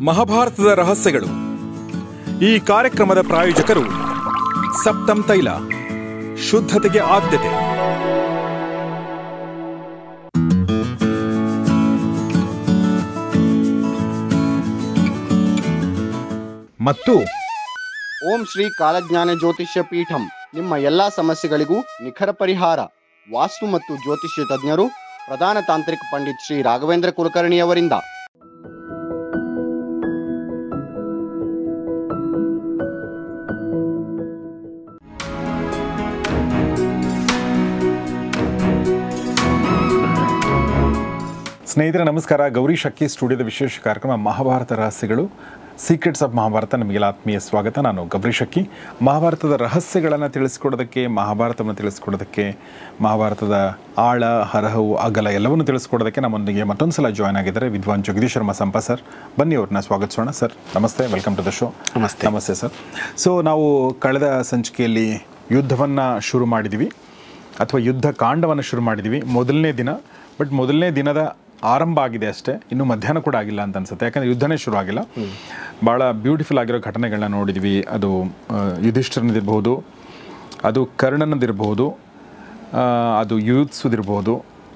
ಮಹಾಭಾರತದ ರಹಸ್ಯಗಳು. ಈ ಕಾರ್ಯಕ್ರಮದ ಪ್ರಾಯೋಜಕರು ಸಪ್ತಮ್ ತೈಲ, ಶುದ್ಧತೆಗೆ ಆದ್ಯತೆ. ಮತ್ತು ಓಂ ಶ್ರೀ ಕಾಲಜ್ಞಾನ ಜ್ಯೋತಿಷ್ಯ ಪೀಠಂ, ನಿಮ್ಮ ಎಲ್ಲಾ ಸಮಸ್ಯೆಗಳಿಗೂ ನಿಖರ ಪರಿಹಾರ. ವಾಸ್ತು ಮತ್ತು ಜ್ಯೋತಿಷ್ಯ ತಜ್ಞರು ಪ್ರಧಾನ ತಾಂತ್ರಿಕ ಪಂಡಿತ್ ಶ್ರೀ ರಾಘವೇಂದ್ರ ಕುಲಕರ್ಣಿ ಅವರಿಂದ. ಸ್ನೇಹಿತರೆ ನಮಸ್ಕಾರ. ಗೌರಿ ಶಕ್ಕಿ ಸ್ಟುಡಿಯೋದ ವಿಶೇಷ ಕಾರ್ಯಕ್ರಮ ಮಹಾಭಾರತ ರಹಸ್ಯಗಳು, ಸೀಕ್ರೆಟ್ಸ್ ಆಫ್ ಮಹಾಭಾರತ. ನಿಮಗೆಲ್ಲ ಆತ್ಮೀಯ ಸ್ವಾಗತ. ನಾನು ಗೌರಿ ಶಕ್ಕಿ. ಮಹಾಭಾರತದ ರಹಸ್ಯಗಳನ್ನು ತಿಳಿಸ್ಕೊಡೋದಕ್ಕೆ, ಮಹಾಭಾರತವನ್ನು ತಿಳಿಸ್ಕೊಡೋದಕ್ಕೆ, ಮಹಾಭಾರತದ ಆಳ ಹರಹು ಅಗಲ ಎಲ್ಲವನ್ನೂ ತಿಳಿಸ್ಕೊಡೋದಕ್ಕೆ ನಮ್ಮೊಂದಿಗೆ ಮತ್ತೊಂದು ಸಲ ಜಾಯ್ನ್ ಆಗಿದ್ದಾರೆ ವಿದ್ವಾನ್ ಜಗದೀಶ್ ಶರ್ಮಾ ಸಂಪ ಸರ್. ಬನ್ನಿ ಅವ್ರನ್ನ ಸ್ವಾಗತಿಸೋಣ. ಸರ್ ನಮಸ್ತೆ, ವೆಲ್ಕಮ್ ಟು ದ ಶೋ. ನಮಸ್ತೆ. ನಮಸ್ತೆ ಸರ್. ಸೊ ನಾವು ಕಳೆದ ಸಂಚಿಕೆಯಲ್ಲಿ ಯುದ್ಧವನ್ನು ಶುರು ಮಾಡಿದ್ದೀವಿ, ಅಥವಾ ಯುದ್ಧ ಕಾಂಡವನ್ನು ಶುರು ಮಾಡಿದ್ದೀವಿ. ಮೊದಲನೇ ದಿನ, ಬಟ್ ಮೊದಲನೇ ದಿನದ ಆರಂಭ ಆಗಿದೆ ಅಷ್ಟೇ, ಇನ್ನೂ ಮಧ್ಯಾಹ್ನ ಕೂಡ ಆಗಿಲ್ಲ ಅಂತ ಅನ್ಸುತ್ತೆ. ಯಾಕಂದರೆ ಯುದ್ಧನೇ ಶುರು ಆಗಿಲ್ಲ. ಭಾಳ ಬ್ಯೂಟಿಫುಲ್ ಆಗಿರೋ ಘಟನೆಗಳನ್ನ ನೋಡಿದ್ವಿ. ಅದು ಯುಧಿಷ್ಠಿರನದಿರ್ಬೋದು, ಅದು ಕರ್ಣನದಿರ್ಬೋದು, ಅದು ಯುಯುತ್ಸುದಿರ್ಬೋದು,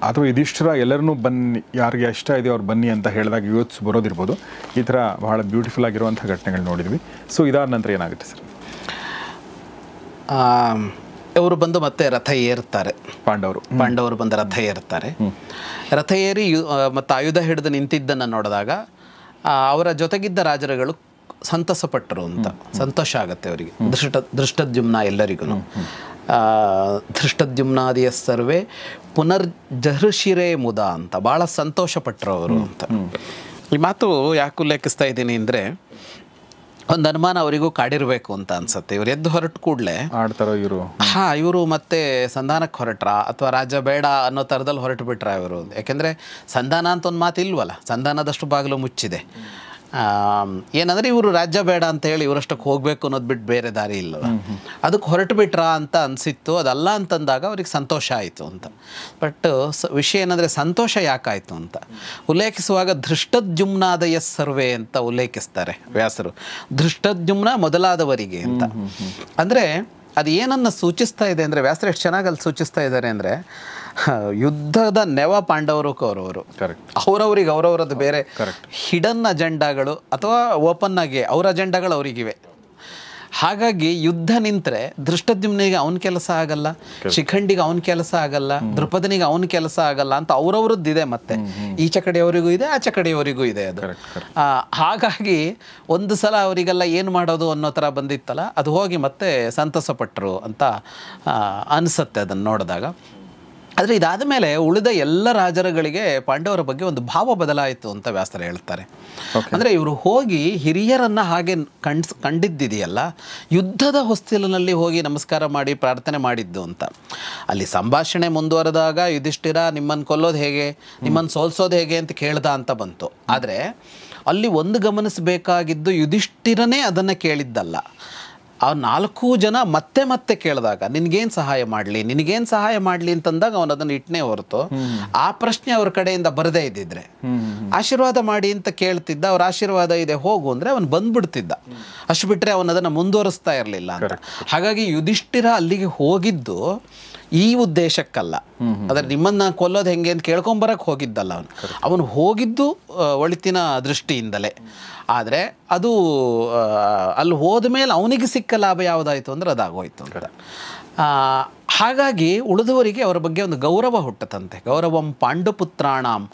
ಅಥವಾ ಯುಧಿಷ್ಠಿರ ಎಲ್ಲರನ್ನೂ ಬನ್ನಿ, ಯಾರಿಗೆ ಇಷ್ಟ ಇದೆಯೋ ಅವ್ರು ಬನ್ನಿ ಅಂತ ಹೇಳಿದಾಗ ಯುಯುತ್ಸು ಬರೋದಿರ್ಬೋದು. ಈ ಥರ ಭಾಳ ಬ್ಯೂಟಿಫುಲ್ ಆಗಿರುವಂಥ ಘಟನೆಗಳು ನೋಡಿದ್ವಿ. ಸೊ ಇದಾದ ನಂತರ ಏನಾಗುತ್ತೆ ಸರ್? ಅವರು ಬಂದು ಮತ್ತೆ ರಥ ಏರ್ತಾರೆ. ಪಾಂಡವರು ಬಂದು ರಥ ಏರ್ತಾರೆ. ರಥ ಏರಿ ಮತ್ತು ಆಯುಧ ಹಿಡಿದು ನಿಂತಿದ್ದನ್ನು ನೋಡಿದಾಗ ಅವರ ಜೊತೆಗಿದ್ದ ರಾಜರುಗಳು ಸಂತಸಪಟ್ಟರು ಅಂತ, ಸಂತೋಷ ಆಗುತ್ತೆ ಅವರಿಗೆ. ದೃಷ್ಟದ್ಯುಮ್ನ ಎಲ್ಲರಿಗೂ ದೃಷ್ಟದ್ಯುಮ್ನಾದಿಯ ಸರ್ವೇ ಪುನರ್ಜಹೃಷಿರೇ ಮುದ ಅಂತ ಭಾಳ ಸಂತೋಷಪಟ್ಟರು ಅವರು ಅಂತ. ಈ ಮಾತು ಯಾಕೆ ಉಲ್ಲೇಖಿಸ್ತಾ ಇದ್ದೀನಿ ಅಂದರೆ, ಒಂದು ಅನುಮಾನ ಅವರಿಗೂ ಕಾಡಿರಬೇಕು ಅಂತ ಅನ್ಸುತ್ತೆ. ಇವ್ರು ಎದ್ದು ಹೊರಟು ಕೂಡಲೇ ಆಡ್ತಾರೋ ಇವರು, ಇವರು ಮತ್ತೆ ಸಂಧಾನಕ್ಕೆ ಹೊರಟ್ರ ಅಥವಾ ರಾಜ್ಯ ಬೇಡ ಅನ್ನೋ ಥರದಲ್ಲಿ ಹೊರಟು ಬಿಟ್ರ ಇವರು. ಯಾಕೆಂದರೆ ಸಂಧಾನ ಅಂತ ಒಂದು ಮಾತು ಇಲ್ವಲ್ಲ, ಸಂಧಾನದಷ್ಟು ಬಾಗಿಲು ಮುಚ್ಚಿದೆ. ಏನಂದರೆ ಇವರು ರಾಜ್ಯ ಬೇಡ ಅಂತ ಹೇಳಿ ಇವರಷ್ಟಕ್ಕೆ ಹೋಗಬೇಕು ಅನ್ನೋದು ಬಿಟ್ಟು ಬೇರೆ ದಾರಿ ಇಲ್ಲ. ಅದಕ್ಕೆ ಹೊರಟು ಬಿಟ್ರ ಅಂತ ಅನಿಸಿತ್ತು. ಅದಲ್ಲ ಅಂತಂದಾಗ ಅವ್ರಿಗೆ ಸಂತೋಷ ಆಯಿತು ಅಂತ. ಬಟ್ ವಿಷಯ ಏನಂದರೆ, ಸಂತೋಷ ಯಾಕಾಯಿತು ಅಂತ ಉಲ್ಲೇಖಿಸುವಾಗ ದೃಷ್ಟದ್ಯುಮ್ನಾದಯ ಸರ್ವೇ ಅಂತ ಉಲ್ಲೇಖಿಸ್ತಾರೆ ವ್ಯಾಸರು. ದೃಷ್ಟದ್ಯುಮ್ನ ಮೊದಲಾದವರಿಗೆ ಅಂತ. ಅಂದರೆ ಅದು ಏನನ್ನು ಸೂಚಿಸ್ತಾ ಇದೆ ಅಂದರೆ, ವ್ಯಾಸರು ಎಷ್ಟು ಚೆನ್ನಾಗಿ ಅಲ್ಲಿ ಸೂಚಿಸ್ತಾ ಇದ್ದಾರೆ ಅಂದರೆ, ಯುದ್ಧದ ನೆವ ಪಾಂಡವರು ಕೌರವರು, ಅವರವ್ರಿಗೆ ಅವರವರದ್ದು ಬೇರೆ ಹಿಡನ್ ಅಜೆಂಡಾಗಳು ಅಥವಾ ಓಪನ್ ಆಗಿ ಅವ್ರ ಅಜೆಂಡಾಗಳು ಅವರಿಗಿವೆ. ಹಾಗಾಗಿ ಯುದ್ಧ ನಿಂತರೆ ದೃಷ್ಟದ್ಯುಮ್ನಿಗೆ ಅವನ ಕೆಲಸ ಆಗಲ್ಲ, ಶಿಖಂಡಿಗೆ ಅವನ ಕೆಲಸ ಆಗಲ್ಲ, ದೃಪದನಿಗೆ ಅವನ ಕೆಲಸ ಆಗಲ್ಲ ಅಂತ ಅವ್ರವ್ರದ್ದಿದೆ. ಮತ್ತೆ ಈಚೆ ಕಡೆಯವರಿಗೂ ಇದೆ, ಆಚೆ ಕಡೆಯವರಿಗೂ ಇದೆ ಅದು. ಹಾಗಾಗಿ ಒಂದು ಸಲ ಅವರಿಗೆಲ್ಲ ಏನು ಮಾಡೋದು ಅನ್ನೋ ಥರ ಬಂದಿತ್ತಲ್ಲ, ಅದು ಹೋಗಿ ಮತ್ತೆ ಸಂತಸಪಟ್ಟರು ಅಂತ ಅನಿಸುತ್ತೆ ಅದನ್ನು ನೋಡಿದಾಗ. ಆದರೆ ಇದಾದ ಮೇಲೆ ಉಳಿದ ಎಲ್ಲ ರಾಜರುಗಳಿಗೆ ಪಾಂಡವರ ಬಗ್ಗೆ ಒಂದು ಭಾವ ಬದಲಾಯಿತು ಅಂತ ವ್ಯಾಸರು ಹೇಳ್ತಾರೆ. ಅಂದರೆ ಇವರು ಹೋಗಿ ಹಿರಿಯರನ್ನು ಹಾಗೆ ಕಂಡಿದ್ದಿದೆಯಲ್ಲ, ಯುದ್ಧದ ಹೊಸ್ತಿಲಿನಲ್ಲಿ ಹೋಗಿ ನಮಸ್ಕಾರ ಮಾಡಿ ಪ್ರಾರ್ಥನೆ ಮಾಡಿದ್ದು ಅಂತ. ಅಲ್ಲಿ ಸಂಭಾಷಣೆ ಮುಂದುವರೆದಾಗ ಯುಧಿಷ್ಠಿರ ನಿಮ್ಮನ್ನು ಕೊಲ್ಲೋದು ಹೇಗೆ, ನಿಮ್ಮನ್ನು ಸೋಲ್ಸೋದು ಹೇಗೆ ಅಂತ ಕೇಳ್ದ ಅಂತ ಬಂತು. ಆದರೆ ಅಲ್ಲಿ ಒಂದು ಗಮನಿಸಬೇಕಾಗಿದ್ದು, ಯುಧಿಷ್ಠಿರನೇ ಅದನ್ನು ಕೇಳಿದ್ದಲ್ಲ. ಆ 4 ಜನ ಮತ್ತೆ ಮತ್ತೆ ಕೇಳಿದಾಗ ನಿನಗೇನು ಸಹಾಯ ಮಾಡಲಿ ಅಂತಂದಾಗ ಅವನು ಅದನ್ನು ಇಟ್ಟನೇ ಹೊರತು ಆ ಪ್ರಶ್ನೆ ಅವ್ರ ಕಡೆಯಿಂದ ಬರದೇ ಇದ್ದಿದ್ರೆ, ಆಶೀರ್ವಾದ ಮಾಡಿ ಅಂತ ಕೇಳ್ತಿದ್ದ, ಅವ್ರ ಆಶೀರ್ವಾದ ಇದೆ ಹೋಗು ಅಂದರೆ ಅವನು ಬಂದ್ಬಿಡ್ತಿದ್ದ. ಅಷ್ಟು ಬಿಟ್ಟರೆ ಅವನು ಅದನ್ನು ಮುಂದುವರಿಸ್ತಾ ಇರಲಿಲ್ಲ ಅಂತ. ಹಾಗಾಗಿ ಯುಧಿಷ್ಠಿರ ಅಲ್ಲಿಗೆ ಹೋಗಿದ್ದು ಈ ಉದ್ದೇಶಕ್ಕಲ್ಲ. ಆದರೆ ನಿಮ್ಮನ್ನು ಕೊಲ್ಲೋದು ಹೆಂಗೆ ಅಂತ ಕೇಳ್ಕೊಂಬರಕ್ಕೆ ಹೋಗಿದ್ದಲ್ಲ ಅವನು ಹೋಗಿದ್ದು ಒಳಿತಿನ ದೃಷ್ಟಿಯಿಂದಲೇ. ಆದರೆ ಅದು ಅಲ್ಲಿ ಹೋದ ಮೇಲೆ ಅವನಿಗೆ ಸಿಕ್ಕ ಲಾಭ ಯಾವುದಾಯಿತು ಅಂದರೆ ಅದಾಗೋಯ್ತು ಅಂತ. ಹಾಗಾಗಿ ಉಳಿದವರಿಗೆ ಅವರ ಬಗ್ಗೆ ಒಂದು ಗೌರವ ಹುಟ್ಟತಂತೆ. ಗೌರವಂ ಪಾಂಡುಪುತ್ರಾಣಂ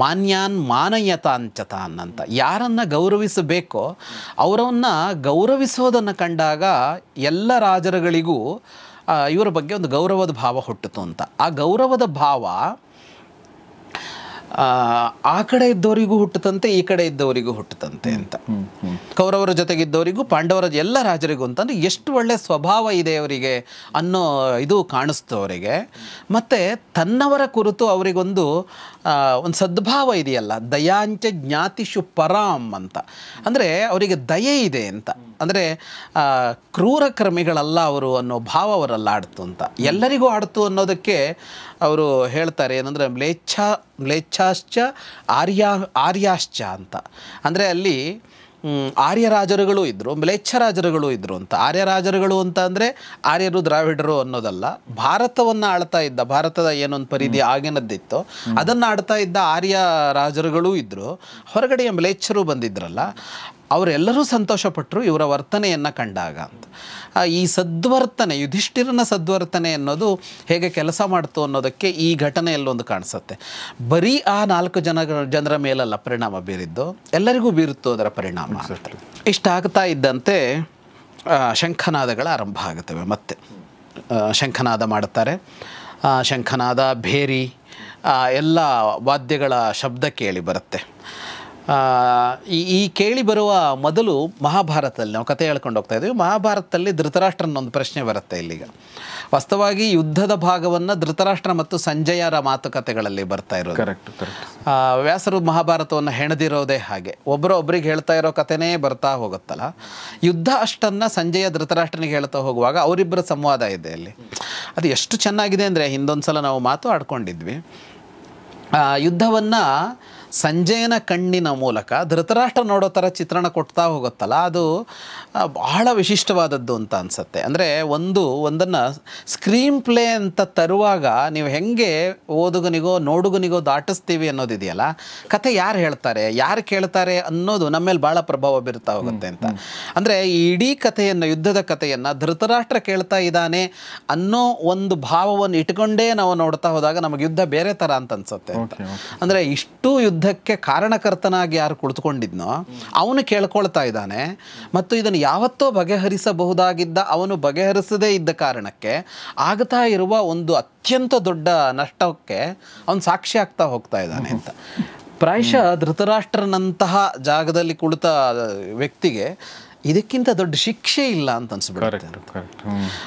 ಮಾನ್ಯಾನ್ ಮಾನಯತಾಂಚತಾನ್ ಅಂತ. ಯಾರನ್ನು ಗೌರವಿಸಬೇಕೋ ಅವರನ್ನು ಗೌರವಿಸೋದನ್ನು ಕಂಡಾಗ ಎಲ್ಲ ರಾಜರುಗಳಿಗೂ ಇವರ ಬಗ್ಗೆ ಒಂದು ಗೌರವದ ಭಾವ ಹುಟ್ಟಿತು ಅಂತ. ಆ ಗೌರವದ ಭಾವ ಆ ಕಡೆ ಇದ್ದವರಿಗೂ ಹುಟ್ಟುತ್ತಂತೆ, ಈ ಕಡೆ ಇದ್ದವರಿಗೂ ಹುಟ್ಟುತ್ತಂತೆ ಅಂತ. ಕೌರವರ ಜೊತೆಗಿದ್ದವರಿಗೂ ಪಾಂಡವರ ಎಲ್ಲ ರಾಜರಿಗೂ ಅಂತಂದರೆ ಎಷ್ಟು ಒಳ್ಳೆಯ ಸ್ವಭಾವ ಇದೆ ಅವರಿಗೆ ಅನ್ನೋ ಇದು ಕಾಣಿಸ್ತು ಅವರಿಗೆ. ಮತ್ತು ತನ್ನವರ ಕುರಿತು ಅವರಿಗೊಂದು ಒಂದು ಸದ್ಭಾವ ಇದೆಯಲ್ಲ, ದಯಾಂಚ ಜ್ಞಾತಿಷು ಪರಾಮ್ ಅಂತ, ಅಂದರೆ ಅವರಿಗೆ ದಯೆ ಇದೆ ಅಂತ, ಅಂದರೆ ಕ್ರೂರ ಕರ್ಮಿಗಳಲ್ಲ ಅವರು ಅನ್ನೋ ಭಾವ ಅವರಲ್ಲಿ ಆಡ್ತು ಅಂತ, ಎಲ್ಲರಿಗೂ ಆಡ್ತು ಅನ್ನೋದಕ್ಕೆ ಅವರು ಹೇಳ್ತಾರೆ ಏನಂದರೆ ಮ್ಲೇಚ್ಛಾಶ್ಚ ಆರ್ಯಾಶ್ಚ ಅಂತ. ಅಂದರೆ ಅಲ್ಲಿ ಆರ್ಯರಾಜರುಗಳು ಇದ್ದರು, ಮ್ಲೇಚ್ಛರಾಜರುಗಳು ಇದ್ದರು ಅಂತ. ಆರ್ಯರಾಜರುಗಳು ಅಂತ ಅಂದರೆ ಆರ್ಯರು ದ್ರಾವಿಡರು ಅನ್ನೋದಲ್ಲ, ಭಾರತವನ್ನು ಆಳ್ತಾ ಇದ್ದ, ಭಾರತದ ಏನೊಂದು ಪರಿಧಿ ಆಗಿನದ್ದಿತ್ತು ಅದನ್ನು ಆಡ್ತಾ ಇದ್ದ ಆರ್ಯ ರಾಜರುಗಳೂ ಇದ್ದರು, ಹೊರಗಡೆಯ ಮ್ಲೇಚ್ಛರು ಬಂದಿದ್ರಲ್ಲ, ಅವರೆಲ್ಲರೂ ಸಂತೋಷಪಟ್ಟರು ಇವರ ವರ್ತನೆಯನ್ನು ಕಂಡಾಗ ಅಂತ. ಈ ಸದ್ವರ್ತನೆ, ಯುಧಿಷ್ಠಿರನ ಸದ್ವರ್ತನೆ ಅನ್ನೋದು ಹೇಗೆ ಕೆಲಸ ಮಾಡ್ತು ಅನ್ನೋದಕ್ಕೆ ಈ ಘಟನೆಯಲ್ಲೊಂದು ಕಾಣಿಸುತ್ತೆ. ಬರೀ ಆ 4 ಜನರ ಮೇಲಲ್ಲ ಪರಿಣಾಮ ಬೀರಿದ್ದು, ಎಲ್ಲರಿಗೂ ಬೀರುತ್ತು ಅದರ ಪರಿಣಾಮ. ಇಷ್ಟಾಗ್ತಾ ಇದ್ದಂತೆ ಶಂಖನಾದಗಳ ಆರಂಭ ಆಗುತ್ತವೆ. ಮತ್ತೆ ಶಂಖನಾದ ಮಾಡುತ್ತಾರೆ. ಶಂಖನಾದ, ಭೇರಿ, ಎಲ್ಲ ವಾದ್ಯಗಳ ಶಬ್ದ ಕೇಳಿ ಬರುತ್ತೆ. ಈ ಕೇಳಿ ಬರುವ ಮೊದಲು ಮಹಾಭಾರತದಲ್ಲಿ ನಾವು ಕಥೆ ಹೇಳ್ಕೊಂಡು ಹೋಗ್ತಾ ಇದ್ದೀವಿ. ಮಹಾಭಾರತದಲ್ಲಿ ಧೃತರಾಷ್ಟ್ರನ ಒಂದು ಪ್ರಶ್ನೆ ಬರುತ್ತೆ ಇಲ್ಲಿಗ. ವಾಸ್ತವವಾಗಿ ಯುದ್ಧದ ಭಾಗವನ್ನು ಧೃತರಾಷ್ಟ್ರ ಮತ್ತು ಸಂಜಯರ ಮಾತುಕತೆಗಳಲ್ಲಿ ಬರ್ತಾ ಇರೋದು. ವ್ಯಾಸರು ಮಹಾಭಾರತವನ್ನು ಹೆಣದಿರೋದೇ ಹಾಗೆ, ಒಬ್ಬರಿಗೆ ಹೇಳ್ತಾ ಇರೋ ಕಥೆನೇ ಬರ್ತಾ ಹೋಗುತ್ತಲ್ಲ. ಯುದ್ಧ ಅಷ್ಟನ್ನು ಸಂಜಯ ಧೃತರಾಷ್ಟ್ರನಿಗೆ ಹೇಳ್ತಾ ಹೋಗುವಾಗ ಅವರಿಬ್ಬರ ಸಂವಾದ ಇದೆ ಅಲ್ಲಿ. ಅದು ಎಷ್ಟು ಚೆನ್ನಾಗಿದೆ ಅಂದರೆ, ಹಿಂದೊಂದು ಸಲ ನಾವು ಮಾತು ಆಡ್ಕೊಂಡಿದ್ವಿ. ಯುದ್ಧವನ್ನು ಸಂಜಯನ ಕಣ್ಣಿನ ಮೂಲಕ ಧೃತರಾಷ್ಟ್ರ ನೋಡೋ ಥರ ಚಿತ್ರಣ ಕೊಡ್ತಾ ಹೋಗುತ್ತಲ್ಲ, ಅದು ಬಹಳ ವಿಶಿಷ್ಟವಾದದ್ದು ಅಂತ ಅನಿಸುತ್ತೆ. ಅಂದರೆ ಒಂದನ್ನು ಸ್ಕ್ರೀನ್ ಪ್ಲೇ ಅಂತ ತರುವಾಗ ನೀವು ಹೆಂಗೆ ಓದುಗನಿಗೋ ನೋಡುಗನಿಗೋ ದಾಟಿಸ್ತೀವಿ ಅನ್ನೋದಿದೆಯಲ್ಲ, ಕತೆ ಯಾರು ಹೇಳ್ತಾರೆ, ಯಾರು ಕೇಳ್ತಾರೆ ಅನ್ನೋದು ನಮ್ಮ ಮೇಲೆ ಭಾಳ ಪ್ರಭಾವ ಬೀರ್ತಾ ಹೋಗುತ್ತೆ ಅಂತ. ಅಂದರೆ ಈ ಇಡೀ ಕಥೆಯನ್ನು, ಯುದ್ಧದ ಕಥೆಯನ್ನು ಧೃತರಾಷ್ಟ್ರ ಕೇಳ್ತಾ ಇದ್ದಾನೆ ಅನ್ನೋ ಒಂದು ಭಾವವನ್ನು ಇಟ್ಕೊಂಡೇ ನಾವು ನೋಡ್ತಾ ಹೋದಾಗ ನಮಗೆ ಯುದ್ಧ ಬೇರೆ ಥರ ಅಂತ ಅನಿಸುತ್ತೆ. ಅಂದರೆ ಇಷ್ಟು ಯುದ್ಧಕ್ಕೆ ಕಾರಣಕರ್ತನಾಗಿ ಯಾರು ಕುಳಿತುಕೊಂಡಿದ್ನೋ ಅವನು ಕೇಳ್ಕೊಳ್ತಾ ಇದ್ದಾನೆ, ಮತ್ತು ಇದನ್ನು ಯಾವತ್ತೋ ಬಗೆಹರಿಸಬಹುದಾಗಿದ್ದ ಅವನು ಬಗೆಹರಿಸದೇ ಇದ್ದ ಕಾರಣಕ್ಕೆ ಆಗ್ತಾ ಇರುವ ಒಂದು ಅತ್ಯಂತ ದೊಡ್ಡ ನಷ್ಟಕ್ಕೆ ಅವನು ಸಾಕ್ಷಿ ಆಗ್ತಾ ಹೋಗ್ತಾ ಇದ್ದಾನೆ ಅಂತ. ಪ್ರಾಯಶಃ ಧೃತರಾಷ್ಟ್ರನಂತಹ ಜಾಗದಲ್ಲಿ ಕುಳಿತ ವ್ಯಕ್ತಿಗೆ ಇದಕ್ಕಿಂತ ದೊಡ್ಡ ಶಿಕ್ಷೆ ಇಲ್ಲ ಅಂತ ಅನ್ಸ್ಬಿಡುತ್ತೆ.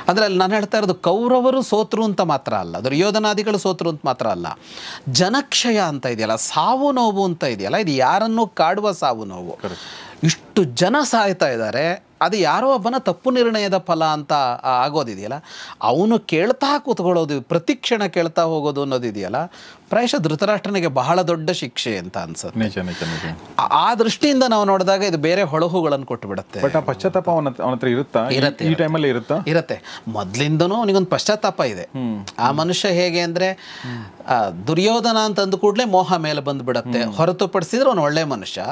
ಅಂದರೆ ಅಲ್ಲಿ ನಾನು ಹೇಳ್ತಾ ಇರೋದು ಕೌರವರು ಸೋತರು ಅಂತ ಮಾತ್ರ ಅಲ್ಲ, ದುರ್ಯೋಧನಾದಿಗಳು ಸೋತರು ಅಂತ ಮಾತ್ರ ಅಲ್ಲ, ಜನಕ್ಷಯ ಅಂತ ಇದೆಯಲ್ಲ, ಸಾವು ನೋವು ಅಂತ ಇದೆಯಲ್ಲ, ಇದು ಯಾರನ್ನೂ ಕಾಡುವ ಸಾವು ನೋವು. ಇಷ್ಟು ಜನ ಸಾಯ್ತಾ ಇದ್ದಾರೆ, ಅದು ಯಾರೋ ಒಬ್ಬನ ತಪ್ಪು ನಿರ್ಣಯದ ಫಲ ಅಂತ ಆಗೋದಿದೆಯಲ್ಲ, ಅವನು ಕೇಳ್ತಾ ಕೂತ್ಕೊಳ್ಳೋದು, ಪ್ರತಿಕ್ಷಣ ಕೇಳ್ತಾ ಹೋಗೋದು ಅನ್ನೋದಿದೆಯಲ್ಲ, ಪ್ರಾಯಶಃ ಧೃತರಾಷ್ಟ್ರನಿಗೆ ಬಹಳ ದೊಡ್ಡ ಶಿಕ್ಷೆ ಅಂತ ಅನ್ಸುತ್ತೆ. ಆ ದೃಷ್ಟಿಯಿಂದ ನಾವು ನೋಡಿದಾಗ ಇದು ಬೇರೆ ಹೊಳಹುಗಳನ್ನು ಕೊಟ್ಟು ಬಿಡುತ್ತೆ. ಬಟ್ ಆ ಪಶ್ಚಾತ್ತಾಪ ಅವನ ಹತ್ರ ಇರುತ್ತಾ? ಈ ಟೈಮಲ್ಲಿ ಇರುತ್ತೆ. ಮೊದಲಿಂದನೂ ಅವನಿಗೊಂದು ಪಶ್ಚಾತ್ತಾಪ ಇದೆ. ಆ ಮನುಷ್ಯ ಹೇಗೆ ಅಂದರೆ, ದುರ್ಯೋಧನ ಅಂತ ಅಂದ ಕೂಡಲೇ ಮೋಹ ಮೇಲೆ ಬಂದ್ಬಿಡತ್ತೆ, ಹೊರತುಪಡಿಸಿದ್ರೆ ಅವನು ಒಳ್ಳೆ ಮನುಷ್ಯ.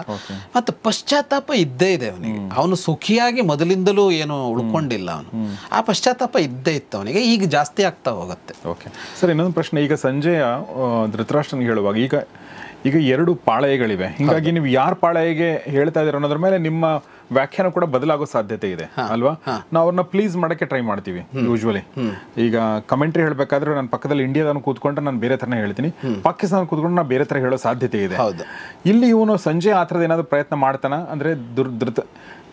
ಮತ್ತು ಪಶ್ಚಾತ್ತಾಪ ಇದ್ದೇ ಇದೆ ಅವನಿಗೆ. ಅವನು ಸುಖಿಯಾಗಿ ಮೊದಲಿಂದಲೂ ಏನು ಉಳ್ಕೊಂಡಿಲ್ಲ ಅವನು. ಆ ಪಶ್ಚಾತ್ತಾಪ ಇದ್ದೇ ಇತ್ತು ಅವನಿಗೆ, ಈಗ ಜಾಸ್ತಿ ಆಗ್ತಾ ಹೋಗುತ್ತೆ. ಓಕೆ ಸರ್, ಇನ್ನೊಂದು ಪ್ರಶ್ನೆ. ಈಗ ಸಂಜಯ ಧೃತರಾಷ್ಟ್ರನಿಗೆ ಹೇಳುವಾಗ ಈಗ 2 ಪಾಳೆಯಗಳಿವೆ, ಹೀಗಾಗಿ ನೀವು ಯಾರ ಪಾಳೆಯಗೆ ಹೇಳ್ತಾ ಇದ್ದೀರ ಅನ್ನೋದ್ರ ಮೇಲೆ ನಿಮ್ಮ ವ್ಯಾಖ್ಯಾನ ಕೂಡ ಬದಲಾಗೋ ಸಾಧ್ಯತೆ ಇದೆ ಅಲ್ವಾ? ನಾವು ಅವ್ರನ್ನ ಪ್ಲೀಸ್ ಮಾಡಕ್ಕೆ ಟ್ರೈ ಮಾಡ್ತೀವಿ ಯೂಶ್ವಲಿ. ಈಗ ಕಮೆಂಟ್ರಿ ಹೇಳ್ಬೇಕಾದ್ರೆ ನಾನು ಪಕ್ಕದಲ್ಲಿ ಇಂಡಿಯಾದನ್ನು ಕೂತ್ಕೊಂಡ್ರೆ ನಾನು ಬೇರೆ ಥರನೇ ಹೇಳ್ತೀನಿ, ಪಾಕಿಸ್ತಾನ ಕೂತ್ಕೊಂಡು ನಾನು ಬೇರೆ ಥರ ಹೇಳೋ ಸಾಧ್ಯತೆ ಇದೆ. ಇಲ್ಲಿ ಇವನು ಸಂಜಯ್ ಆ ಥರದ ಏನಾದರೂ ಪ್ರಯತ್ನ ಮಾಡ್ತಾನ? ಅಂದರೆ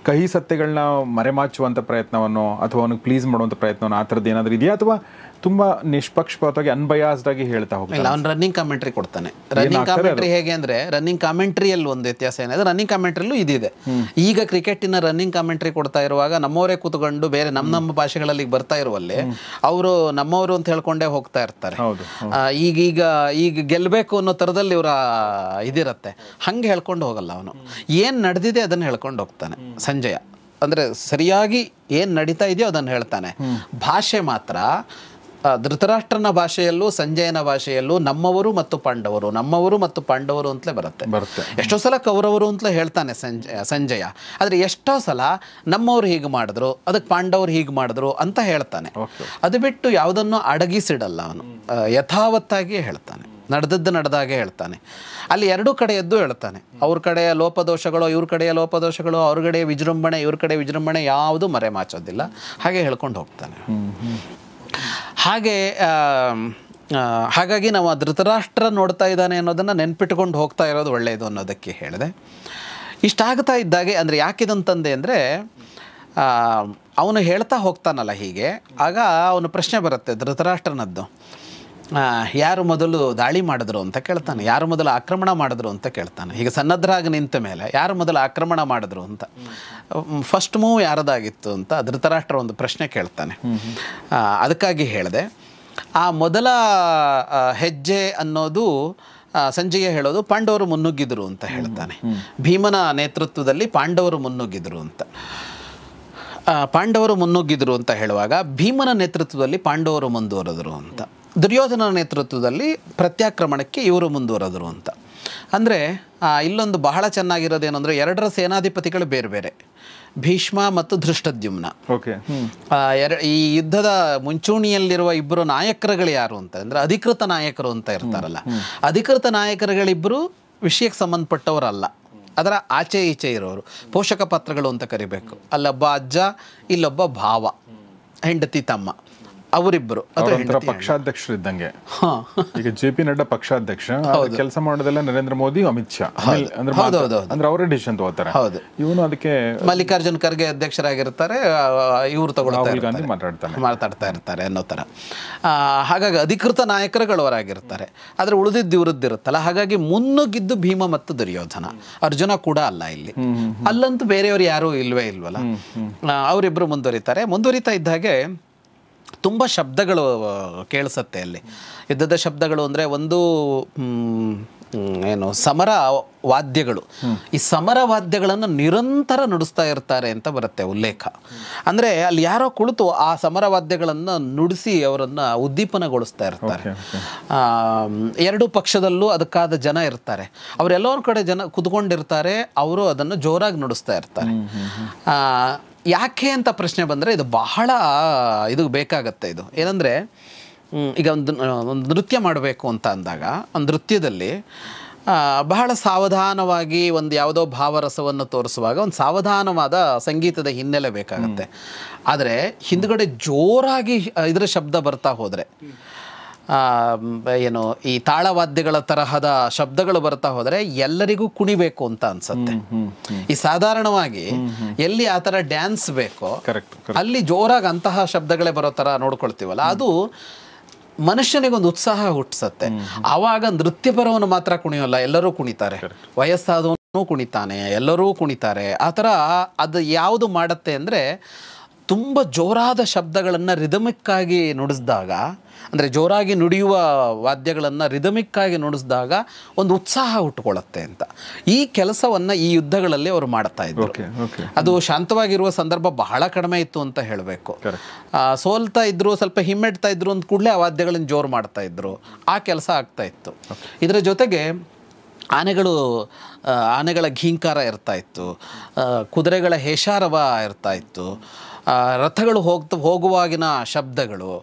ಕಹಿ ಸತ್ಯಗಳನ್ನ ಮರೆಮಾಚುವಂಥ ಪ್ರಯತ್ನವನ್ನು ಅಥವಾ ಅವನಿಗೆ ಪ್ಲೀಸ್ ಮಾಡುವಂಥ ಪ್ರಯತ್ನವನ್ನು ಆ ಥರದ್ದು ಏನಾದರೂ ಇದೆಯಾ, ಅಥವಾ ತುಂಬ ನಿಷ್ಪಕ್ಷಪಾತವಾಗಿ ಅನ್ಬಯಾಸ್ಡ್ ಆಗಿ ಹೇಳ್ತಾ ಹೋಗ್ತಾನೆ? ಅವ್ನು ರನ್ನಿಂಗ್ ಕಾಮೆಂಟ್ರಿ ಕೊಡ್ತಾನೆ. ರನ್ನಿಂಗ್ ಕಾಮೆಂಟ್ರಿ ಹೇಗೆ ಅಂದರೆ, ರನ್ನಿಂಗ್ ಕಾಮೆಂಟ್ರಿಯಲ್ಲಿ ಒಂದು ವ್ಯತ್ಯಾಸ ಏನಿದೆ, ರನ್ನಿಂಗ್ ಕಾಮೆಂಟ್ರಿಯಲ್ಲೂ ಇದಿದೆ. ಈಗ ಕ್ರಿಕೆಟಿನ ರನ್ನಿಂಗ್ ಕಾಮೆಂಟ್ರಿ ಕೊಡ್ತಾ ಇರುವಾಗ ನಮ್ಮವರೇ ಕೂತ್ಕೊಂಡು ಬೇರೆ ನಮ್ಮ ಭಾಷೆಗಳಲ್ಲಿ ಬರ್ತಾ ಇರುವಲ್ಲಿ ಅವರು ನಮ್ಮವರು ಅಂತ ಹೇಳ್ಕೊಂಡೇ ಹೋಗ್ತಾ ಇರ್ತಾರೆ. ಈಗ ಗೆಲ್ಲಬೇಕು ಅನ್ನೋ ಥರದಲ್ಲಿ ಇವರ ಇದಿರುತ್ತೆ. ಹಂಗೆ ಹೇಳ್ಕೊಂಡು ಹೋಗಲ್ಲ ಅವನು, ಏನು ನಡೆದಿದೆ ಅದನ್ನು ಹೇಳ್ಕೊಂಡು ಹೋಗ್ತಾನೆ ಸಂಜಯ. ಅಂದರೆ ಸರಿಯಾಗಿ ಏನು ನಡೀತಾ ಇದೆಯೋ ಅದನ್ನು ಹೇಳ್ತಾನೆ. ಭಾಷೆ ಮಾತ್ರ ಧೃತರಾಷ್ಟ್ರನ ಭಾಷೆಯಲ್ಲೂ ಸಂಜಯನ ಭಾಷೆಯಲ್ಲೂ ನಮ್ಮವರು ಮತ್ತು ಪಾಂಡವರು ಅಂತಲೇ ಬರುತ್ತೆ. ಎಷ್ಟೋ ಸಲ ಕೌರವರು ಅಂತಲೇ ಹೇಳ್ತಾನೆ ಸಂಜಯ, ಆದರೆ ಎಷ್ಟೋ ಸಲ ನಮ್ಮವರು ಹೀಗೆ ಮಾಡಿದ್ರು, ಅದಕ್ಕೆ ಪಾಂಡವರು ಹೀಗೆ ಮಾಡಿದ್ರು ಅಂತ ಹೇಳ್ತಾನೆ. ಅದು ಬಿಟ್ಟು ಯಾವುದನ್ನು ಅಡಗಿಸಿಡಲ್ಲ ಅವನು, ಯಥಾವತ್ತಾಗಿ ಹೇಳ್ತಾನೆ, ನಡೆದಾಗೆ ಹೇಳ್ತಾನೆ. ಅಲ್ಲಿ 2 ಕಡೆಯದ್ದು ಹೇಳ್ತಾನೆ. ಅವ್ರ ಕಡೆಯ ಲೋಪದೋಷಗಳು, ಇವ್ರ ಕಡೆಯ ಲೋಪದೋಷಗಳು, ಅವ್ರ ಕಡೆಯ ವಿಜೃಂಭಣೆ, ಇವ್ರ ಕಡೆ ವಿಜೃಂಭಣೆ, ಯಾವುದು ಮರೆಮಾಚೋದಿಲ್ಲ. ಹಾಗೆ ಹೇಳ್ಕೊಂಡು ಹೋಗ್ತಾನೆ. ಹಾಗಾಗಿ ನಾವು ಧೃತರಾಷ್ಟ್ರ ನೋಡ್ತಾ ಇದ್ದಾನೆ ಅನ್ನೋದನ್ನು ನೆನ್ಪಿಟ್ಕೊಂಡು ಹೋಗ್ತಾ ಇರೋದು ಒಳ್ಳೆಯದು ಅನ್ನೋದಕ್ಕೆ ಹೇಳಿದೆ. ಇಷ್ಟಾಗ್ತಾ ಇದ್ದಾಗೆ, ಅಂದರೆ ಯಾಕಿದಂತಂದೆ ಅಂದರೆ, ಅವನು ಹೇಳ್ತಾ ಹೋಗ್ತಾನಲ್ಲ ಹೀಗೆ, ಆಗ ಅವನು ಪ್ರಶ್ನೆ ಬರುತ್ತೆ ಧೃತರಾಷ್ಟ್ರನದ್ದು. ಯಾರು ಮೊದಲು ದಾಳಿ ಮಾಡಿದ್ರು ಅಂತ ಕೇಳ್ತಾನೆ, ಯಾರು ಮೊದಲು ಆಕ್ರಮಣ ಮಾಡಿದ್ರು ಅಂತ ಕೇಳ್ತಾನೆ. ಈಗ ಸನ್ನದ್ಧರಾಗಿ ನಿಂತ ಮೇಲೆ ಯಾರು ಮೊದಲು ಆಕ್ರಮಣ ಮಾಡಿದ್ರು ಅಂತ, ಫಸ್ಟ್ ಮೂವ್ ಯಾರದಾಗಿತ್ತು ಅಂತ ಧೃತರಾಷ್ಟ್ರ ಒಂದು ಪ್ರಶ್ನೆ ಕೇಳ್ತಾನೆ. ಅದಕ್ಕಾಗಿ ಹೇಳಿದೆ, ಆ ಮೊದಲ ಹೆಜ್ಜೆ ಅನ್ನೋದು ಸಂಜಯ ಹೇಳೋದು ಪಾಂಡವರು ಮುನ್ನುಗ್ಗಿದ್ರು ಅಂತ ಹೇಳ್ತಾನೆ. ಭೀಮನ ನೇತೃತ್ವದಲ್ಲಿ ಪಾಂಡವರು ಮುನ್ನುಗ್ಗಿದ್ರು ಅಂತ. ಪಾಂಡವರು ಮುನ್ನುಗ್ಗಿದ್ರು ಅಂತ ಹೇಳುವಾಗ ಭೀಮನ ನೇತೃತ್ವದಲ್ಲಿ ಪಾಂಡವರು ಮುಂದುವರೆದರು ಅಂತ, ದುರ್ಯೋಧನ ನೇತೃತ್ವದಲ್ಲಿ ಪ್ರತ್ಯಾಕ್ರಮಣಕ್ಕೆ ಇವರು ಮುಂದುವರೆದರು ಅಂತ. ಅಂದರೆ ಇಲ್ಲೊಂದು ಬಹಳ ಚೆನ್ನಾಗಿರೋದೇನೆಂದರೆ, ಎರಡರ ಸೇನಾಧಿಪತಿಗಳು ಬೇರೆ ಬೇರೆ, ಭೀಷ್ಮ ಮತ್ತು ಧೃಷ್ಟದ್ಯುಮ್ನ. ಓಕೆ. ಈ ಯುದ್ಧದ ಮುಂಚೂಣಿಯಲ್ಲಿರುವ ಇಬ್ಬರು ನಾಯಕರುಗಳು ಯಾರು ಅಂತ ಅಂದರೆ ಅಧಿಕೃತ ನಾಯಕರು ಅಂತ ಇರ್ತಾರಲ್ಲ, ಅಧಿಕೃತ ನಾಯಕರುಗಳಿಬ್ಬರು ವಿಷಯಕ್ಕೆ ಸಂಬಂಧಪಟ್ಟವರಲ್ಲ, ಅದರ ಆಚೆ ಈಚೆ ಇರೋರು, ಪೋಷಕ ಪಾತ್ರಗಳು ಅಂತ ಕರಿಬೇಕು. ಅಲ್ಲೊಬ್ಬ ಅಜ್ಜ, ಇಲ್ಲೊಬ್ಬ ಭಾವ, ಹೆಂಡತಿ ತಮ್ಮ, ಅವರಿಬ್ಬರು ಪಕ್ಷಾಧ್ಯಕ್ಷರು ಇದ್ದಂಗೆ. ಈಗ JP ನಡ್ಡಾ ಪಕ್ಷಾಧ್ಯಕ್ಷ, ಕೆಲಸ ಮಾಡೋದೆಲ್ಲ ನರೇಂದ್ರ ಮೋದಿ, ಅಮಿತ್ ಶಾ ಅಂದ್ರೆ ಅವರೇ ಡಿಸಿಷನ್ ತಗೋತಾರೆ. ಹೌದು. ಇವನು ಅದಕ್ಕೆ ಮಲ್ಲಿಕಾರ್ಜುನ್ ಖರ್ಗೆ ಅಧ್ಯಕ್ಷರಾಗಿರ್ತಾರೆ, ಇವರು ತಗೊಳ್ತಾ ಮಾತಾಡ್ತಾ ಇರ್ತಾರೆ ಅನ್ನೋ ಥರ. ಹಾಗಾಗಿ ಅಧಿಕೃತ ನಾಯಕರುಗಳು ಅವರಾಗಿರ್ತಾರೆ, ಆದರೆ ಉಳಿದಿದ್ದು ಇರುತ್ತಲ್ಲ. ಹಾಗಾಗಿ ಮುನ್ನುಗ್ಗಿದ್ದು ಭೀಮ ಮತ್ತು ದುರ್ಯೋಧನ, ಅರ್ಜುನ ಕೂಡ ಅಲ್ಲ ಇಲ್ಲಿ. ಅಲ್ಲಂತೂ ಬೇರೆಯವರು ಯಾರೂ ಇಲ್ವಲ್ಲ. ಅವರಿಬ್ಬರು ಮುಂದುವರಿತಾ ಇದ್ದ ಹಾಗೆ ತುಂಬ ಶಬ್ದಗಳು ಕೇಳಿಸತ್ತೆ ಅಲ್ಲಿ. ಯುದ್ಧದ ಶಬ್ದಗಳು ಅಂದರೆ ಒಂದು ಏನು ಸಮರ ವಾದ್ಯಗಳು. ಈ ಸಮರ ವಾದ್ಯಗಳನ್ನು ನಿರಂತರ ನುಡಿಸ್ತಾ ಇರ್ತಾರೆ ಅಂತ ಬರುತ್ತೆ ಉಲ್ಲೇಖ. ಅಂದರೆ ಅಲ್ಲಿ ಯಾರೋ ಕುಳಿತು ಆ ಸಮರ ವಾದ್ಯಗಳನ್ನು ನುಡಿಸಿ ಅವರನ್ನು ಉದ್ದೀಪನಗೊಳಿಸ್ತಾ ಇರ್ತಾರೆ. ಎರಡೂ ಪಕ್ಷದಲ್ಲೂ ಅದಕ್ಕಾದ ಜನ ಇರ್ತಾರೆ, ಅವರೆಲ್ಲರ ಕಡೆ ಜನ ಕುತ್ಕೊಂಡಿರ್ತಾರೆ, ಅವರು ಅದನ್ನು ಜೋರಾಗಿ ನುಡಿಸ್ತಾ ಇರ್ತಾರೆ. ಯಾಕೆ ಅಂತ ಪ್ರಶ್ನೆ ಬಂದರೆ ಇದು ಬಹಳ ಇದು ಬೇಕಾಗತ್ತೆ. ಇದು ಏನಂದರೆ, ಈಗ ಒಂದು ನೃತ್ಯ ಮಾಡಬೇಕು ಅಂತ ಅಂದಾಗ ಒಂದು ನೃತ್ಯದಲ್ಲಿ ಬಹಳ ಸಾವಧಾನವಾಗಿ ಒಂದು ಯಾವುದೋ ಭಾವರಸವನ್ನು ತೋರಿಸುವಾಗ ಒಂದು ಸಾವಧಾನವಾದ ಸಂಗೀತದ ಹಿನ್ನೆಲೆ ಬೇಕಾಗತ್ತೆ. ಆದರೆ ಹಿಂದ್ಗಡೆ ಜೋರಾಗಿ ಇದರ ಶಬ್ದ ಬರ್ತಾ ಹೋದರೆ, ಏನು ಈ ತಾಳವಾದ್ಯಗಳ ತರಹದ ಶಬ್ದಗಳು ಬರ್ತಾ ಹೋದರೆ ಎಲ್ಲರಿಗೂ ಕುಣಿಬೇಕು ಅಂತ ಅನ್ಸತ್ತೆ. ಈ ಸಾಧಾರಣವಾಗಿ ಎಲ್ಲಿ ಆ ಥರ ಡ್ಯಾನ್ಸ್ ಬೇಕೋ ಅಲ್ಲಿ ಜೋರಾಗಿ ಅಂತಹ ಶಬ್ದಗಳೇ ಬರೋ ಥರ ನೋಡ್ಕೊಳ್ತೀವಲ್ಲ, ಅದು ಮನುಷ್ಯನಿಗೊಂದು ಉತ್ಸಾಹ ಹುಟ್ಟಿಸತ್ತೆ. ಆವಾಗ ನೃತ್ಯಪರವನ್ನು ಮಾತ್ರ ಕುಣಿಯೋಲ್ಲ, ಎಲ್ಲರೂ ಕುಣಿತಾರೆ, ವಯಸ್ಸಾದವನು ಕುಣಿತಾನೆ, ಎಲ್ಲರೂ ಕುಣಿತಾರೆ. ಆ ಥರ ಅದು ಯಾವುದು ಮಾಡುತ್ತೆ ಅಂದರೆ, ತುಂಬ ಜೋರಾದ ಶಬ್ದಗಳನ್ನು ರಿದಮಿಕ್ಕಾಗಿ ನುಡಿಸಿದಾಗ, ಅಂದರೆ ಜೋರಾಗಿ ನುಡಿಯುವ ವಾದ್ಯಗಳನ್ನು ರಿದಮಿಕ್ಕಾಗಿ ನುಡಿಸಿದಾಗ ಒಂದು ಉತ್ಸಾಹ ಹುಟ್ಟುಕೊಳ್ಳುತ್ತೆ ಅಂತ. ಈ ಕೆಲಸವನ್ನು ಈ ಯುದ್ಧಗಳಲ್ಲಿ ಅವರು ಮಾಡ್ತಾ ಇದ್ರು. ಅದು ಶಾಂತವಾಗಿರುವ ಸಂದರ್ಭ ಬಹಳ ಕಡಿಮೆ ಇತ್ತು ಅಂತ ಹೇಳಬೇಕು. ಸೋಲ್ತಾ ಇದ್ರು, ಸ್ವಲ್ಪ ಹಿಮ್ಮೆಡ್ತಾ ಇದ್ರು ಅಂದ ಕೂಡಲೇ ಆ ವಾದ್ಯಗಳನ್ನು ಜೋರು ಮಾಡ್ತಾ ಇದ್ರು. ಆ ಕೆಲಸ ಆಗ್ತಾ ಇತ್ತು. ಇದರ ಜೊತೆಗೆ ಆನೆಗಳ ಘೀಂಕಾರ ಇರ್ತಾ ಇತ್ತು, ಕುದುರೆಗಳ ಹೇಷಾರವ ಇರ್ತಾ ಇತ್ತು, ರಥಗಳು ಹೋಗುವಾಗಿನ ಶಬ್ದಗಳು,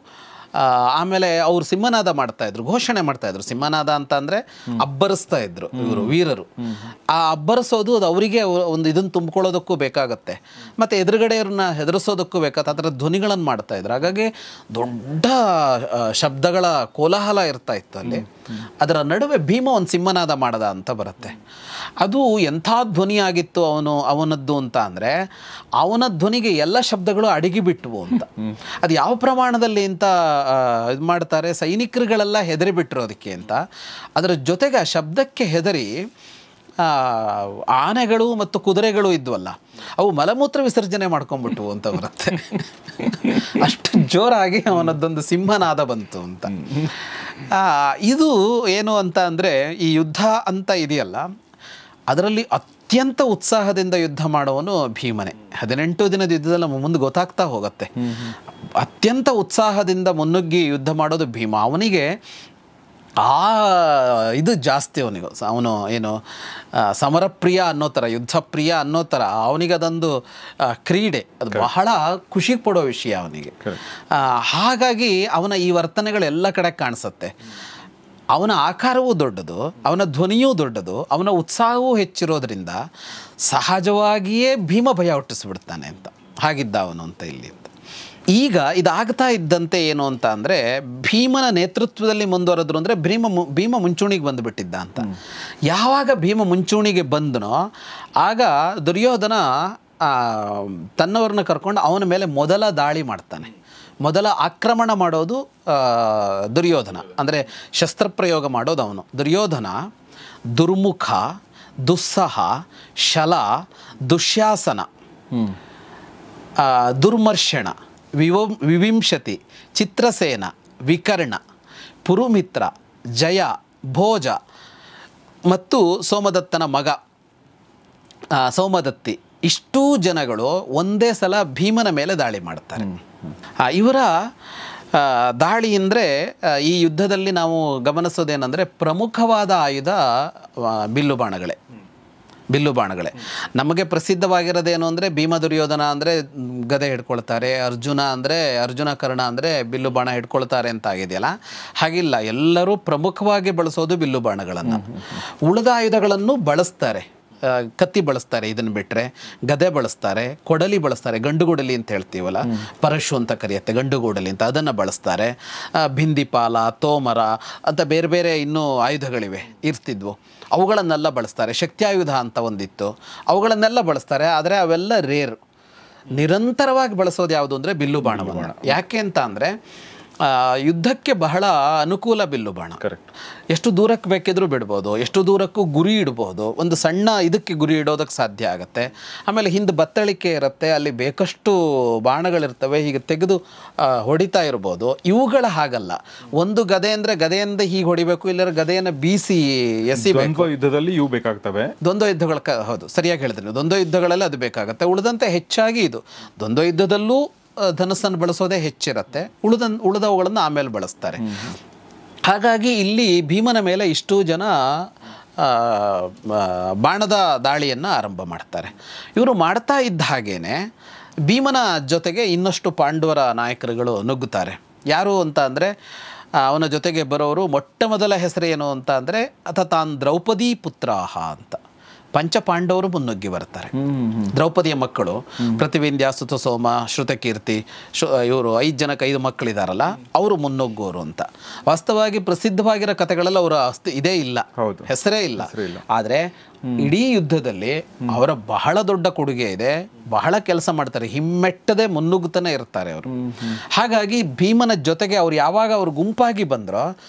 ಆಮೇಲೆ ಅವರು ಸಿಂಹನಾದ ಮಾಡ್ತಾಯಿದ್ರು, ಘೋಷಣೆ ಮಾಡ್ತಾಯಿದ್ರು. ಸಿಂಹನಾದ ಅಂತ ಅಂದರೆ ಅಬ್ಬರಿಸ್ತಾ ಇದ್ರು ಇವರು ವೀರರು. ಆ ಅಬ್ಬರಿಸೋದು ಅದು ಅವರಿಗೆ ಒಂದು ಇದನ್ನು ತುಂಬಿಕೊಳ್ಳೋದಕ್ಕೂ ಬೇಕಾಗತ್ತೆ, ಮತ್ತು ಎದುರುಗಡೆಯವ್ರನ್ನ ಹೆದರಿಸೋದಕ್ಕೂ ಬೇಕಾಗತ್ತೆ. ಆ ಥರ ಧ್ವನಿಗಳನ್ನು ಮಾಡ್ತಾಯಿದ್ರು. ಹಾಗಾಗಿ ದೊಡ್ಡ ಶಬ್ದಗಳ ಕೋಲಾಹಲ ಇರ್ತಾ ಇತ್ತು ಅಲ್ಲಿ. ಅದರ ನಡುವೆ ಭೀಮ ಒಂದು ಸಿಂಹನಾದ ಮಾಡದ ಅಂತ ಬರುತ್ತೆ. ಅದು ಎಂಥ ಧ್ವನಿಯಾಗಿತ್ತು ಅವನದ್ದು ಅಂತ ಅಂದರೆ, ಅವನ ಧ್ವನಿಗೆ ಎಲ್ಲ ಶಬ್ದಗಳು ಅಡಗಿಬಿಟ್ಟವು ಅಂತ. ಅದು ಯಾವ ಪ್ರಮಾಣದಲ್ಲಿ ಅಂತ ಇದು ಮಾಡ್ತಾರೆ, ಸೈನಿಕರುಗಳೆಲ್ಲ ಹೆದರಿ ಬಿಟ್ಟರು ಅದಕ್ಕೆ ಅಂತ. ಅದರ ಜೊತೆಗೆ ಆ ಶಬ್ದಕ್ಕೆ ಹೆದರಿ ಆನೆಗಳು ಮತ್ತು ಕುದುರೆಗಳು ಇದ್ವಲ್ಲ, ಅವು ಮಲಮೂತ್ರ ವಿಸರ್ಜನೆ ಮಾಡ್ಕೊಂಡ್ಬಿಟ್ವು ಅಂತ ಬರುತ್ತೆ. ಅಷ್ಟು ಜೋರಾಗಿ ಅವನದ್ದೊಂದು ಸಿಂಹನಾದ ಬಂತು ಅಂತ. ಇದು ಏನು ಅಂತ ಅಂದರೆ, ಈ ಯುದ್ಧ ಅಂತ ಇದೆಯಲ್ಲ, ಅದರಲ್ಲಿ ಅತ್ಯಂತ ಉತ್ಸಾಹದಿಂದ ಯುದ್ಧ ಮಾಡುವನು ಭೀಮನೇ. 18 ದಿನದ ಯುದ್ಧದಲ್ಲಿ ನಮ್ಮ ಮುಂದೆ ಗೊತ್ತಾಗ್ತಾ ಹೋಗುತ್ತೆ. ಅತ್ಯಂತ ಉತ್ಸಾಹದಿಂದ ಮುನ್ನುಗ್ಗಿ ಯುದ್ಧ ಮಾಡೋದು ಭೀಮ. ಅವನಿಗೆ ಇದು ಜಾಸ್ತಿ. ಅವನು ಏನು ಸಮರಪ್ರಿಯ ಅನ್ನೋ ಥರ, ಯುದ್ಧ ಪ್ರಿಯ ಅನ್ನೋ ಥರ ಅವನಿಗೆ ಅದೊಂದು ಕ್ರೀಡೆ, ಅದು ಬಹಳ ಖುಷಿ ಪಡೋ ವಿಷಯ ಅವನಿಗೆ. ಹಾಗಾಗಿ ಅವನ ಈ ವರ್ತನೆಗಳೆಲ್ಲ ಕಡೆ ಕಾಣಿಸುತ್ತೆ. ಅವನ ಆಕಾರವೂ ದೊಡ್ಡದು, ಅವನ ಧ್ವನಿಯೂ ದೊಡ್ಡದು, ಅವನ ಉತ್ಸಾಹವೂ ಹೆಚ್ಚಿರೋದ್ರಿಂದ ಸಹಜವಾಗಿಯೇ ಭೀಮ ಭಯ ಹುಟ್ಟಿಸ್ಬಿಡ್ತಾನೆ ಅಂತ. ಹಾಗಿದ್ದ ಅವನು ಅಂತ ಇಲ್ಲಿ. ಈಗ ಇದಾಗ್ತಾ ಇದ್ದಂತೆ ಏನು ಅಂತ ಅಂದರೆ, ಭೀಮನ ನೇತೃತ್ವದಲ್ಲಿ ಮುಂದುವರೆದ್ರು ಅಂದರೆ ಭೀಮ ಮುಂಚೂಣಿಗೆ ಬಂದುಬಿಟ್ಟಿದ್ದ ಅಂತ. ಯಾವಾಗ ಭೀಮ ಮುಂಚೂಣಿಗೆ ಬಂದನೋ ಆಗ ದುರ್ಯೋಧನ ತನ್ನವ್ರನ್ನ ಕರ್ಕೊಂಡು ಅವನ ಮೇಲೆ ಮೊದಲ ದಾಳಿ ಮಾಡ್ತಾನೆ. ಮೊದಲ ಆಕ್ರಮಣ ಮಾಡೋದು ದುರ್ಯೋಧನ, ಅಂದರೆ ಶಸ್ತ್ರಪ್ರಯೋಗ ಮಾಡೋದು ಅವನು. ದುರ್ಯೋಧನ ದುರ್ಮುಖ, ದುಸ್ಸಹ, ಶಲ, ದುಶ್ಯಾಸನ, ದುರ್ಮರ್ಷಣ, ವಿವಿಂಶತಿ, ಚಿತ್ರಸೇನ, ವಿಕರ್ಣ, ಪುರುಮಿತ್ರ, ಜಯ, ಭೋಜ ಮತ್ತು ಸೋಮದತ್ತನ ಮಗ ಸೋಮದತ್ತಿ, ಇಷ್ಟೂ ಜನಗಳು ಒಂದೇ ಸಲ ಭೀಮನ ಮೇಲೆ ದಾಳಿ ಮಾಡ್ತಾರೆ. ಇವರ ದಾಳಿ ಅಂದರೆ ಈ ಯುದ್ಧದಲ್ಲಿ ನಾವು ಗಮನಿಸೋದೇನೆಂದರೆ ಪ್ರಮುಖವಾದ ಆಯುಧ ಬಿಲ್ಲು ಬಾಣಗಳೇ. ನಮಗೆ ಪ್ರಸಿದ್ಧವಾಗಿರೋದೇನು ಅಂದರೆ ಭೀಮ ದುರ್ಯೋಧನ ಅಂದರೆ ಗದೆ ಹಿಡ್ಕೊಳ್ತಾರೆ, ಅರ್ಜುನ ಕರ್ಣ ಅಂದರೆ ಬಿಲ್ಲು ಬಾಣ ಹಿಡ್ಕೊಳ್ತಾರೆ ಅಂತ ಆಗಿದೆಯಲ್ಲ, ಹಾಗಿಲ್ಲ. ಎಲ್ಲರೂ ಪ್ರಮುಖವಾಗಿ ಬಳಸೋದು ಬಿಲ್ಲು ಬಾಣಗಳನ್ನು. ಉಳಿದ ಆಯುಧಗಳನ್ನು ಬಳಸ್ತಾರೆ. ಕತ್ತಿ ಬಳಸ್ತಾರೆ, ಇದನ್ನು ಬಿಟ್ಟರೆ ಗದೆ ಬಳಸ್ತಾರೆ, ಕೊಡಲಿ ಬಳಸ್ತಾರೆ, ಗಂಡುಗೊಡಲಿ ಅಂತ ಹೇಳ್ತೀವಲ್ಲ, ಪರಶು ಅಂತ ಕರೆಯುತ್ತೆ, ಗಂಡುಗೊಡಲಿ ಅಂತ, ಅದನ್ನು ಬಳಸ್ತಾರೆ. ಭಿಂದಿಪಾಲ, ತೋಮರ ಅಂತ ಬೇರೆ ಬೇರೆ ಇನ್ನೂ ಆಯುಧಗಳಿವೆ ಇರ್ತಿದ್ವು, ಅವುಗಳನ್ನೆಲ್ಲ ಬಳಸ್ತಾರೆ. ಶಕ್ತಿಯಾಯುಧ ಅಂತ ಒಂದಿತ್ತು, ಅವುಗಳನ್ನೆಲ್ಲ ಬಳಸ್ತಾರೆ. ಆದರೆ ಅವೆಲ್ಲ ರೇರ್. ನಿರಂತರವಾಗಿ ಬಳಸೋದು ಯಾವುದು ಅಂದರೆ ಬಿಲ್ಲು ಬಾಣವನ್ನು. ಯಾಕೆ ಅಂತ ಅಂದರೆ ಯುದ್ಧಕ್ಕೆ ಬಹಳ ಅನುಕೂಲ ಬಿಲ್ಲು ಬಾಣ. ಎಷ್ಟು ದೂರಕ್ಕೆ ಬೇಕಿದ್ರೂ ಬಿಡ್ಬೋದು, ಎಷ್ಟು ದೂರಕ್ಕೂ ಗುರಿ ಇಡ್ಬೋದು. ಒಂದು ಸಣ್ಣ ಇದಕ್ಕೆ ಗುರಿ ಇಡೋದಕ್ಕೆ ಸಾಧ್ಯ ಆಗುತ್ತೆ. ಆಮೇಲೆ ಹಿಂದೆ ಬತ್ತಳಿಕೆ ಇರುತ್ತೆ, ಅಲ್ಲಿ ಬೇಕಷ್ಟು ಬಾಣಗಳಿರ್ತವೆ, ಹೀಗೆ ತೆಗೆದು ಹೊಡಿತಾ ಇರ್ಬೋದು. ಇವುಗಳ ಹಾಗಲ್ಲ. ಒಂದು ಗದೆ ಅಂದರೆ ಗದೆಯಿಂದ ಹೀಗೆ ಹೊಡಿಬೇಕು, ಇಲ್ಲರ ಗದೆಯನ್ನು ಬೀಸಿ ಎಸಿಬೇಕು. ಯುದ್ಧದಲ್ಲಿ ಇವು ಬೇಕಾಗ್ತವೆ. ದ್ವಂದ್ವ ಯುದ್ಧಗಳ ಹೌದು, ಸರಿಯಾಗಿ ಹೇಳಿದ್ರೆ ದ್ವಂದ್ವ ಯುದ್ಧಗಳಲ್ಲಿ ಅದು ಬೇಕಾಗುತ್ತೆ. ಉಳಿದಂತೆ ಹೆಚ್ಚಾಗಿ ಇದು ದ್ವಂದ್ವ ಯುದ್ಧದಲ್ಲೂ ಧನಸ್ಸನ್ನು ಬಳಸೋದೇ ಹೆಚ್ಚಿರುತ್ತೆ, ಉಳಿದವುಗಳನ್ನು ಆಮೇಲೆ ಬಳಸ್ತಾರೆ. ಹಾಗಾಗಿ ಇಲ್ಲಿ ಭೀಮನ ಮೇಲೆ ಇಷ್ಟೂ ಜನ ಬಾಣದ ದಾಳಿಯನ್ನು ಆರಂಭ ಮಾಡ್ತಾರೆ. ಇವರು ಮಾಡ್ತಾ ಇದ್ದ ಹಾಗೇನೆ ಭೀಮನ ಜೊತೆಗೆ ಇನ್ನಷ್ಟು ಪಾಂಡವರ ನಾಯಕರುಗಳು ನುಗ್ಗುತ್ತಾರೆ. ಯಾರು ಅಂತ ಅಂದರೆ ಅವನ ಜೊತೆಗೆ ಬರೋರು ಮೊಟ್ಟ ಮೊದಲ ಹೆಸರೇನು ಅಂತ ಅಂದರೆ ತಾನ್ ದ್ರೌಪದಿ ಪುತ್ರಾಹ ಅಂತ. ಪಂಚಪಾಂಡವರು ಮುನ್ನುಗ್ಗಿ ಬರ್ತಾರೆ. ದ್ರೌಪದಿಯ ಮಕ್ಕಳು ಪ್ರತಿವಿಂಧ್ಯ, ಸುತಸೋಮ, ಶ್ರುತಕೀರ್ತಿ, ಇವರು 5 ಜನಕ್ಕೆ 5 ಮಕ್ಕಳಿದಾರಲ್ಲ, ಅವರು ಮುನ್ನುಗ್ಗೋರು ಅಂತ. ವಾಸ್ತವವಾಗಿ ಪ್ರಸಿದ್ಧವಾಗಿರೋ ಕಥೆಗಳಲ್ಲಿ ಅವರ ಇದೇ ಇಲ್ಲ, ಹೆಸರೇ ಇಲ್ಲ. ಆದರೆ ಇಡೀ ಯುದ್ಧದಲ್ಲಿ ಅವರ ಬಹಳ ದೊಡ್ಡ ಕೊಡುಗೆ ಇದೆ. ಬಹಳ ಕೆಲಸ ಮಾಡ್ತಾರೆ, ಹಿಮ್ಮೆಟ್ಟದೆ ಮುನ್ನುಗ್ಗುತ್ತಾನೆ ಇರ್ತಾರೆ ಅವರು. ಹಾಗಾಗಿ ಭೀಮನ ಜೊತೆಗೆ ಅವ್ರು ಯಾವಾಗ ಅವ್ರು ಗುಂಪಾಗಿ ಬಂದ್ರೋ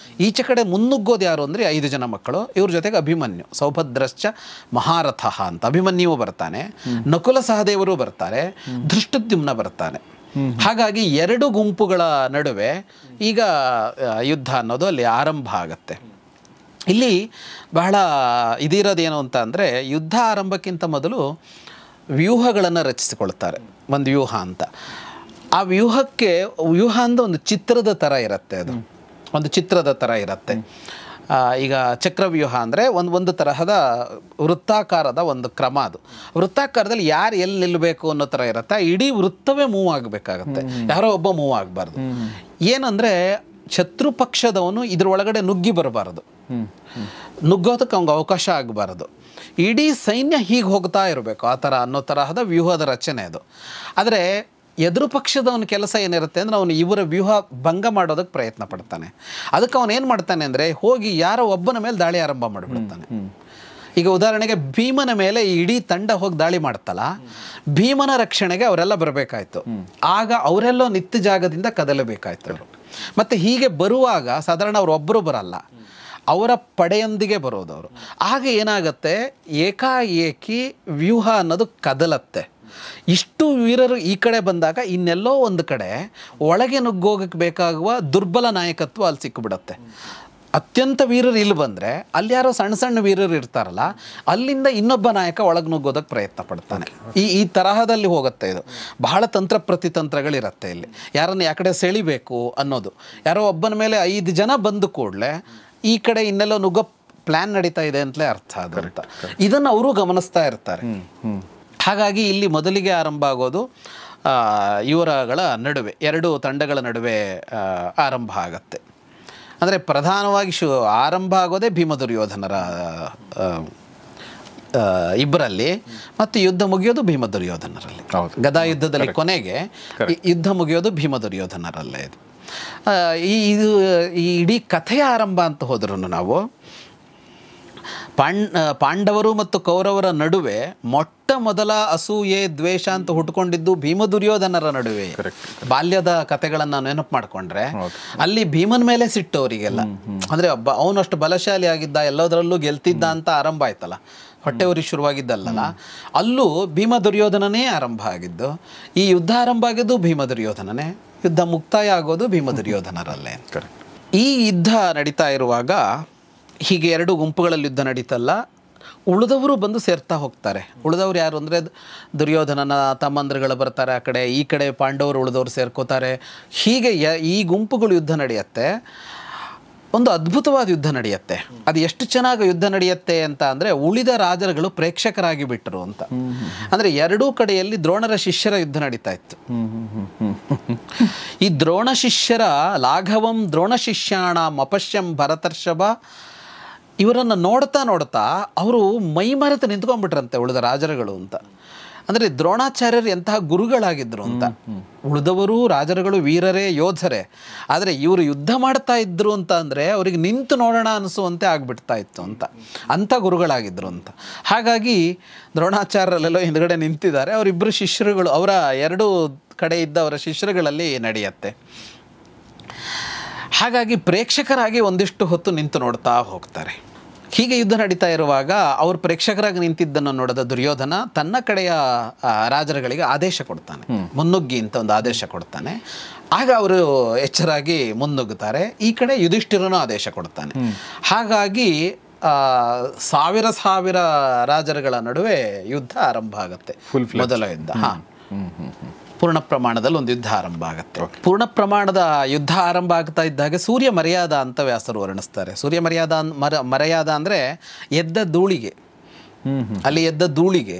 ಈಚೆ ಕಡೆ ಮುನ್ನುಗ್ಗೋದು ಯಾರು ಅಂದರೆ 5 ಜನ ಮಕ್ಕಳು. ಇವ್ರ ಜೊತೆಗೆ ಅಭಿಮನ್ಯು, ಸೌಭದ್ರಶ್ಚ ಮಹಾರಥ ಅಂತ ಅಭಿಮನ್ಯು ಬರ್ತಾನೆ, ನಕುಲ ಸಹದೇವರು ಬರ್ತಾರೆ, ಧೃಷ್ಟದ್ಯುಮ್ನ ಬರ್ತಾನೆ. ಹಾಗಾಗಿ 2 ಗುಂಪುಗಳ ನಡುವೆ ಈಗ ಯುದ್ಧ ಅನ್ನೋದು ಅಲ್ಲಿ ಆರಂಭ ಆಗತ್ತೆ. ಇಲ್ಲಿ ಬಹಳ ಇದಿರೋದೇನು ಅಂತ ಅಂದರೆ ಯುದ್ಧ ಆರಂಭಕ್ಕಿಂತ ಮೊದಲು ವ್ಯೂಹಗಳನ್ನು ರಚಿಸಿಕೊಳ್ತಾರೆ. ಒಂದು ವ್ಯೂಹ ಅಂತ, ಆ ವ್ಯೂಹ ಅಂದ ಒಂದು ಚಿತ್ರದ ಥರ ಇರುತ್ತೆ. ಅದು ಒಂದು ಚಿತ್ರದ ಥರ ಇರುತ್ತೆ. ಈಗ ಚಕ್ರವ್ಯೂಹ ಅಂದರೆ ಒಂದು ತರಹದ ವೃತ್ತಾಕಾರದ ಒಂದು ಕ್ರಮ. ಅದು ವೃತ್ತಾಕಾರದಲ್ಲಿ ಯಾರು ಎಲ್ಲಿ ನಿಲ್ಲಬೇಕು ಅನ್ನೋ ಥರ ಇರುತ್ತೆ. ಇಡೀ ವೃತ್ತವೇ ಮೂವ್ ಆಗಬೇಕಾಗತ್ತೆ, ಯಾರೋ ಒಬ್ಬ ಮೂವ್ ಆಗಬಾರ್ದು. ಏನಂದರೆ ಶತ್ರು ಪಕ್ಷದವನು ಇದರೊಳಗಡೆ ನುಗ್ಗಿ ಬರಬಾರದು, ನುಗ್ಗೋದಕ್ಕೆ ಅವ್ನಿಗೆ ಅವಕಾಶ ಆಗಬಾರದು. ಇಡೀ ಸೈನ್ಯ ಹೀಗೆ ಹೋಗ್ತಾ ಇರಬೇಕು, ಆ ಥರ ಅನ್ನೋ ತರಹದ ವ್ಯೂಹದ ರಚನೆ ಅದು. ಆದರೆ ಎದುರು ಪಕ್ಷದವನ ಕೆಲಸ ಏನಿರುತ್ತೆ ಅಂದರೆ ಅವನು ಇವರ ವ್ಯೂಹ ಭಂಗ ಮಾಡೋದಕ್ಕೆ ಪ್ರಯತ್ನ ಪಡ್ತಾನೆ. ಅದಕ್ಕೆ ಅವನು ಏನು ಮಾಡ್ತಾನೆ ಅಂದರೆ ಹೋಗಿ ಯಾರೋ ಒಬ್ಬನ ಮೇಲೆ ದಾಳಿ ಆರಂಭ ಮಾಡಿಬಿಡ್ತಾನೆ. ಈಗ ಉದಾಹರಣೆಗೆ ಭೀಮನ ಮೇಲೆ ಇಡೀ ತಂಡ ಹೋಗಿ ದಾಳಿ ಮಾಡ್ತಲ್ಲ, ಭೀಮನ ರಕ್ಷಣೆಗೆ ಅವರೆಲ್ಲ ಬರಬೇಕಾಯ್ತು. ಆಗ ಅವರೆಲ್ಲೋ ನಿತ್ಯ ಜಾಗದಿಂದ ಕದಲಬೇಕಾಯ್ತು ಅವರು. ಮತ್ತು ಹೀಗೆ ಬರುವಾಗ ಸಾಧಾರಣ ಅವರು ಒಬ್ಬರು ಬರಲ್ಲ, ಅವರ ಪಡೆಯೊಂದಿಗೆ ಬರೋದವರು. ಆಗ ಏನಾಗುತ್ತೆ, ಏಕಾಏಕಿ ವ್ಯೂಹ ಅನ್ನೋದು ಕದಲತ್ತೆ. ಇಷ್ಟು ವೀರರು ಈ ಕಡೆ ಬಂದಾಗ ಇನ್ನೆಲ್ಲೋ ಒಂದು ಕಡೆ ಒಳಗೆ ನುಗ್ಗೋಗಕ್ಕೆ ಬೇಕಾಗುವ ದುರ್ಬಲ ನಾಯಕತ್ವ ಅಲ್ಲಿ ಸಿಕ್ಕಿಬಿಡತ್ತೆ. ಅತ್ಯಂತ ವೀರರು ಇಲ್ಲಿ ಬಂದರೆ ಅಲ್ಲಿ ಯಾರೋ ಸಣ್ಣ ಸಣ್ಣ ವೀರರು ಇರ್ತಾರಲ್ಲ, ಅಲ್ಲಿಂದ ಇನ್ನೊಬ್ಬ ನಾಯಕ ಒಳಗೆ ನುಗ್ಗೋದಕ್ಕೆ ಪ್ರಯತ್ನ ಪಡ್ತಾನೆ. ಈ ತರಹದಲ್ಲಿ ಹೋಗುತ್ತೆ ಇದು. ಬಹಳ ತಂತ್ರ ಪ್ರತಿತಂತ್ರಗಳಿರುತ್ತೆ ಇಲ್ಲಿ. ಯಾರನ್ನು ಯಾ ಕಡೆ ಸೆಳಿಬೇಕು ಅನ್ನೋದು. ಯಾರೋ ಒಬ್ಬನ ಮೇಲೆ 5 ಜನ ಬಂದು ಕೂಡಲೇ ಈ ಕಡೆ ಇನ್ನೆಲ್ಲೋ ನುಗ್ಗೋ ಪ್ಲ್ಯಾನ್ ನಡೀತಾ ಇದೆ ಅಂತಲೇ ಅರ್ಥ ಅದು ಅಂತ. ಇದನ್ನು ಅವರು ಗಮನಿಸ್ತಾ ಇರ್ತಾರೆ. ಹಾಗಾಗಿ ಇಲ್ಲಿ ಮೊದಲಿಗೆ ಆರಂಭ ಆಗೋದು ಇವರಗಳ ನಡುವೆ, 2 ತಂಡಗಳ ನಡುವೆ ಆರಂಭ ಆಗತ್ತೆ. ಅಂದರೆ ಪ್ರಧಾನವಾಗಿ ಆರಂಭ ಆಗೋದೇ ಭೀಮ ದುರ್ಯೋಧನರ ಇಬ್ಬರಲ್ಲಿ, ಮತ್ತು ಯುದ್ಧ ಮುಗಿಯೋದು ಭೀಮ ದುರ್ಯೋಧನರಲ್ಲಿ. ಗದಾ ಯುದ್ಧದಲ್ಲಿ ಕೊನೆಗೆ ಯುದ್ಧ ಮುಗಿಯೋದು ಭೀಮ ದುರ್ಯೋಧನರಲ್ಲೇ. ಇದು ಈ ಇಡೀ ಕಥೆಯ ಆರಂಭ ಅಂತ ಹೋದ್ರೂ ನಾವು ಪಾಂಡವರು ಮತ್ತು ಕೌರವರ ನಡುವೆ ಮೊಟ್ಟ ಮೊದಲ ಅಸೂಯೆ ದ್ವೇಷ ಅಂತ ಹುಟ್ಕೊಂಡಿದ್ದು ಭೀಮ ದುರ್ಯೋಧನರ ನಡುವೆ. ಬಾಲ್ಯದ ಕಥೆಗಳನ್ನು ನೆನಪು ಮಾಡಿಕೊಂಡ್ರೆ ಅಲ್ಲಿ ಭೀಮನ ಮೇಲೆ ಸಿಟ್ಟು ಅವರಿಗೆಲ್ಲ. ಅಂದರೆ ಅವನಷ್ಟು ಬಲಶಾಲಿ ಆಗಿದ್ದ, ಎಲ್ಲದರಲ್ಲೂ ಗೆಲ್ತಿದ್ದ ಅಂತ ಆರಂಭ ಆಯ್ತಲ್ಲ, ಹೊಟ್ಟೆ ಉರಿ ಶುರುವಾಗಿದ್ದಲ್ಲ, ಅಲ್ಲೂ ಭೀಮ ದುರ್ಯೋಧನನೇ ಆರಂಭ ಆಗಿದ್ದು. ಈ ಯುದ್ಧ ಆರಂಭ ಆಗಿದ್ದು ಭೀಮ ದುರ್ಯೋಧನನೇ, ಯುದ್ಧ ಮುಕ್ತಾಯ ಆಗೋದು ಭೀಮ ದುರ್ಯೋಧನರಲ್ಲೇ. ಈ ಯುದ್ಧ ನಡೀತಾ ಇರುವಾಗ ಹೀಗೆ ಎರಡು ಗುಂಪುಗಳಲ್ಲಿ ಯುದ್ಧ ನಡೀತಲ್ಲ, ಉಳಿದವರು ಬಂದು ಸೇರ್ತಾ ಹೋಗ್ತಾರೆ. ಉಳಿದವ್ರು ಯಾರು ಅಂದರೆ ದುರ್ಯೋಧನನ ತಮ್ಮಂದ್ರುಗಳು ಬರ್ತಾರೆ ಆ ಕಡೆ, ಈ ಕಡೆ ಪಾಂಡವರು ಉಳಿದವರು ಸೇರ್ಕೋತಾರೆ. ಹೀಗೆ ಈ ಗುಂಪುಗಳು ಯುದ್ಧ ನಡೆಯುತ್ತೆ. ಒಂದು ಅದ್ಭುತವಾದ ಯುದ್ಧ ನಡೆಯುತ್ತೆ. ಅದು ಎಷ್ಟು ಚೆನ್ನಾಗಿ ಯುದ್ಧ ನಡೆಯುತ್ತೆ ಅಂತ ಅಂದರೆ ಉಳಿದ ರಾಜರುಗಳು ಪ್ರೇಕ್ಷಕರಾಗಿ ಬಿಟ್ಟರು ಅಂತ. ಅಂದರೆ ಎರಡೂ ಕಡೆಯಲ್ಲಿ ದ್ರೋಣರ ಶಿಷ್ಯರ ಯುದ್ಧ ನಡೀತಾ ಇತ್ತು. ಈ ದ್ರೋಣ ಶಿಷ್ಯರ ಲಾಘವಂ ದ್ರೋಣ ಶಿಷ್ಯಾಣಂ ಅಪಶ್ಯಂ ಭರತರ್ಷಭ, ಇವರನ್ನು ನೋಡ್ತಾ ನೋಡ್ತಾ ಅವರು ಮೈಮರೆತು ನಿಂತ್ಕೊಂಡ್ಬಿಟ್ರಂತೆ ಉಳಿದ ರಾಜರುಗಳು ಅಂತ. ಅಂದರೆ ದ್ರೋಣಾಚಾರ್ಯರು ಎಂತಹ ಗುರುಗಳಾಗಿದ್ದರು ಅಂತ. ಉಳಿದವರು ರಾಜರುಗಳು ವೀರರೇ, ಯೋಧರೇ, ಆದರೆ ಇವರು ಯುದ್ಧ ಮಾಡ್ತಾ ಇದ್ರು ಅಂತ ಅಂದರೆ ಅವರಿಗೆ ನಿಂತು ನೋಡೋಣ ಅನಿಸುವಂತೆ ಆಗ್ಬಿಡ್ತಾ ಇತ್ತು ಅಂತ. ಅಂಥ ಗುರುಗಳಾಗಿದ್ದರು ಅಂತ. ಹಾಗಾಗಿ ದ್ರೋಣಾಚಾರ್ಯರಲ್ಲೆಲ್ಲೋ ಹಿಂದ್ಗಡೆ ನಿಂತಿದ್ದಾರೆ. ಅವರಿಬ್ಬರು ಶಿಷ್ಯರುಗಳು, ಅವರ ಎರಡು ಕಡೆ ಇದ್ದ ಅವರ ಶಿಷ್ಯರುಗಳಲ್ಲಿ ನಡೆಯುತ್ತೆ. ಹಾಗಾಗಿ ಪ್ರೇಕ್ಷಕರಾಗಿ ಒಂದಿಷ್ಟು ಹೊತ್ತು ನಿಂತು ನೋಡ್ತಾ ಹೋಗ್ತಾರೆ. ಹೀಗೆ ಯುದ್ಧ ನಡೀತಾ ಇರುವಾಗ ಅವರು ಪ್ರೇಕ್ಷಕರಾಗಿ ನಿಂತಿದ್ದನ್ನು ನೋಡಿದ ದುರ್ಯೋಧನ ತನ್ನ ಕಡೆಯ ರಾಜರುಗಳಿಗೆ ಆದೇಶ ಕೊಡ್ತಾನೆ, ಮುನ್ನುಗ್ಗಿ ಅಂತ ಒಂದು ಆದೇಶ ಕೊಡ್ತಾನೆ. ಆಗ ಅವರು ಎಚ್ಚರಾಗಿ ಮುನ್ನುಗ್ಗುತ್ತಾರೆ. ಈ ಕಡೆ ಯುಧಿಷ್ಠಿರನು ಆದೇಶ ಕೊಡ್ತಾನೆ. ಹಾಗಾಗಿ ಸಾವಿರ ರಾಜರುಗಳ ನಡುವೆ ಯುದ್ಧ ಆರಂಭ ಆಗುತ್ತೆ. ಮೊದಲ ಯುದ್ಧ ಪೂರ್ಣ ಪ್ರಮಾಣದಲ್ಲಿ ಒಂದು ಯುದ್ಧ ಆರಂಭ ಆಗುತ್ತೆ. ಪೂರ್ಣ ಪ್ರಮಾಣದ ಯುದ್ಧ ಆರಂಭ ಆಗ್ತಾ ಇದ್ದಾಗ ಸೂರ್ಯ ಮರ್ಯಾದ ಅಂತ ವ್ಯಾಸರು ವರ್ಣಿಸ್ತಾರೆ. ಸೂರ್ಯ ಮರ್ಯಾದ ಅಂದರೆ ಎದ್ದ ಧೂಳಿಗೆ, ಅಲ್ಲಿ ಎದ್ದ ಧೂಳಿಗೆ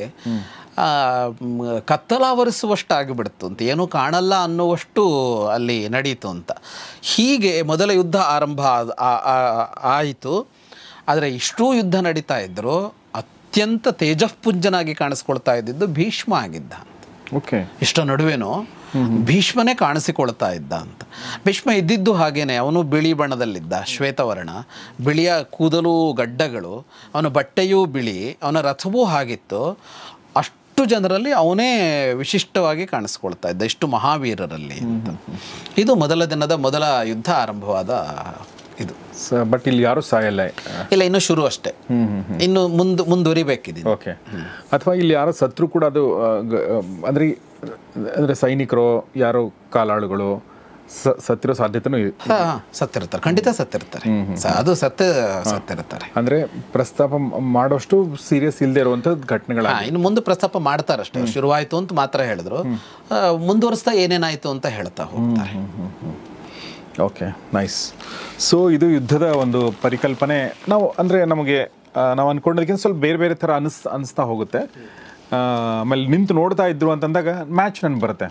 ಕತ್ತಲಾವರಿಸುವಷ್ಟು ಆಗಿಬಿಡ್ತು ಅಂತ, ಏನೂ ಕಾಣಲ್ಲ ಅನ್ನುವಷ್ಟು ಅಲ್ಲಿ ನಡೀತು ಅಂತ. ಹೀಗೆ ಮೊದಲ ಯುದ್ಧ ಆರಂಭ ಆಯಿತು. ಆದರೆ ಇಷ್ಟೂ ಯುದ್ಧ ನಡೀತಾ ಇದ್ದರು ಅತ್ಯಂತ ತೇಜಃಪುಂಜನಾಗಿ ಕಾಣಿಸ್ಕೊಳ್ತಾ ಇದ್ದಿದ್ದು ಭೀಷ್ಮ ಆಗಿದ್ದ. ಇಷ್ಟರ ನಡುವೆನೂ ಭೀಷ್ಮನೇ ಕಾಣಿಸಿಕೊಳ್ತಾ ಇದ್ದ ಅಂತ. ಭೀಷ್ಮ ಇದ್ದಿದ್ದು ಹಾಗೇನೆ, ಅವನು ಬಿಳಿ ಬಣ್ಣದಲ್ಲಿದ್ದ, ಶ್ವೇತವರ್ಣ, ಬಿಳಿಯ ಕೂದಲು ಗಡ್ಡಗಳು, ಅವನ ಬಟ್ಟೆಯೂ ಬಿಳಿ, ಅವನ ರಥವೂ ಹಾಗಿತ್ತು. ಅಷ್ಟು ಜನರಲ್ಲಿ ಅವನೇ ವಿಶಿಷ್ಟವಾಗಿ ಕಾಣಿಸ್ಕೊಳ್ತಾ ಇದ್ದ, ಇಷ್ಟು ಮಹಾವೀರರಲ್ಲಿ ಅಂತ. ಇದು ಮೊದಲ ದಿನದ ಮೊದಲ ಯುದ್ಧ ಆರಂಭವಾದ ಇದು. ಬಟ್ ಇಲ್ಲಿ ಯಾರು ಸಾಯಲ್ಲ, ಇಲ್ಲ, ಇನ್ನು ಶುರು ಅಷ್ಟೇ, ಇನ್ನು ಮುಂದುವರಿಬೇಕಿದೆ. ಓಕೆ. ಅಥವಾ ಇಲ್ಲಿ ಯಾರೋ ಸತ್ರು ಕೂಡ ಅದು ಅಂದರೆ ಸೈನಿಕರು ಯಾರೋ ಕಾಲಾಳುಗಳು ಸತ್ತಿರೋ ಸಾಧ್ಯತೆನೂ ಸತ್ತಿರ್ತಾರೆ, ಖಂಡಿತ ಸತ್ತಿರ್ತಾರೆ. ಅದು ಸತ್ತಿರ್ತಾರೆ. ಅಂದರೆ ಪ್ರಸ್ತಾಪ ಮಾಡೋಷ್ಟು ಸೀರಿಯಸ್ ಇಲ್ಲದೆ ಇರುವಂಥದ್ದು ಘಟನೆಗಳ ಇನ್ನು ಮುಂದೆ ಪ್ರಸ್ತಾಪ ಮಾಡ್ತಾರಷ್ಟೇ. ಶುರುವಾಯಿತು ಅಂತ ಮಾತ್ರ ಹೇಳಿದ್ರು, ಮುಂದುವರಿಸ್ತಾ ಏನೇನಾಯಿತು ಅಂತ ಹೇಳ್ತಾ ಹೋಗ್ತಾರೆ. Okay, nice. ಸೊ ಇದು ಯುದ್ಧದ ಒಂದು ಪರಿಕಲ್ಪನೆ. ನಾವು ಅಂದರೆ ನಾವು ಅಂದ್ಕೊಂಡೋದಕ್ಕಿಂತ ಸ್ವಲ್ಪ ಬೇರೆ ಬೇರೆ ಥರ ಅನಿಸ್ತಾ ಹೋಗುತ್ತೆ. ಆಮೇಲೆ ನಿಂತು ನೋಡ್ತಾ ಇದ್ರು ಅಂತಂದಾಗ ಮ್ಯಾಚ್ ನನಗೆ ಬರುತ್ತೆ.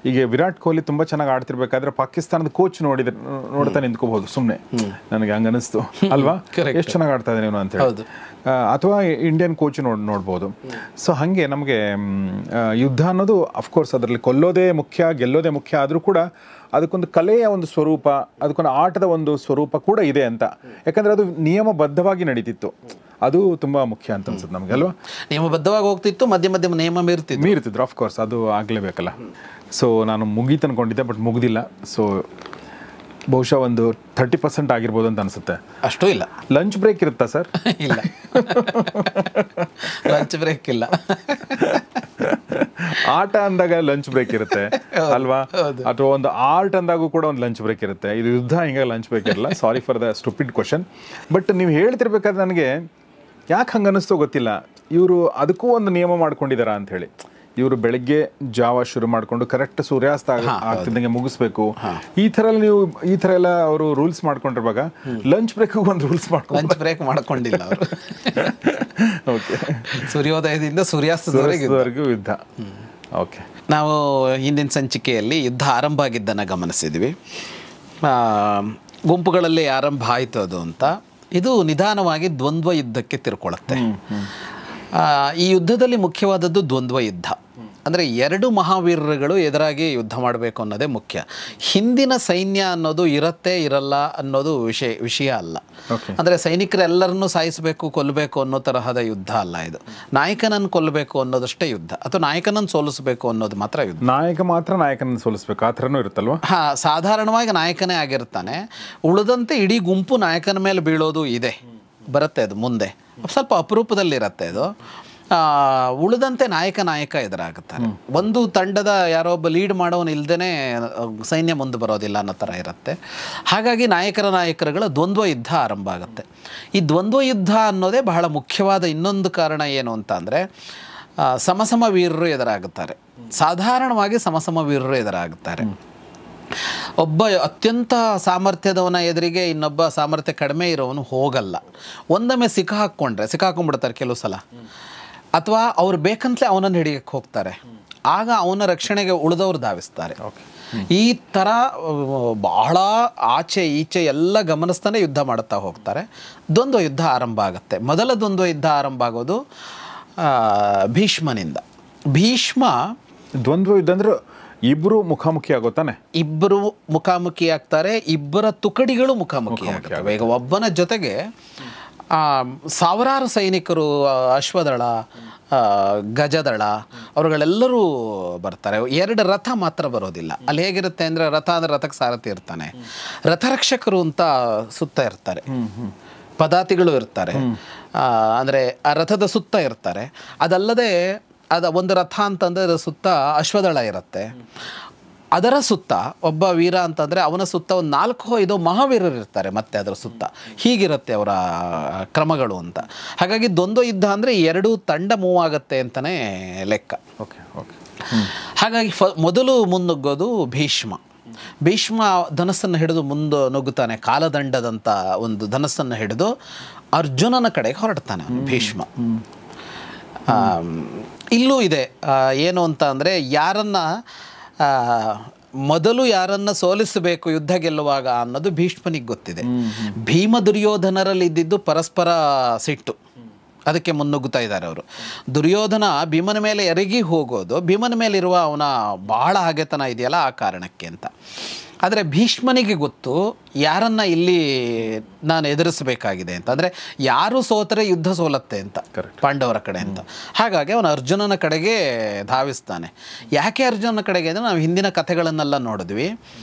ಈಗ ವಿರಾಟ್ ಕೊಹ್ಲಿ ತುಂಬ ಚೆನ್ನಾಗಿ ಆಡ್ತಿರ್ಬೇಕಾದ್ರೆ ಪಾಕಿಸ್ತಾನದ ಕೋಚ್ ನೋಡ್ತಾ ನಿಂತ್ಕೋಬಹುದು ಸುಮ್ಮನೆ, ನನಗೆ ಹಂಗೆ ಅನಿಸ್ತು ಅಲ್ವಾ, ಎಷ್ಟು ಚೆನ್ನಾಗಿ ಆಡ್ತಾ ಇದ್ದಾನೆ ಅಂತ ಹೇಳಿ. ಅಥವಾ ಇಂಡಿಯನ್ ಕೋಚ್ ನೋಡ್ಬೋದು. ಸೊ ಹಾಗೆ ನಮಗೆ ಯುದ್ಧ ಅನ್ನೋದು ಅಫ್ಕೋರ್ಸ್ ಅದರಲ್ಲಿ ಕೊಲ್ಲೋದೇ ಮುಖ್ಯ, ಗೆಲ್ಲೋದೇ ಮುಖ್ಯ, ಆದರೂ ಕೂಡ ಅದಕ್ಕೊಂದು ಕಲೆಯ ಒಂದು ಸ್ವರೂಪ, ಅದಕ್ಕೊಂದು ಆಟದ ಒಂದು ಸ್ವರೂಪ ಕೂಡ ಇದೆ ಅಂತ. ಯಾಕಂದರೆ ಅದು ನಿಯಮಬದ್ಧವಾಗಿ ನಡೀತಿತ್ತು, ಅದು ತುಂಬ ಮುಖ್ಯ ಅಂತ ಅನ್ಸುತ್ತೆ ನಮಗೆ ಅಲ್ವಾ. ನಿಯಮಬದ್ಧವಾಗಿ ಹೋಗ್ತಿತ್ತು, ಮಧ್ಯ ನಿಯಮ ಮೀರ್ತಿದ್ರು, ಆಫ್ಕೋರ್ಸ್ ಅದು ಆಗಲೇಬೇಕಲ್ಲ. ಸೊ ನಾನು ಮುಗೀತು ಅನ್ಕೊಂಡಿದ್ದೆ, ಬಟ್ ಮುಗ್ದಿಲ್ಲ. ಸೊ ಬಹುಶಃ ಒಂದು 30% ಆಗಿರ್ಬೋದು ಅಂತ ಅನಿಸುತ್ತೆ. ಅಷ್ಟೂ ಇಲ್ಲ. ಲಂಚ್ ಬ್ರೇಕ್ ಇರುತ್ತಾ ಸರ್? ಇಲ್ಲ, ಲಂಚ್ ಬ್ರೇಕ್ ಇಲ್ಲ. ಆಟ ಅಂದಾಗ ಲಂಚ್ ಬ್ರೇಕ್ ಇರುತ್ತೆ ಅಲ್ವಾ, ಅಥವಾ ಒಂದು ಆರ್ಟ್ ಅಂದಾಗೂ ಕೂಡ ಒಂದು ಲಂಚ್ ಬ್ರೇಕ್ ಇರುತ್ತೆ. ಇದು ಯುದ್ಧ ಹಿಂಗೆ ಲಂಚ್ ಬ್ರೇಕ್ ಇರಲ್ಲ. Sorry for the stupid question. But ನೀವು ಹೇಳ್ತಿರ್ಬೇಕಾದ್ರೆ ನನಗೆ ಯಾಕೆ ಹಂಗೆ ಅನ್ನಿಸ್ತೋ ಗೊತ್ತಿಲ್ಲ, ಇವರು ಅದಕ್ಕೂ ಒಂದು ನಿಯಮ ಮಾಡ್ಕೊಂಡಿದ್ದಾರಾ ಅಂತ ಹೇಳಿ. ಇವರು ಬೆಳಗ್ಗೆ ಜಾವ ಶುರು ಮಾಡಿಕೊಂಡು ಕರೆಕ್ಟ್ ಸೂರ್ಯಾಸ್ತ ಆಗ್ತಿದ್ದಂಗೆ ಮುಗಿಸ್ಬೇಕು. ಈ ಥರ ಎಲ್ಲ ಅವರು ರೂಲ್ಸ್ ಮಾಡ್ಕೊಂಡಿರುವಾಗ ಲಂಚ್ ಬ್ರೇಕ್ ಒಂದು ರೂಲ್ಸ್ ಲಂಚ್ ಬ್ರೇಕ್ ಮಾಡ್ಕೊಂಡಿಲ್ಲ ಅವರು. ಓಕೆ, ಸೂರ್ಯೋದಯದಿಂದ ಸೂರ್ಯಾಸ್ತದವರೆಗೂ ಯುದ್ಧ. ಓಕೆ, ನಾವು ಹಿಂದಿನ ಸಂಚಿಕೆಯಲ್ಲಿ ಯುದ್ಧ ಆರಂಭ ಆಗಿದ್ದನ್ನು ಗಮನಿಸಿದ್ವಿ. ಗುಂಪುಗಳಲ್ಲಿ ಆರಂಭ ಆಯಿತು ಅದು ಅಂತ. ಇದು ನಿಧಾನವಾಗಿ ದ್ವಂದ್ವ ಯುದ್ಧಕ್ಕೆ ತಿರ್ಕೊಳ್ಳುತ್ತೆ. ಈ ಯುದ್ಧದಲ್ಲಿ ಮುಖ್ಯವಾದದ್ದು ದ್ವಂದ್ವ ಯುದ್ಧ. ಅಂದರೆ ಎರಡು ಮಹಾವೀರರುಗಳು ಎದುರಾಗಿ ಯುದ್ಧ ಮಾಡಬೇಕು ಅನ್ನೋದೇ ಮುಖ್ಯ. ಹಿಂದಿನ ಸೈನ್ಯ ಅನ್ನೋದು ಇರತ್ತೆ ಇರಲ್ಲ ಅನ್ನೋದು ವಿಷಯ ಅಲ್ಲ. ಅಂದರೆ ಸೈನಿಕರೆಲ್ಲರನ್ನೂ ಸಾಯಿಸಬೇಕು ಕೊಲ್ಲಬೇಕು ಅನ್ನೋ ತರಹದ ಯುದ್ಧ ಅಲ್ಲ ಇದು. ನಾಯಕನನ್ನು ಕೊಲ್ಲಬೇಕು ಅನ್ನೋದಷ್ಟೇ ಯುದ್ಧ, ಅಥವಾ ನಾಯಕನನ್ನು ಸೋಲಿಸಬೇಕು ಅನ್ನೋದು ಮಾತ್ರ ಯುದ್ಧ. ನಾಯಕನನ್ನು ಸೋಲಿಸಬೇಕು ಆ ಥರನೂ ಇರುತ್ತಲ್ವ? ಹಾಂ, ಸಾಧಾರಣವಾಗಿ ನಾಯಕನೇ ಆಗಿರ್ತಾನೆ. ಉಳಿದಂತೆ ಇಡೀ ಗುಂಪು ನಾಯಕನ ಮೇಲೆ ಬೀಳೋದು ಇದೆ, ಬರುತ್ತೆ. ಅದು ಮುಂದೆ ಸ್ವಲ್ಪ ಅಪರೂಪದಲ್ಲಿರುತ್ತೆ ಅದು. ಉಳಿದಂತೆ ನಾಯಕ ಎದುರಾಗುತ್ತಾರೆ. ಒಂದು ತಂಡದ ಯಾರೋ ಒಬ್ಬ ಲೀಡ್ ಮಾಡೋನು ಇಲ್ದೇ ಸೈನ್ಯ ಮುಂದೆ ಬರೋದಿಲ್ಲ ಅನ್ನೋ ಥರ ಇರುತ್ತೆ. ಹಾಗಾಗಿ ನಾಯಕರುಗಳ ದ್ವಂದ್ವ ಯುದ್ಧ ಆರಂಭ ಆಗುತ್ತೆ. ಈ ದ್ವಂದ್ವ ಯುದ್ಧ ಅನ್ನೋದೇ ಬಹಳ ಮುಖ್ಯವಾದ ಇನ್ನೊಂದು ಕಾರಣ ಏನು ಅಂತ ಅಂದರೆ, ಸಮಸಮ ವೀರರು ಎದುರಾಗುತ್ತಾರೆ. ಸಾಧಾರಣವಾಗಿ ಸಮಸಮ ವೀರರು ಎದುರಾಗುತ್ತಾರೆ. ಒಬ್ಬ ಅತ್ಯಂತ ಸಾಮರ್ಥ್ಯದವನ ಎದುರಿಗೆ ಇನ್ನೊಬ್ಬ ಸಾಮರ್ಥ್ಯ ಕಡಿಮೆ ಇರೋವನು ಹೋಗಲ್ಲ. ಒಂದೊಮ್ಮೆ ಸಿಕ್ಕಾಕೊಂಡ್ಬಿಡ್ತಾರೆ ಕೆಲವು ಸಲ, ಅಥವಾ ಅವ್ರು ಬೇಕಂತಲೇ ಅವನನ್ನು ಹಿಡಿಯಕ್ಕೆ ಹೋಗ್ತಾರೆ. ಆಗ ಅವನ ರಕ್ಷಣೆಗೆ ಉಳಿದವರು ಧಾವಿಸ್ತಾರೆ. ಈ ಥರ ಬಹಳ ಆಚೆ ಈಚೆ ಎಲ್ಲ ಗಮನಿಸ್ತಾನೆ ಯುದ್ಧ ಮಾಡುತ್ತಾ ಹೋಗ್ತಾರೆ. ದ್ವಂದ್ವ ಯುದ್ಧ ಆರಂಭ ಆಗುತ್ತೆ. ಮೊದಲ ದ್ವಂದ್ವ ಯುದ್ಧ ಆರಂಭ ಆಗೋದು ಭೀಷ್ಮನಿಂದ. ಭೀಷ್ಮ ದ್ವಂದ್ವ ಯುದ್ಧ ಅಂದ್ರೆ ಇಬ್ಬರು ಮುಖಾಮುಖಿ ಆಗೋತಾನೆ, ಇಬ್ಬರು ಮುಖಾಮುಖಿ ಆಗ್ತಾರೆ, ಇಬ್ಬರ ತುಕಡಿಗಳು ಮುಖಾಮುಖಿ ಆಗ್ತವೆ. ಈಗ ಒಬ್ಬನ ಜೊತೆಗೆ ಸಾವಿರಾರು ಸೈನಿಕರು, ಅಶ್ವದಳ, ಗಜದಳ, ಅವರುಗಳೆಲ್ಲರೂ ಬರ್ತಾರೆ. ಎರಡು ರಥ ಮಾತ್ರ ಬರೋದಿಲ್ಲ. ಅಲ್ಲಿ ಹೇಗಿರುತ್ತೆ ಅಂದರೆ, ರಥಕ್ಕೆ ಸಾರಥಿ ಇರ್ತಾನೆ, ರಥರಕ್ಷಕರು ಅಂತ ಸುತ್ತ ಇರ್ತಾರೆ, ಪದಾತಿಗಳು ಇರ್ತಾರೆ, ಅಂದರೆ ಆ ರಥದ ಸುತ್ತ ಇರ್ತಾರೆ. ಅದಲ್ಲದೆ ಒಂದು ರಥ ಅಂತಂದರೆ ಅದರ ಸುತ್ತ ಅಶ್ವದಳ ಇರುತ್ತೆ. ಅದರ ಸುತ್ತ ಒಬ್ಬ ವೀರ ಅಂತಂದರೆ ಅವನ ಸುತ್ತ ಒಂದು 4-5 ಮಹಾವೀರರು ಇರ್ತಾರೆ. ಮತ್ತು ಅದರ ಸುತ್ತ ಹೀಗಿರುತ್ತೆ ಅವರ ಕ್ರಮಗಳು ಅಂತ. ಹಾಗಾಗಿ ದ್ವಂದ್ವ ಯುದ್ಧ ಅಂದರೆ ಎರಡು ತಂಡ ಮೂವ್ ಆಗುತ್ತೆ ಅಂತಲೇ ಲೆಕ್ಕ. ಹಾಗಾಗಿ ಮೊದಲು ಮುನ್ನುಗ್ಗೋದು ಭೀಷ್ಮ. ಧನಸ್ಸನ್ನು ಹಿಡಿದು ಮುಂದೆ ನುಗ್ಗುತ್ತಾನೆ. ಕಾಲದಂಡದಂಥ ಒಂದು ಧನಸ್ಸನ್ನು ಹಿಡಿದು ಅರ್ಜುನನ ಕಡೆಗೆ ಹೊರಡ್ತಾನೆ ಭೀಷ್ಮ. ಇಲ್ಲೂ ಇದೆ ಏನು ಅಂತ ಅಂದರೆ, ಮೊದಲು ಯಾರನ್ನ ಸೋಲಿಸಬೇಕು ಯುದ್ಧ ಗೆಲ್ಲುವಾಗ ಅನ್ನೋದು ಭೀಷ್ಮನಿಗೆ ಗೊತ್ತಿದೆ. ಭೀಮ ದುರ್ಯೋಧನರಲ್ಲಿ ಇದ್ದಿದ್ದು ಪರಸ್ಪರ ಸಿಟ್ಟು, ಅದಕ್ಕೆ ಮುನ್ನುಗ್ಗುತ್ತಾ ಇದ್ದಾರೆ ಅವರು. ದುರ್ಯೋಧನ ಭೀಮನ ಮೇಲೆ ಎರಗಿ ಹೋಗೋದು ಭೀಮನ ಮೇಲಿರುವ ಅವನ ಬಹಳ ಹಾಗೆತನ ಇದೆಯಲ್ಲ ಆ ಕಾರಣಕ್ಕೆ ಅಂತ. ಆದರೆ ಭೀಷ್ಮನಿಗೆ ಗೊತ್ತು ಯಾರನ್ನ ಇಲ್ಲಿ ನಾನು ಎದುರಿಸಬೇಕಾಗಿದೆ ಅಂತ. ಅಂದರೆ ಯಾರು ಸೋತರೆ ಯುದ್ಧ ಸೋಲತ್ತೆ ಅಂತ, ಪಾಂಡವರ ಕಡೆ ಅಂತ. ಹಾಗಾಗಿ ಅವನು ಅರ್ಜುನನ ಕಡೆಗೆ ಧಾವಿಸ್ತಾನೆ. ಯಾಕೆ ಅರ್ಜುನನ ಕಡೆಗೆ ಅಂದರೆ, ನಾವು ಹಿಂದಿನ ಕಥೆಗಳನ್ನೆಲ್ಲ ನೋಡಿದ್ವಿ,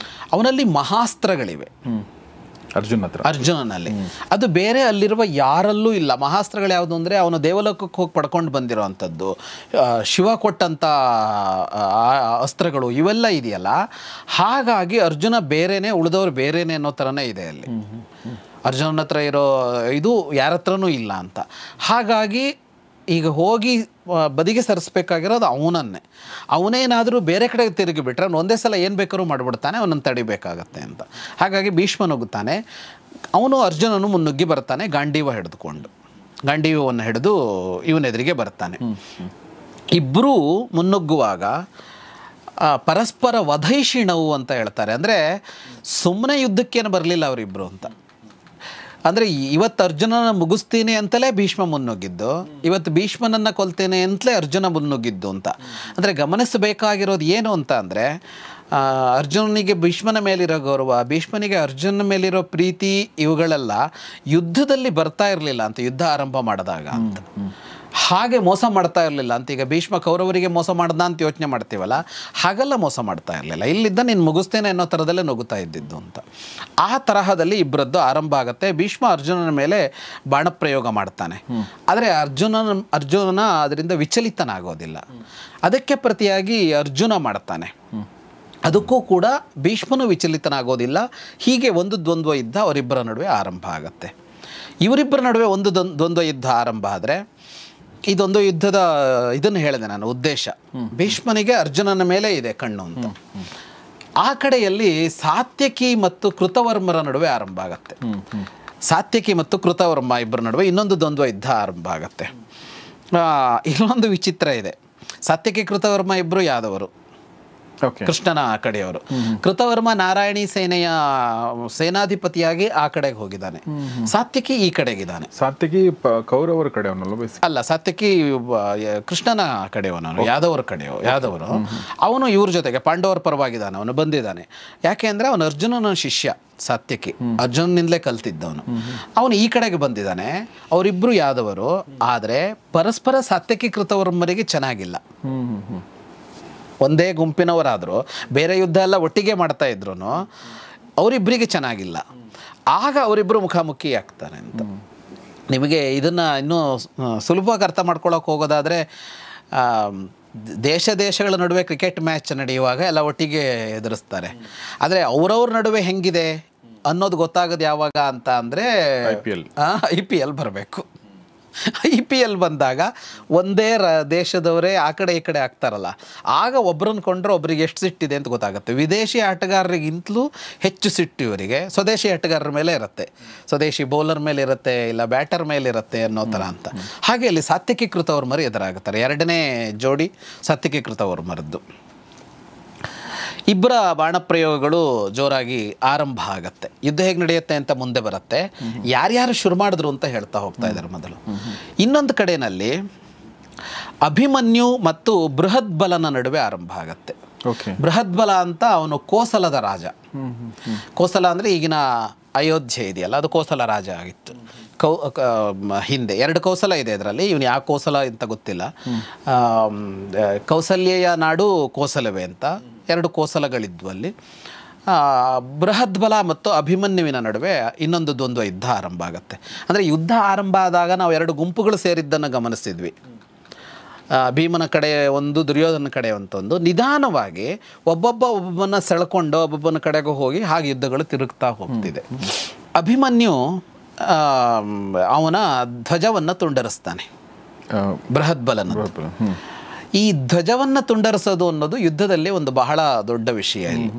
ಅವನಲ್ಲಿ ಮಹಾಸ್ತ್ರಗಳಿವೆ ಅರ್ಜುನನಲ್ಲಿ. ಅದು ಬೇರೆ ಅಲ್ಲಿರುವ ಯಾರಲ್ಲೂ ಇಲ್ಲ. ಮಹಾಸ್ತ್ರಗಳು ಯಾವುದು ಅಂದರೆ, ಅವನು ದೇವಲೋಕಕ್ಕೆ ಹೋಗಿ ಪಡ್ಕೊಂಡು ಬಂದಿರೋ ಅಂಥದ್ದು, ಶಿವ ಕೊಟ್ಟಂಥ ಅಸ್ತ್ರಗಳು ಇವೆಲ್ಲ ಇದೆಯಲ್ಲ. ಹಾಗಾಗಿ ಅರ್ಜುನ ಬೇರೆನೇ, ಉಳಿದವರು ಬೇರೆನೇ ಅನ್ನೋ ಥರನೇ ಇದೆ ಅಲ್ಲಿ. ಅರ್ಜುನನ ಹತ್ರ ಇರೋ ಇದು ಯಾರ ಹತ್ರನೂ ಇಲ್ಲ ಅಂತ. ಹಾಗಾಗಿ ಈಗ ಹೋಗಿ ಬದಿಗೆ ಸರಿಸ್ಬೇಕಾಗಿರೋದು ಅವನನ್ನೇ. ಅವನೇನಾದರೂ ಬೇರೆ ಕಡೆಗೆ ತಿರುಗಿಬಿಟ್ರೆ ಅವನು ಒಂದೇ ಸಲ ಏನು ಬೇಕಾದ್ರೂ ಮಾಡಿಬಿಡ್ತಾನೆ, ಅವನನ್ನು ತಡಿಬೇಕಾಗತ್ತೆ ಅಂತ. ಹಾಗಾಗಿ ಭೀಷ್ಮ ನುಗ್ಗುತ್ತಾನೆ. ಅವನು ಅರ್ಜುನನು ಮುನ್ನುಗ್ಗಿ ಬರ್ತಾನೆ, ಗಾಂಡೀವವನ್ನು ಹಿಡಿದು ಇವನೆದುರಿಗೆ ಬರ್ತಾನೆ. ಇಬ್ಬರೂ ಮುನ್ನುಗ್ಗುವಾಗ ಪರಸ್ಪರ ವಧೈಷಿಣವು ಅಂತ ಹೇಳ್ತಾರೆ. ಅಂದರೆ ಸುಮ್ಮನೆ ಯುದ್ಧಕ್ಕೇನು ಬರಲಿಲ್ಲ ಅವರಿಬ್ಬರು ಅಂತ. ಅಂದರೆ ಇವತ್ತು ಅರ್ಜುನನ ಮುಗಿಸ್ತೀನಿ ಅಂತಲೇ ಭೀಷ್ಮ ಮುನ್ನುಗ್ಗಿದ್ದು, ಇವತ್ತು ಭೀಷ್ಮನನ್ನು ಕೊಲ್ತೇನೆ ಅಂತಲೇ ಅರ್ಜುನ ಮುನ್ನುಗ್ಗಿದ್ದು ಅಂತ. ಅಂದರೆ ಗಮನಿಸಬೇಕಾಗಿರೋದು ಏನು ಅಂತ ಅಂದರೆ, ಅರ್ಜುನನಿಗೆ ಭೀಷ್ಮನ ಮೇಲಿರೋ ಗೌರವ, ಭೀಷ್ಮನಿಗೆ ಅರ್ಜುನನ ಮೇಲಿರೋ ಪ್ರೀತಿ, ಇವುಗಳೆಲ್ಲ ಯುದ್ಧದಲ್ಲಿ ಬರ್ತಾ ಇರಲಿಲ್ಲ ಅಂತ, ಯುದ್ಧ ಆರಂಭ ಮಾಡಿದಾಗ ಅಂತ. ಹಾಗೆ ಮೋಸ ಮಾಡ್ತಾ ಇರಲಿಲ್ಲ ಅಂತ. ಈಗ ಭೀಷ್ಮ ಕೌರವರಿಗೆ ಮೋಸ ಮಾಡ್ದ ಅಂತ ಯೋಚನೆ ಮಾಡ್ತೀವಲ್ಲ, ಹಾಗೆಲ್ಲ ಮೋಸ ಮಾಡ್ತಾ ಇರಲಿಲ್ಲ. ಇಲ್ಲಿದ್ದ ನೀನು ಮುಗಿಸ್ತೇನೆ ಅನ್ನೋ ಥರದಲ್ಲೇ ನುಗ್ಗುತ್ತಾ ಇದ್ದಿದ್ದು ಅಂತ. ಆ ತರಹದಲ್ಲಿ ಇಬ್ಬರದ್ದು ಆರಂಭ ಆಗುತ್ತೆ. ಭೀಷ್ಮ ಅರ್ಜುನನ ಮೇಲೆ ಬಾಣಪ್ರಯೋಗ ಮಾಡ್ತಾನೆ. ಆದರೆ ಅರ್ಜುನನ ಅದರಿಂದ ವಿಚಲಿತನಾಗೋದಿಲ್ಲ. ಅದಕ್ಕೆ ಪ್ರತಿಯಾಗಿ ಅರ್ಜುನ ಮಾಡ್ತಾನೆ, ಅದಕ್ಕೂ ಕೂಡ ಭೀಷ್ಮನು ವಿಚಲಿತನಾಗೋದಿಲ್ಲ. ಹೀಗೆ ಒಂದು ದ್ವಂದ್ವ ಯುದ್ಧ ಅವರಿಬ್ಬರ ನಡುವೆ ಆರಂಭ ಆಗುತ್ತೆ. ಇವರಿಬ್ಬರ ನಡುವೆ ಒಂದು ದ್ವಂದ್ವ ಯುದ್ಧ ಆರಂಭ ಆದರೆ, ಇದೊಂದು ಯುದ್ಧದ ಇದನ್ನು ಹೇಳಿದೆ ನಾನು ಉದ್ದೇಶ. ಭೀಷ್ಮನಿಗೆ ಅರ್ಜುನನ ಮೇಲೆ ಇದೆ ಕಣ್ಣು ಅಂತ. ಆ ಕಡೆಯಲ್ಲಿ ಸಾತ್ಯಕಿ ಮತ್ತು ಕೃತವರ್ಮರ ನಡುವೆ ಆರಂಭ ಆಗತ್ತೆ. ಸಾತ್ಯಕಿ ಮತ್ತು ಕೃತವರ್ಮ ಇಬ್ಬರ ನಡುವೆ ಇನ್ನೊಂದು ದ್ವಂದ್ವ ಯುದ್ಧ ಆರಂಭ ಆಗತ್ತೆ. ಇಲ್ಲೊಂದು ವಿಚಿತ್ರ ಇದೆ. ಸಾತ್ಯಕಿ ಕೃತವರ್ಮ ಇಬ್ಬರು ಯಾದವರು, ಓಕೆ. ಕೃಷ್ಣನ ಕಡೆಯವರು. ಕೃತವರ್ಮ ನಾರಾಯಣಿ ಸೇನೆಯ ಸೇನಾಧಿಪತಿಯಾಗಿ ಆ ಕಡೆಗೆ ಹೋಗಿದ್ದಾನೆ. ಸಾತ್ಯಕಿ ಈ ಕಡೆಗಿದ್ದಾನೆ. ಸಾತ್ಯಕಿ ಕೌರವರ ಕಡೆಯವನಲ್ಲ ಬೇಸಿಕ್. ಅಲ್ಲ, ಸಾತ್ಯಕಿ ಕೃಷ್ಣನ ಕಡೆಯವನು, ಯಾದವರು. ಅವನು ಇವ್ರ ಜೊತೆಗೆ ಪಾಂಡವರ ಪರವಾಗಿದ್ದಾನೆ, ಅವನು ಬಂದಿದ್ದಾನೆ. ಯಾಕೆ ಅಂದರೆ ಅವನು ಅರ್ಜುನನ ಶಿಷ್ಯ. ಸಾತ್ಯಕಿ ಅರ್ಜುನನಿಂದಲೇ ಕಲ್ತಿದ್ದವನು. ಅವನು ಈ ಕಡೆಗೆ ಬಂದಿದ್ದಾನೆ. ಅವರಿಬ್ಬರು ಯಾದವರು. ಆದರೆ ಪರಸ್ಪರ ಸಾತ್ಯಕಿ ಕೃತವರ್ಮರಿಗೆ ಚೆನ್ನಾಗಿಲ್ಲ. ಒಂದೇ ಗುಂಪಿನವರಾದರೂ ಬೇರೆ ಯುದ್ಧ ಎಲ್ಲ ಒಟ್ಟಿಗೆ ಮಾಡ್ತಾ ಇದ್ರು, ಅವರಿಬ್ಬರಿಗೆ ಚೆನ್ನಾಗಿಲ್ಲ. ಆಗ ಅವರಿಬ್ಬರು ಮುಖಾಮುಖಿ ಆಗ್ತಾರೆ ಅಂತ. ನಿಮಗೆ ಇದನ್ನು ಇನ್ನೂ ಸುಲಭವಾಗಿ ಅರ್ಥ ಮಾಡ್ಕೊಳ್ಳೋಕೆ ಹೋಗೋದಾದರೆ, ದೇಶಗಳ ನಡುವೆ ಕ್ರಿಕೆಟ್ ಮ್ಯಾಚ್ ನಡೆಯುವಾಗ ಎಲ್ಲ ಒಟ್ಟಿಗೆ ಎದುರಿಸ್ತಾರೆ. ಆದರೆ ಅವರವ್ರ ನಡುವೆ ಹೆಂಗಿದೆ ಅನ್ನೋದು ಗೊತ್ತಾಗೋದು ಯಾವಾಗ ಅಂತ ಅಂದರೆ IPL ಬರಬೇಕು. IPL ಬಂದಾಗ ಒಂದೇ ದೇಶದವರೇ ಆ ಕಡೆ ಈ ಕಡೆ ಆಗ್ತಾರಲ್ಲ, ಆಗ ಒಬ್ಬರನ್ನ ಕೊಂಡ್ರೆ ಒಬ್ರಿಗೆ ಎಷ್ಟು ಸಿಟ್ಟಿದೆ ಅಂತ ಗೊತ್ತಾಗುತ್ತೆ. ವಿದೇಶಿ ಆಟಗಾರರಿಗಿಂತಲೂ ಹೆಚ್ಚು ಸಿಟ್ಟು ಇವರಿಗೆ ಸ್ವದೇಶಿ ಆಟಗಾರರ ಮೇಲೆ ಇರುತ್ತೆ. ಸ್ವದೇಶಿ ಬೌಲರ್ ಮೇಲೆ ಇರುತ್ತೆ, ಇಲ್ಲ ಬ್ಯಾಟರ್ ಮೇಲೆ ಇರುತ್ತೆ ಅನ್ನೋ ಥರ ಅಂತ. ಹಾಗೆ ಇಲ್ಲಿ ಸಾತ್ಯಕಿ ಕೃತವರ್ಮರು ಎದುರಾಗುತ್ತಾರೆ. ಎರಡನೇ ಜೋಡಿ ಸಾತ್ಯಕಿ ಕೃತವರ್ಮರದ್ದು. ಇಬ್ಬರ ಬಾಣಪ್ರಯೋಗಗಳು ಜೋರಾಗಿ ಆರಂಭ ಆಗತ್ತೆ. ಯುದ್ಧ ಹೇಗೆ ನಡೆಯುತ್ತೆ ಅಂತ ಮುಂದೆ ಬರುತ್ತೆ. ಯಾರ್ಯಾರು ಶುರು ಮಾಡಿದ್ರು ಅಂತ ಹೇಳ್ತಾ ಹೋಗ್ತಾ ಇದ್ದಾರೆ ಮೊದಲು. ಇನ್ನೊಂದು ಕಡೆಯಲ್ಲಿ ಅಭಿಮನ್ಯು ಮತ್ತು ಬೃಹದ್ಬಲನ ನಡುವೆ ಆರಂಭ ಆಗತ್ತೆ. ಬೃಹದ್ಬಲ ಅಂತ ಅವನು ಕೋಸಲದ ರಾಜ. ಕೋಸಲ ಅಂದರೆ ಈಗಿನ ಅಯೋಧ್ಯೆ ಇದೆಯಲ್ಲ, ಅದು ಕೋಸಲ ರಾಜ ಆಗಿತ್ತು. ಹಿಂದೆ 2 ಕೋಸಲ ಇದೆ ಇದರಲ್ಲಿ. ಇವನು ಯಾವ ಕೋಸಲ ಅಂತ ಗೊತ್ತಿಲ್ಲ. ಕೌಸಲ್ಯೆಯ ನಾಡು ಕೋಸಲವೇ ಅಂತ 2 ಕೋಸಲಗಳಿದ್ವು ಅಲ್ಲಿ. ಬೃಹದ್ಬಲ ಮತ್ತು ಅಭಿಮನ್ಯುವಿನ ನಡುವೆ ಇನ್ನೊಂದು ದ್ವಂದ್ವ ಯುದ್ಧ ಆರಂಭ ಆಗುತ್ತೆ. ಅಂದರೆ ಯುದ್ಧ ಆರಂಭ ಆದಾಗ ನಾವು 2 ಗುಂಪುಗಳು ಸೇರಿದ್ದನ್ನು ಗಮನಿಸಿದ್ವಿ. ಭೀಮನ ಕಡೆ ಒಂದು, ದುರ್ಯೋಧನ ಕಡೆ ಒಂದು. ನಿಧಾನವಾಗಿ ಒಬ್ಬೊಬ್ಬನ ಸೆಳ್ಕೊಂಡು ಒಬ್ಬೊಬ್ಬನ ಕಡೆಗೂ ಹೋಗಿ ಹಾಗೆ ಯುದ್ಧಗಳು ತಿರುಗ್ತಾ ಹೋಗ್ತಿದೆ. ಅಭಿಮನ್ಯು ಅವನ ಧ್ವಜವನ್ನು ತುಂಡರಿಸ್ತಾನೆ, ಬೃಹದ್ಬಲನ. ಈ ಧ್ವಜವನ್ನು ತುಂಡರಿಸೋದು ಅನ್ನೋದು ಯುದ್ಧದಲ್ಲಿ ಒಂದು ಬಹಳ ದೊಡ್ಡ ವಿಷಯ. ಇಲ್ಲಿ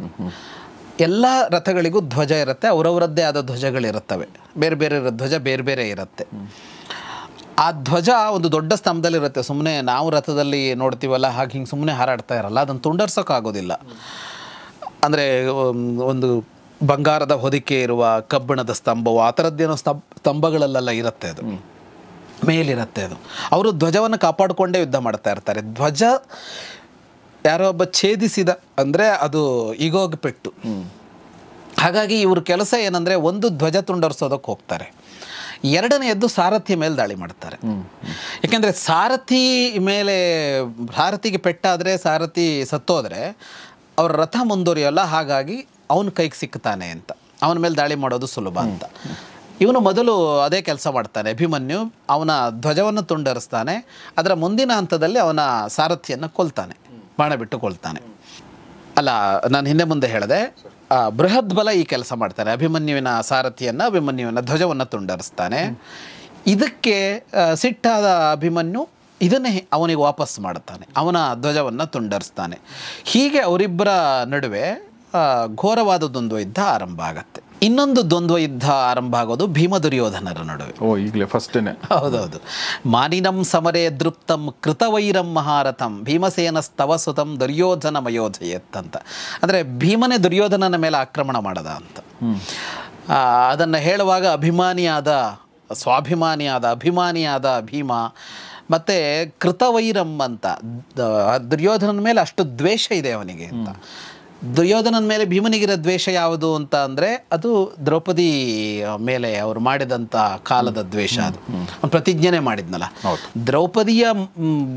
ಎಲ್ಲ ರಥಗಳಿಗೂ ಧ್ವಜ ಇರುತ್ತೆ, ಅವರವರದ್ದೇ ಆದ ಧ್ವಜಗಳಿರುತ್ತವೆ. ಬೇರೆ ಬೇರೆ ಧ್ವಜ ಬೇರೆ ಬೇರೆ ಇರುತ್ತೆ. ಆ ಧ್ವಜ ಒಂದು ದೊಡ್ಡ ಸ್ತಂಭದಲ್ಲಿರುತ್ತೆ. ಸುಮ್ಮನೆ ನಾವು ರಥದಲ್ಲಿ ನೋಡ್ತೀವಲ್ಲ ಹಾಗೆ ಹಿಂಗೆ ಸುಮ್ಮನೆ ಹಾರಾಡ್ತಾ ಇರಲ್ಲ, ಅದನ್ನು ತುಂಡರ್ಸೋಕ್ಕಾಗೋದಿಲ್ಲ. ಅಂದರೆ ಒಂದು ಬಂಗಾರದ ಹೊದಿಕೆ ಇರುವ ಕಬ್ಬಿಣದ ಸ್ತಂಭವು ಆ ಥರದ್ದೇನೋ ಸ್ತಂಭಗಳಲ್ಲೆಲ್ಲ ಇರುತ್ತೆ, ಅದು ಮೇಲಿರುತ್ತೆ. ಅದು ಅವರು ಧ್ವಜವನ್ನು ಕಾಪಾಡಿಕೊಂಡೇ ಯುದ್ಧ ಮಾಡ್ತಾ ಇರ್ತಾರೆ. ಧ್ವಜ ಯಾರೋ ಒಬ್ಬ ಛೇದಿಸಿದ ಅಂದರೆ ಅದು ಈಗೋಗ ಪೆಟ್ಟು. ಹಾಗಾಗಿ ಇವ್ರ ಕೆಲಸ ಏನಂದರೆ, ಒಂದು ಧ್ವಜ ತುಂಡರಿಸೋದಕ್ಕೆ ಹೋಗ್ತಾರೆ, ಎರಡನೆಯದ್ದು ಸಾರಥಿ ಮೇಲೆ ದಾಳಿ ಮಾಡ್ತಾರೆ. ಯಾಕೆಂದರೆ ಸಾರಥಿಗೆ ಪೆಟ್ಟಾದರೆ, ಸಾರಥಿ ಸತ್ತೋದ್ರೆ ಅವ್ರ ರಥ ಮುಂದುವರಿಯೋಲ್ಲ. ಹಾಗಾಗಿ ಅವನ ಕೈಗೆ ಸಿಕ್ತಾನೆ ಅಂತ, ಅವನ ಮೇಲೆ ದಾಳಿ ಮಾಡೋದು ಸುಲಭ ಅಂತ ಇವನು ಮೊದಲು ಅದೇ ಕೆಲಸ ಮಾಡ್ತಾನೆ. ಅಭಿಮನ್ಯು ಅವನ ಧ್ವಜವನ್ನು ತುಂಡರಿಸ್ತಾನೆ. ಅದರ ಮುಂದಿನ ಹಂತದಲ್ಲಿ ಅವನ ಸಾರಥಿಯನ್ನು ಕೊಲ್ತಾನೆ, ಬಾಣ ಬಿಟ್ಟು ಕೊಲ್ತಾನೆ. ಅಲ್ಲ, ನಾನು ಹಿಂದೆ ಮುಂದೆ ಹೇಳಿದೆ, ಬೃಹದ್ಬಲ ಈ ಕೆಲಸ ಮಾಡ್ತಾನೆ. ಅಭಿಮನ್ಯುವಿನ ಸಾರಥಿಯನ್ನು, ಅಭಿಮನ್ಯುವಿನ ಧ್ವಜವನ್ನು ತುಂಡರಿಸ್ತಾನೆ. ಇದಕ್ಕೆ ಸಿಟ್ಟಾದ ಅಭಿಮನ್ಯು ಇದನ್ನೇ ಅವನಿಗೆ ವಾಪಸ್ ಮಾಡ್ತಾನೆ, ಅವನ ಧ್ವಜವನ್ನು ತುಂಡರಿಸ್ತಾನೆ. ಹೀಗೆ ಅವರಿಬ್ಬರ ನಡುವೆ ಘೋರವಾದ ದ್ವಂದ್ವ ಯುದ್ಧ ಆರಂಭ ಆಗತ್ತೆ. ಇನ್ನೊಂದು ದ್ವಂದ್ವ ಯುದ್ಧ ಆರಂಭ ಆಗೋದು ಭೀಮ ದುರ್ಯೋಧನರ ನಡುವೆ. ಈಗಲೇ ಫಸ್ಟೇನೆ. ಹೌದೌದು. ಮಾನಿನಂ ಸಮರೇ ದೃಪ್ತಂ ಕೃತವೈರಂ ಮಹಾರಥಂ ಭೀಮಸೇನ ಸ್ತವಸುತಂ ದುರ್ಯೋಧನ ಮಯೋಜಯತ್ ಅಂತ. ಅಂದರೆ ಭೀಮನೇ ದುರ್ಯೋಧನನ ಮೇಲೆ ಆಕ್ರಮಣ ಮಾಡದ ಅಂತ. ಅದನ್ನು ಹೇಳುವಾಗ ಅಭಿಮಾನಿಯಾದ ಭೀಮ ಮತ್ತು ಕೃತವೈರಂ ಅಂತ, ದುರ್ಯೋಧನನ ಮೇಲೆ ಅಷ್ಟು ದ್ವೇಷ ಇದೆ ಅವನಿಗೆ ಅಂತ. ದುರ್ಯೋಧನನ ಮೇಲೆ ಭೀಮನಿಗಿರೋ ದ್ವೇಷ ಯಾವುದು ಅಂತ ಅಂದರೆ, ಅದು ದ್ರೌಪದಿ ಮೇಲೆ ಅವರು ಮಾಡಿದಂಥ ಕಾಲದ ದ್ವೇಷ. ಅದು ಅವನು ಪ್ರತಿಜ್ಞೆ ಮಾಡಿದ್ನಲ್ಲ, ದ್ರೌಪದಿಯ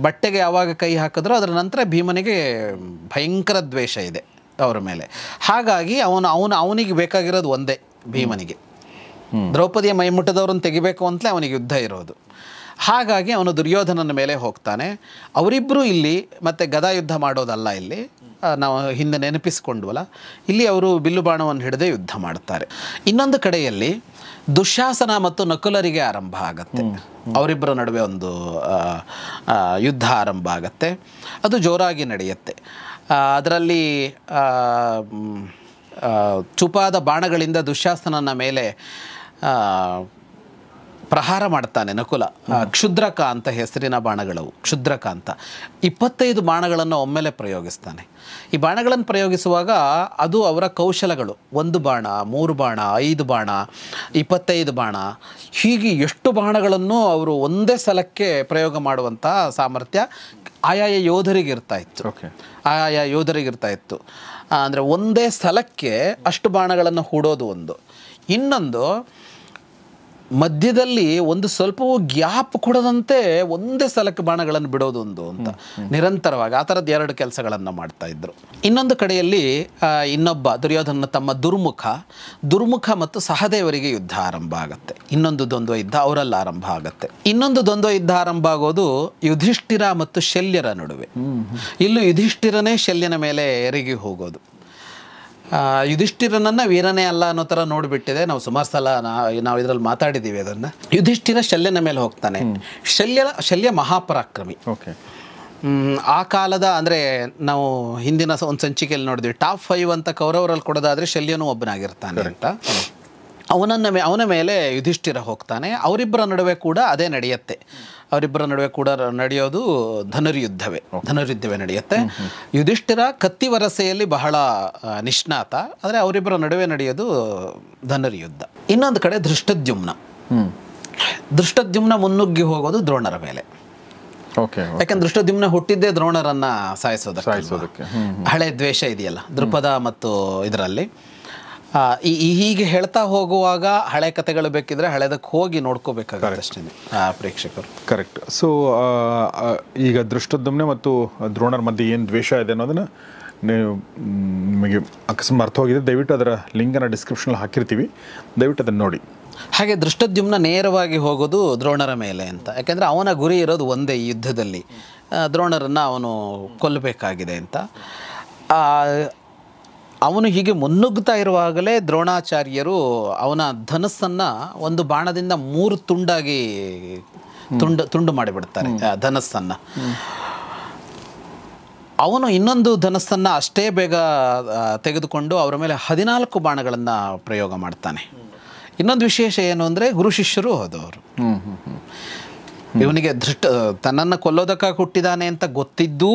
ಬಟ್ಟೆಗೆ ಯಾವಾಗ ಕೈ ಹಾಕಿದ್ರೋ ಅದರ ನಂತರ ಭೀಮನಿಗೆ ಭಯಂಕರ ದ್ವೇಷ ಇದೆ ಅವರ ಮೇಲೆ. ಹಾಗಾಗಿ ಅವನಿಗೆ ಬೇಕಾಗಿರೋದು ಒಂದೇ, ಭೀಮನಿಗೆ ದ್ರೌಪದಿಯ ಮೈಮುಟ್ಟದವ್ರನ್ನ ತೆಗಿಬೇಕು ಅಂತಲೇ ಅವನಿಗೆ ಯುದ್ಧ ಇರೋದು. ಹಾಗಾಗಿ ಅವನು ದುರ್ಯೋಧನನ ಮೇಲೆ ಹೋಗ್ತಾನೆ. ಅವರಿಬ್ಬರು ಇಲ್ಲಿ ಮತ್ತೆ ಗದಾ ಯುದ್ಧ ಮಾಡೋದಲ್ಲ, ಇಲ್ಲಿ ನಾವು ಹಿಂದೆ ನೆನಪಿಸ್ಕೊಂಡ್ವಲ್ಲ, ಇಲ್ಲಿ ಅವರು ಬಿಲ್ಲು ಬಾಣವನ್ನು ಹಿಡದೆ ಯುದ್ಧ ಮಾಡ್ತಾರೆ. ಇನ್ನೊಂದು ಕಡೆಯಲ್ಲಿ ದುಶ್ಯಾಸನ ಮತ್ತು ನಕುಲರಿಗೆ ಆರಂಭ ಆಗತ್ತೆ. ಅವರಿಬ್ಬರ ನಡುವೆ ಒಂದು ಯುದ್ಧ ಆರಂಭ ಆಗತ್ತೆ. ಅದು ಜೋರಾಗಿ ನಡೆಯುತ್ತೆ. ಅದರಲ್ಲಿ ಚುಪಾದ ಬಾಣಗಳಿಂದ ದುಶ್ಯಾಸನನ ಮೇಲೆ ಪ್ರಹಾರ ಮಾಡ್ತಾನೆ ನಕುಲ. ಕ್ಷುದ್ರಕ ಅಂತ ಹೆಸರಿನ ಬಾಣಗಳವು, ಕ್ಷುದ್ರಕ ಅಂತ. 25 ಬಾಣಗಳನ್ನು ಒಮ್ಮೆಲೆ ಪ್ರಯೋಗಿಸ್ತಾನೆ. ಈ ಬಾಣಗಳನ್ನು ಪ್ರಯೋಗಿಸುವಾಗ ಅದು ಅವರ ಕೌಶಲಗಳು. 1 ಬಾಣ, 3 ಬಾಣ, 5 ಬಾಣ, 25 ಬಾಣ, ಹೀಗೆ ಎಷ್ಟು ಬಾಣಗಳನ್ನು ಅವರು ಒಂದೇ ಸಲಕ್ಕೆ ಪ್ರಯೋಗ ಮಾಡುವಂಥ ಸಾಮರ್ಥ್ಯ ಆಯಾಯ ಯೋಧರಿಗಿರ್ತಾ ಇತ್ತು. ಆಯಾಯ ಯೋಧರಿಗಿರ್ತಾ ಇತ್ತು. ಅಂದರೆ ಒಂದೇ ಸಲಕ್ಕೆ ಅಷ್ಟು ಬಾಣಗಳನ್ನು ಹೂಡೋದು ಒಂದು. ಇನ್ನೊಂದು, ಮಧ್ಯದಲ್ಲಿ ಒಂದು ಸ್ವಲ್ಪವೂ ಗ್ಯಾಪ್ ಕೊಡದಂತೆ ಒಂದೇ ಸಲಕ್ಕೆ ಬಾಣಗಳನ್ನು ಬಿಡೋದು ಒಂದು ಅಂತ ನಿರಂತರವಾಗಿ ಆ ಥರದ್ದು 2 ಕೆಲಸಗಳನ್ನು ಮಾಡ್ತಾ ಇದ್ರು. ಇನ್ನೊಂದು ಕಡೆಯಲ್ಲಿ ಇನ್ನೊಬ್ಬ ದುರ್ಯೋಧನ ತಮ್ಮ ದುರ್ಮುಖ ಮತ್ತು ಸಹದೇವರಿಗೆ ಯುದ್ಧ ಆರಂಭ ಆಗುತ್ತೆ. ಇನ್ನೊಂದು ದ್ವಂದ್ವ ಯುದ್ಧ ಅವರಲ್ಲಿ ಆರಂಭ ಆಗುತ್ತೆ. ಇನ್ನೊಂದು ದ್ವಂದ್ವ ಯುದ್ಧ ಆರಂಭ ಆಗೋದು ಯುಧಿಷ್ಠಿರ ಮತ್ತು ಶಲ್ಯರ ನಡುವೆ. ಇಲ್ಲೂ ಯುಧಿಷ್ಠಿರನೇ ಶಲ್ಯನ ಮೇಲೆ ಎರಗಿ ಹೋಗೋದು. ಯುಧಿಷ್ಠಿರನನ್ನು ವೀರನೇ ಅಲ್ಲ ಅನ್ನೋ ಥರ ನೋಡಿಬಿಟ್ಟಿದೆ. ನಾವು ಸುಮಾರು ಸಲ ನಾವು ಇದರಲ್ಲಿ ಮಾತಾಡಿದ್ದೀವಿ ಅದನ್ನು. ಯುಧಿಷ್ಠಿರ ಶಲ್ಯನ ಮೇಲೆ ಹೋಗ್ತಾನೆ. ಶಲ್ಯ ಮಹಾಪರಾಕ್ರಮಿ. ಆ ಕಾಲದ ಅಂದರೆ ನಾವು ಹಿಂದಿನ ಒಂದು ಸಂಚಿಕೆಯಲ್ಲಿ ನೋಡಿದ್ವಿ, ಟಾಪ್ 5 ಅಂತ ಕೌರವರಲ್ಲಿ ಕೊಡೋದಾದರೆ ಶಲ್ಯನೂ ಒಬ್ಬನಾಗಿರ್ತಾನೆ ಅಂತ. ಅವನ ಮೇಲೆ ಯುಧಿಷ್ಠಿರ ಹೋಗ್ತಾನೆ. ಅವರಿಬ್ಬರ ನಡುವೆ ಕೂಡ ಅದೇ ನಡೆಯುತ್ತೆ. ಅವರಿಬ್ಬರ ನಡುವೆ ಕೂಡ ನಡೆಯೋದು ಧನುರ್ಯುದ್ಧವೇ ನಡೆಯುತ್ತೆ. ಯುಧಿಷ್ಠಿರ ಕತ್ತಿವರಸೆಯಲ್ಲಿ ಬಹಳ ನಿಷ್ಣಾತ, ಆದರೆ ಅವರಿಬ್ಬರ ನಡುವೆ ನಡೆಯೋದು ಧನುರ್ಯುದ್ಧ. ಇನ್ನೊಂದು ಕಡೆ ದೃಷ್ಟದ್ಯುಮ್ನ ಮುನ್ನುಗ್ಗಿ ಹೋಗೋದು ದ್ರೋಣರ ಮೇಲೆ. ಯಾಕಂದ್ರೆ ದೃಷ್ಟದ್ಯುಮ್ನ ಹುಟ್ಟಿದ್ದೇ ದ್ರೋಣರನ್ನ ಸಾಯಿಸೋದಕ್ಕೆ. ಹಳೆ ದ್ವೇಷ ಇದೆಯಲ್ಲ ದೃಪದ ಮತ್ತು ಇದರಲ್ಲಿ. ಹೀಗೆ ಹೇಳ್ತಾ ಹೋಗುವಾಗ ಹಳೆ ಕಥೆಗಳು ಬೇಕಿದ್ರೆ ಹಳೆದಕ್ಕೆ ಹೋಗಿ ನೋಡ್ಕೋಬೇಕಾಗುತ್ತೆ ಅಷ್ಟೇ ಪ್ರೇಕ್ಷಕರು. ಕರೆಕ್ಟ್. ಸೊ ಈಗ ದೃಷ್ಟದ್ಯುಮ್ನ ಮತ್ತು ದ್ರೋಣರ ಮಧ್ಯೆ ಏನು ದ್ವೇಷ ಇದೆ ಅನ್ನೋದನ್ನು ನಿಮಗೆ ಅಕಸ್ಮಾತ್ ಅರ್ಥ ಹೋಗಿದೆ, ದಯವಿಟ್ಟು ಅದರ ಲಿಂಕನ್ನು ಡಿಸ್ಕ್ರಿಪ್ಷನಲ್ಲಿ ಹಾಕಿರ್ತೀವಿ, ದಯವಿಟ್ಟು ಅದನ್ನು ನೋಡಿ. ಹಾಗೆ ದೃಷ್ಟದ್ಯುಮ್ನ ನೇರವಾಗಿ ಹೋಗೋದು ದ್ರೋಣರ ಮೇಲೆ ಅಂತ. ಯಾಕೆಂದರೆ ಅವನ ಗುರಿ ಇರೋದು ಒಂದೇ, ಈ ಯುದ್ಧದಲ್ಲಿ ದ್ರೋಣರನ್ನು ಅವನು ಕೊಲ್ಲಬೇಕಾಗಿದೆ ಅಂತ. ಅವನು ಹೀಗೆ ಮುನ್ನುಗ್ತಾ ಇರುವಾಗಲೇ ದ್ರೋಣಾಚಾರ್ಯರು ಅವನ ಧನಸ್ಸನ್ನು ಒಂದು ಬಾಣದಿಂದ 3 ತುಂಡಾಗಿ ತುಂಡು ಮಾಡಿಬಿಡ್ತಾರೆ ಧನಸ್ಸನ್ನು. ಅವನು ಇನ್ನೊಂದು ಧನಸ್ಸನ್ನು ಅಷ್ಟೇ ಬೇಗ ತೆಗೆದುಕೊಂಡು ಅವರ ಮೇಲೆ 14 ಬಾಣಗಳನ್ನು ಪ್ರಯೋಗ ಮಾಡ್ತಾನೆ. ಇನ್ನೊಂದು ವಿಶೇಷ ಏನು ಅಂದರೆ ಗುರು ಶಿಷ್ಯರು ಹೋದವರು. ಇವನಿಗೆ ತನ್ನನ್ನು ಕೊಲ್ಲೋದಕ್ಕಾಗಿ ಹುಟ್ಟಿದಾನೆ ಅಂತ ಗೊತ್ತಿದ್ದೂ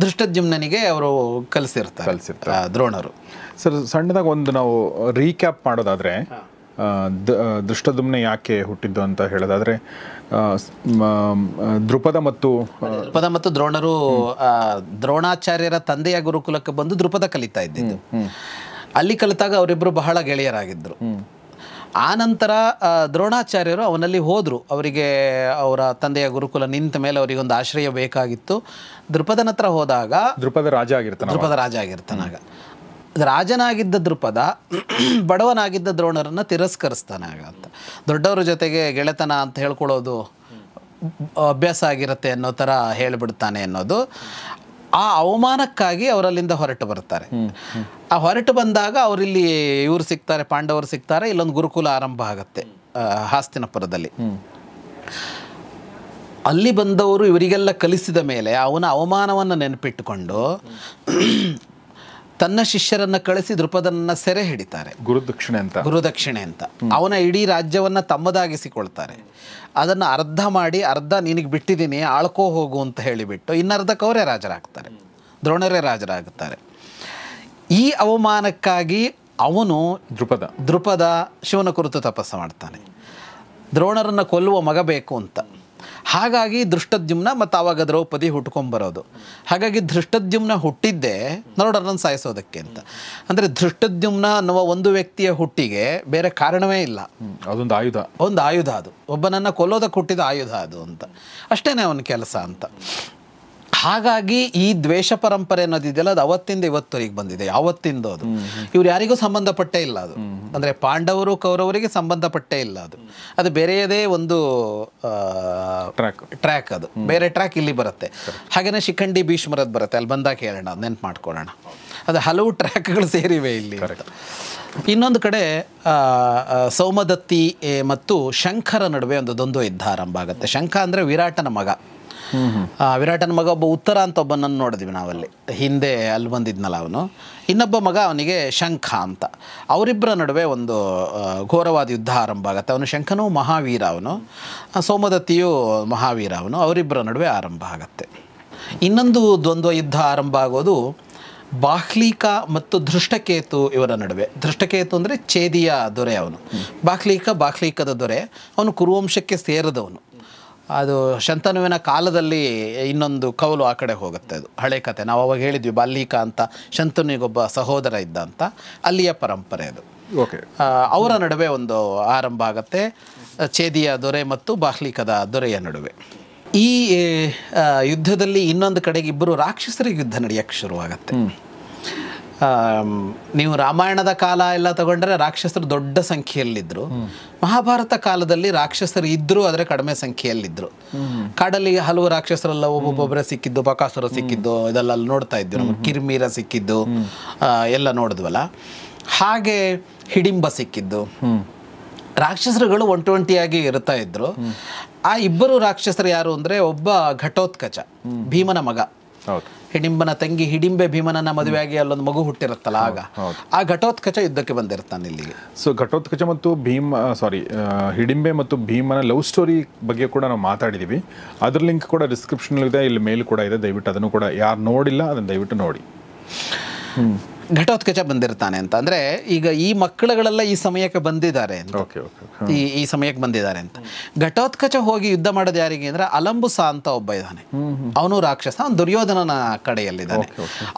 ದೃಷ್ಟದ್ಯುಮ್ನನಿಗೆ ಅವರು ಕಲಿಸಿರ್ತಾರೆ ದ್ರೋಣರು. ಸರ್, ಸಣ್ಣದಾಗಿ ಒಂದು ನಾವು ರೀಕ್ಯಾಪ್ ಮಾಡೋದಾದರೆ, ದೃಷ್ಟದ್ಯುಮ್ನ ಯಾಕೆ ಹುಟ್ಟಿದ್ದು ಅಂತ ಹೇಳೋದಾದರೆ, ದ್ರುಪದ ಮತ್ತು ದ್ರೋಣರು ದ್ರೋಣಾಚಾರ್ಯರ ತಂದೆಯ ಗುರುಕುಲಕ್ಕೆ ಬಂದು ದ್ರುಪದ ಕಲಿತಾ ಇದ್ದಿದ್ದು. ಅಲ್ಲಿ ಕಲಿತಾಗ ಅವರಿಬ್ಬರು ಬಹಳ ಗೆಳೆಯರಾಗಿದ್ದರು. ಆ ನಂತರ ದ್ರೋಣಾಚಾರ್ಯರು ಅವನಲ್ಲಿ ಹೋದರು. ಅವರಿಗೆ ಅವರ ತಂದೆಯ ಗುರುಕುಲ ನಿಂತ ಮೇಲೆ ಅವರಿಗೊಂದು ಆಶ್ರಯ ಬೇಕಾಗಿತ್ತು. ದೃಪದನ ಹತ್ರ ಹೋದಾಗ ದೃಪದ ರಾಜ ಆಗಿರ್ತಾನಾಗ. ರಾಜನಾಗಿದ್ದ ದೃಪದ ಬಡವನಾಗಿದ್ದ ದ್ರೋಣರನ್ನು ತಿರಸ್ಕರಿಸ್ತಾನೆ. ಆಗ ಅಂತ ದೊಡ್ಡವರ ಜೊತೆಗೆ ಗೆಳೆತನ ಅಂತ ಹೇಳ್ಕೊಳ್ಳೋದು ಅಭ್ಯಾಸ ಆಗಿರುತ್ತೆ ಅನ್ನೋ ಥರ ಹೇಳಿಬಿಡ್ತಾನೆ ಅನ್ನೋದು. ಆ ಅವಮಾನಕ್ಕಾಗಿ ಅವರಲ್ಲಿಂದ ಹೊರಟು ಬರ್ತಾರೆ. ಆ ಹೊರಟು ಬಂದಾಗ ಅವರಿಲ್ಲಿ ಇವರು ಸಿಗ್ತಾರೆ, ಪಾಂಡವರು ಸಿಗ್ತಾರೆ. ಇಲ್ಲೊಂದು ಗುರುಕುಲ ಆರಂಭ ಆಗುತ್ತೆ ಹಸ್ತಿನಾಪುರದಲ್ಲಿ. ಅಲ್ಲಿ ಬಂದವರು ಇವರಿಗೆಲ್ಲ ಕಲಿಸಿದ ಮೇಲೆ ಅವನ ಅವಮಾನವನ್ನು ನೆನಪಿಟ್ಟುಕೊಂಡು ತನ್ನ ಶಿಷ್ಯರನ್ನು ಕಳಿಸಿ ದೃಪದನನ್ನ ಸೆರೆ ಹಿಡಿತಾರೆ. ಗುರುದಕ್ಷಿಣೆ ಅಂತ ಅವನ ಇಡೀ ರಾಜ್ಯವನ್ನು ತಮ್ಮದಾಗಿಸಿಕೊಳ್ತಾರೆ. ಅದನ್ನು ಅರ್ಧ ಮಾಡಿ, ಅರ್ಧ ನಿನಗೆ ಬಿಟ್ಟಿದ್ದೀನಿ ಆಳ್ಕೋ ಹೋಗು ಅಂತ ಹೇಳಿಬಿಟ್ಟು ಇನ್ನರ್ಧಕ್ಕೆ ಅವರೇ ರಾಜರಾಗ್ತಾರೆ, ದ್ರೋಣರೇ ರಾಜರಾಗುತ್ತಾರೆ. ಈ ಅವಮಾನಕ್ಕಾಗಿ ಅವನು ದೃಪದ ಶಿವನ ಕುರಿತು ತಪಸ್ಸು ಮಾಡ್ತಾನೆ, ದ್ರೋಣರನ್ನು ಕೊಲ್ಲುವ ಮಗ ಬೇಕು ಅಂತ. ಹಾಗಾಗಿ ದೃಷ್ಟದ್ಯುಮ್ನ ಮತ್ತು ಆವಾಗ ದ್ರೌಪದಿ ಹುಟ್ಕೊಂಬರೋದು. ಹಾಗಾಗಿ ದೃಷ್ಟದ್ಯುಮ್ನ ಹುಟ್ಟಿದ್ದೇ ದ್ರೋಣರನ್ನು ಸಾಯಿಸೋದಕ್ಕೆ ಅಂತ. ಅಂದರೆ ದೃಷ್ಟದ್ಯುಮ್ನ ಅನ್ನುವ ಒಂದು ವ್ಯಕ್ತಿಯ ಹುಟ್ಟಿಗೆ ಬೇರೆ ಕಾರಣವೇ ಇಲ್ಲ. ಒಂದು ಆಯುಧ ಅದು, ಒಬ್ಬನನ್ನು ಕೊಲ್ಲೋದಕ್ಕೆ ಹುಟ್ಟಿದ ಆಯುಧ ಅದು ಅಂತ ಅಷ್ಟೇ ಅವನ ಕೆಲಸ ಅಂತ. ಹಾಗಾಗಿ ಈ ದ್ವೇಷ ಪರಂಪರೆ ಅನ್ನೋದಿದೆಯಲ್ಲ, ಅದು ಅವತ್ತಿಂದ ಇವತ್ತವರೆಗೆ ಬಂದಿದೆ. ಯಾವತ್ತಿಂದ ಅದು ಇವ್ರು ಯಾರಿಗೂ ಸಂಬಂಧಪಟ್ಟೇ ಇಲ್ಲ. ಅದು ಅಂದರೆ ಪಾಂಡವರು ಕೌರವರಿಗೆ ಸಂಬಂಧಪಟ್ಟೇ ಇಲ್ಲ. ಅದು ಬೇರೆಯದೇ ಒಂದು ಟ್ರ್ಯಾಕ್, ಅದು ಬೇರೆ ಟ್ರ್ಯಾಕ್ ಇಲ್ಲಿ ಬರುತ್ತೆ. ಹಾಗೆಯೇ ಶಿಖಂಡಿ ಭೀಷ್ಮರದ್ದು ಬರುತ್ತೆ, ಅಲ್ಲಿ ಬಂದಾಗ ಹೇಳೋಣ, ನೆನ್ಪು ಮಾಡ್ಕೊಳ್ಳೋಣ. ಅದು ಹಲವು ಟ್ರ್ಯಾಕ್ಗಳು ಸೇರಿವೆ ಇಲ್ಲಿ. ಇನ್ನೊಂದು ಕಡೆ ಸೌಮದತ್ತಿ ಮತ್ತು ಶಂಖರ ನಡುವೆ ಒಂದು ದ್ವಂದ್ವ ಯುದ್ಧ ಆರಂಭ ಆಗುತ್ತೆ. ಶಂಖ ಅಂದರೆ ವಿರಾಟನ ಮಗ. ವಿರಾಟನ ಮಗ ಒಬ್ಬ ಉತ್ತರ ಅಂತ ಒಬ್ಬನನ್ನು ನೋಡಿದ್ವಿ ನಾವಲ್ಲಿ, ಹಿಂದೆ ಅಲ್ಲಿ ಬಂದಿದ್ನಲ್ಲ ಅವನು. ಇನ್ನೊಬ್ಬ ಮಗ ಅವನಿಗೆ ಶಂಖ ಅಂತ. ಅವರಿಬ್ಬರ ನಡುವೆ ಒಂದು ಘೋರವಾದ ಯುದ್ಧ ಆರಂಭ ಆಗುತ್ತೆ. ಅವನು ಶಂಖನೂ ಮಹಾವೀರ, ಅವನು ಸೋಮದತ್ತಿಯು ಮಹಾವೀರ, ಅವರಿಬ್ಬರ ನಡುವೆ ಆರಂಭ ಆಗುತ್ತೆ. ಇನ್ನೊಂದು ದ್ವಂದ್ವ ಯುದ್ಧ ಆರಂಭ ಆಗೋದು ಬಾಹ್ಲೀಕ ಮತ್ತು ಧೃಷ್ಟಕೇತು ಇವರ ನಡುವೆ. ಧೃಷ್ಟಕೇತು ಅಂದರೆ ಛೇದಿಯ ದೊರೆ ಅವನು. ಬಾಹ್ಲೀಕದ ದೊರೆ, ಅವನು ಕುರುವಂಶಕ್ಕೆ ಸೇರಿದವನು. ಅದು ಶಂತನುವಿನ ಕಾಲದಲ್ಲಿ ಇನ್ನೊಂದು ಕವಲು ಆ ಕಡೆ ಹೋಗುತ್ತೆ. ಅದು ಹಳೆ ಕತೆ. ನಾವು ಅವಾಗ ಹೇಳಿದ್ವಿ ಬಾಹ್ಲೀಕ ಅಂತ ಶಂತನುವಿಗೊಬ್ಬ ಸಹೋದರ ಇದ್ದ ಅಂತ, ಅಲ್ಲಿಯ ಪರಂಪರೆ ಅದು. ಓಕೆ. ಅವರ ನಡುವೆ ಒಂದು ಆರಂಭ ಆಗುತ್ತೆ, ಛೇದಿಯ ದೊರೆ ಮತ್ತು ಬಾಹ್ಲೀಕದ ದೊರೆಯ ನಡುವೆ. ಈ ಯುದ್ಧದಲ್ಲಿ ಇನ್ನೊಂದು ಕಡೆಗೆ ಇಬ್ಬರು ರಾಕ್ಷಸರಿಗೆ ಯುದ್ಧ ನಡೆಯಕ್ಕೆ ಶುರುವಾಗತ್ತೆ. ನೀವು ರಾಮಾಯಣದ ಕಾಲ ಎಲ್ಲ ತಗೊಂಡ್ರೆ ರಾಕ್ಷಸರು ದೊಡ್ಡ ಸಂಖ್ಯೆಯಲ್ಲಿದ್ದರು. ಮಹಾಭಾರತ ಕಾಲದಲ್ಲಿ ರಾಕ್ಷಸರು ಇದ್ದರು, ಆದರೆ ಕಡಿಮೆ ಸಂಖ್ಯೆಯಲ್ಲಿದ್ದರು. ಕಾಡಲ್ಲಿ ಹಲವು ರಾಕ್ಷಸರೆಲ್ಲ ಒಬ್ಬೊಬ್ಬೊಬ್ಬರೇ ಸಿಕ್ಕಿದ್ದು, ಬಕಾಸುರ ಸಿಕ್ಕಿದ್ದು, ಇದೆಲ್ಲ ಅಲ್ಲಿ ನೋಡ್ತಾ ಇದ್ವಿ. ನಮಗೆ ಕಿರ್ಮೀರ ಸಿಕ್ಕಿದ್ದು ಎಲ್ಲ ನೋಡಿದ್ವಲ್ಲ. ಹಾಗೆ ಹಿಡಿಂಬ ಸಿಕ್ಕಿದ್ದು. ರಾಕ್ಷಸರುಗಳು ಒಂಟಿಯಾಗಿ ಇರ್ತಾ ಇದ್ರು. ಆ ಇಬ್ಬರು ರಾಕ್ಷಸರು ಯಾರು ಅಂದರೆ, ಒಬ್ಬ ಘಟೋತ್ಕಚ, ಭೀಮನ ಮಗ. ಹಿಡಿಂಬನ ತಂಗಿ ಹಿಡಿಂಬೆ ಭೀಮನನ್ನ ಮದುವೆಯಾಗಿ ಅಲ್ಲೊಂದು ಮಗು ಹುಟ್ಟಿರುತ್ತಲ್ಲ, ಆಗ ಆ ಘಟೋತ್ಕಚ ಯುದ್ಧಕ್ಕೆ ಬಂದಿರ್ತಾನೆ ಇಲ್ಲಿಗೆ. ಸೊ ಘಟೋತ್ಕಚ ಮತ್ತು ಹಿಡಿಂಬೆ ಮತ್ತು ಭೀಮನ ಲವ್ ಸ್ಟೋರಿ ಬಗ್ಗೆ ಕೂಡ ನಾವು ಮಾತಾಡಿದ್ದೀವಿ. ಅದ್ರ ಲಿಂಕ್ ಕೂಡ ಡಿಸ್ಕ್ರಿಪ್ಷನ್ ಇದೆ, ಇಲ್ಲಿ ಮೇಲ್ ಕೂಡ ಇದೆ. ದಯವಿಟ್ಟು ಅದನ್ನು ಕೂಡ ಯಾರು ನೋಡಿಲ್ಲ ಅದನ್ನು ದಯವಿಟ್ಟು ನೋಡಿ. ಘಟೋತ್ಕಚ ಬಂದಿರ್ತಾನೆ ಅಂತ ಅಂದರೆ, ಈಗ ಈ ಮಕ್ಕಳುಗಳೆಲ್ಲ ಈ ಸಮಯಕ್ಕೆ ಬಂದಿದ್ದಾರೆ ಅಂತ, ಈ ಸಮಯಕ್ಕೆ ಬಂದಿದ್ದಾರೆ ಅಂತ. ಘಟೋತ್ಕಚ ಹೋಗಿ ಯುದ್ಧ ಮಾಡೋದು ಯಾರಿಗೆ ಅಂದರೆ, ಅಲಂಬುಸ ಅಂತ ಒಬ್ಬ ಇದ್ದಾನೆ, ಅವನು ರಾಕ್ಷಸ, ಅವನು ದುರ್ಯೋಧನನ ಕಡೆಯಲ್ಲಿದ್ದಾನೆ.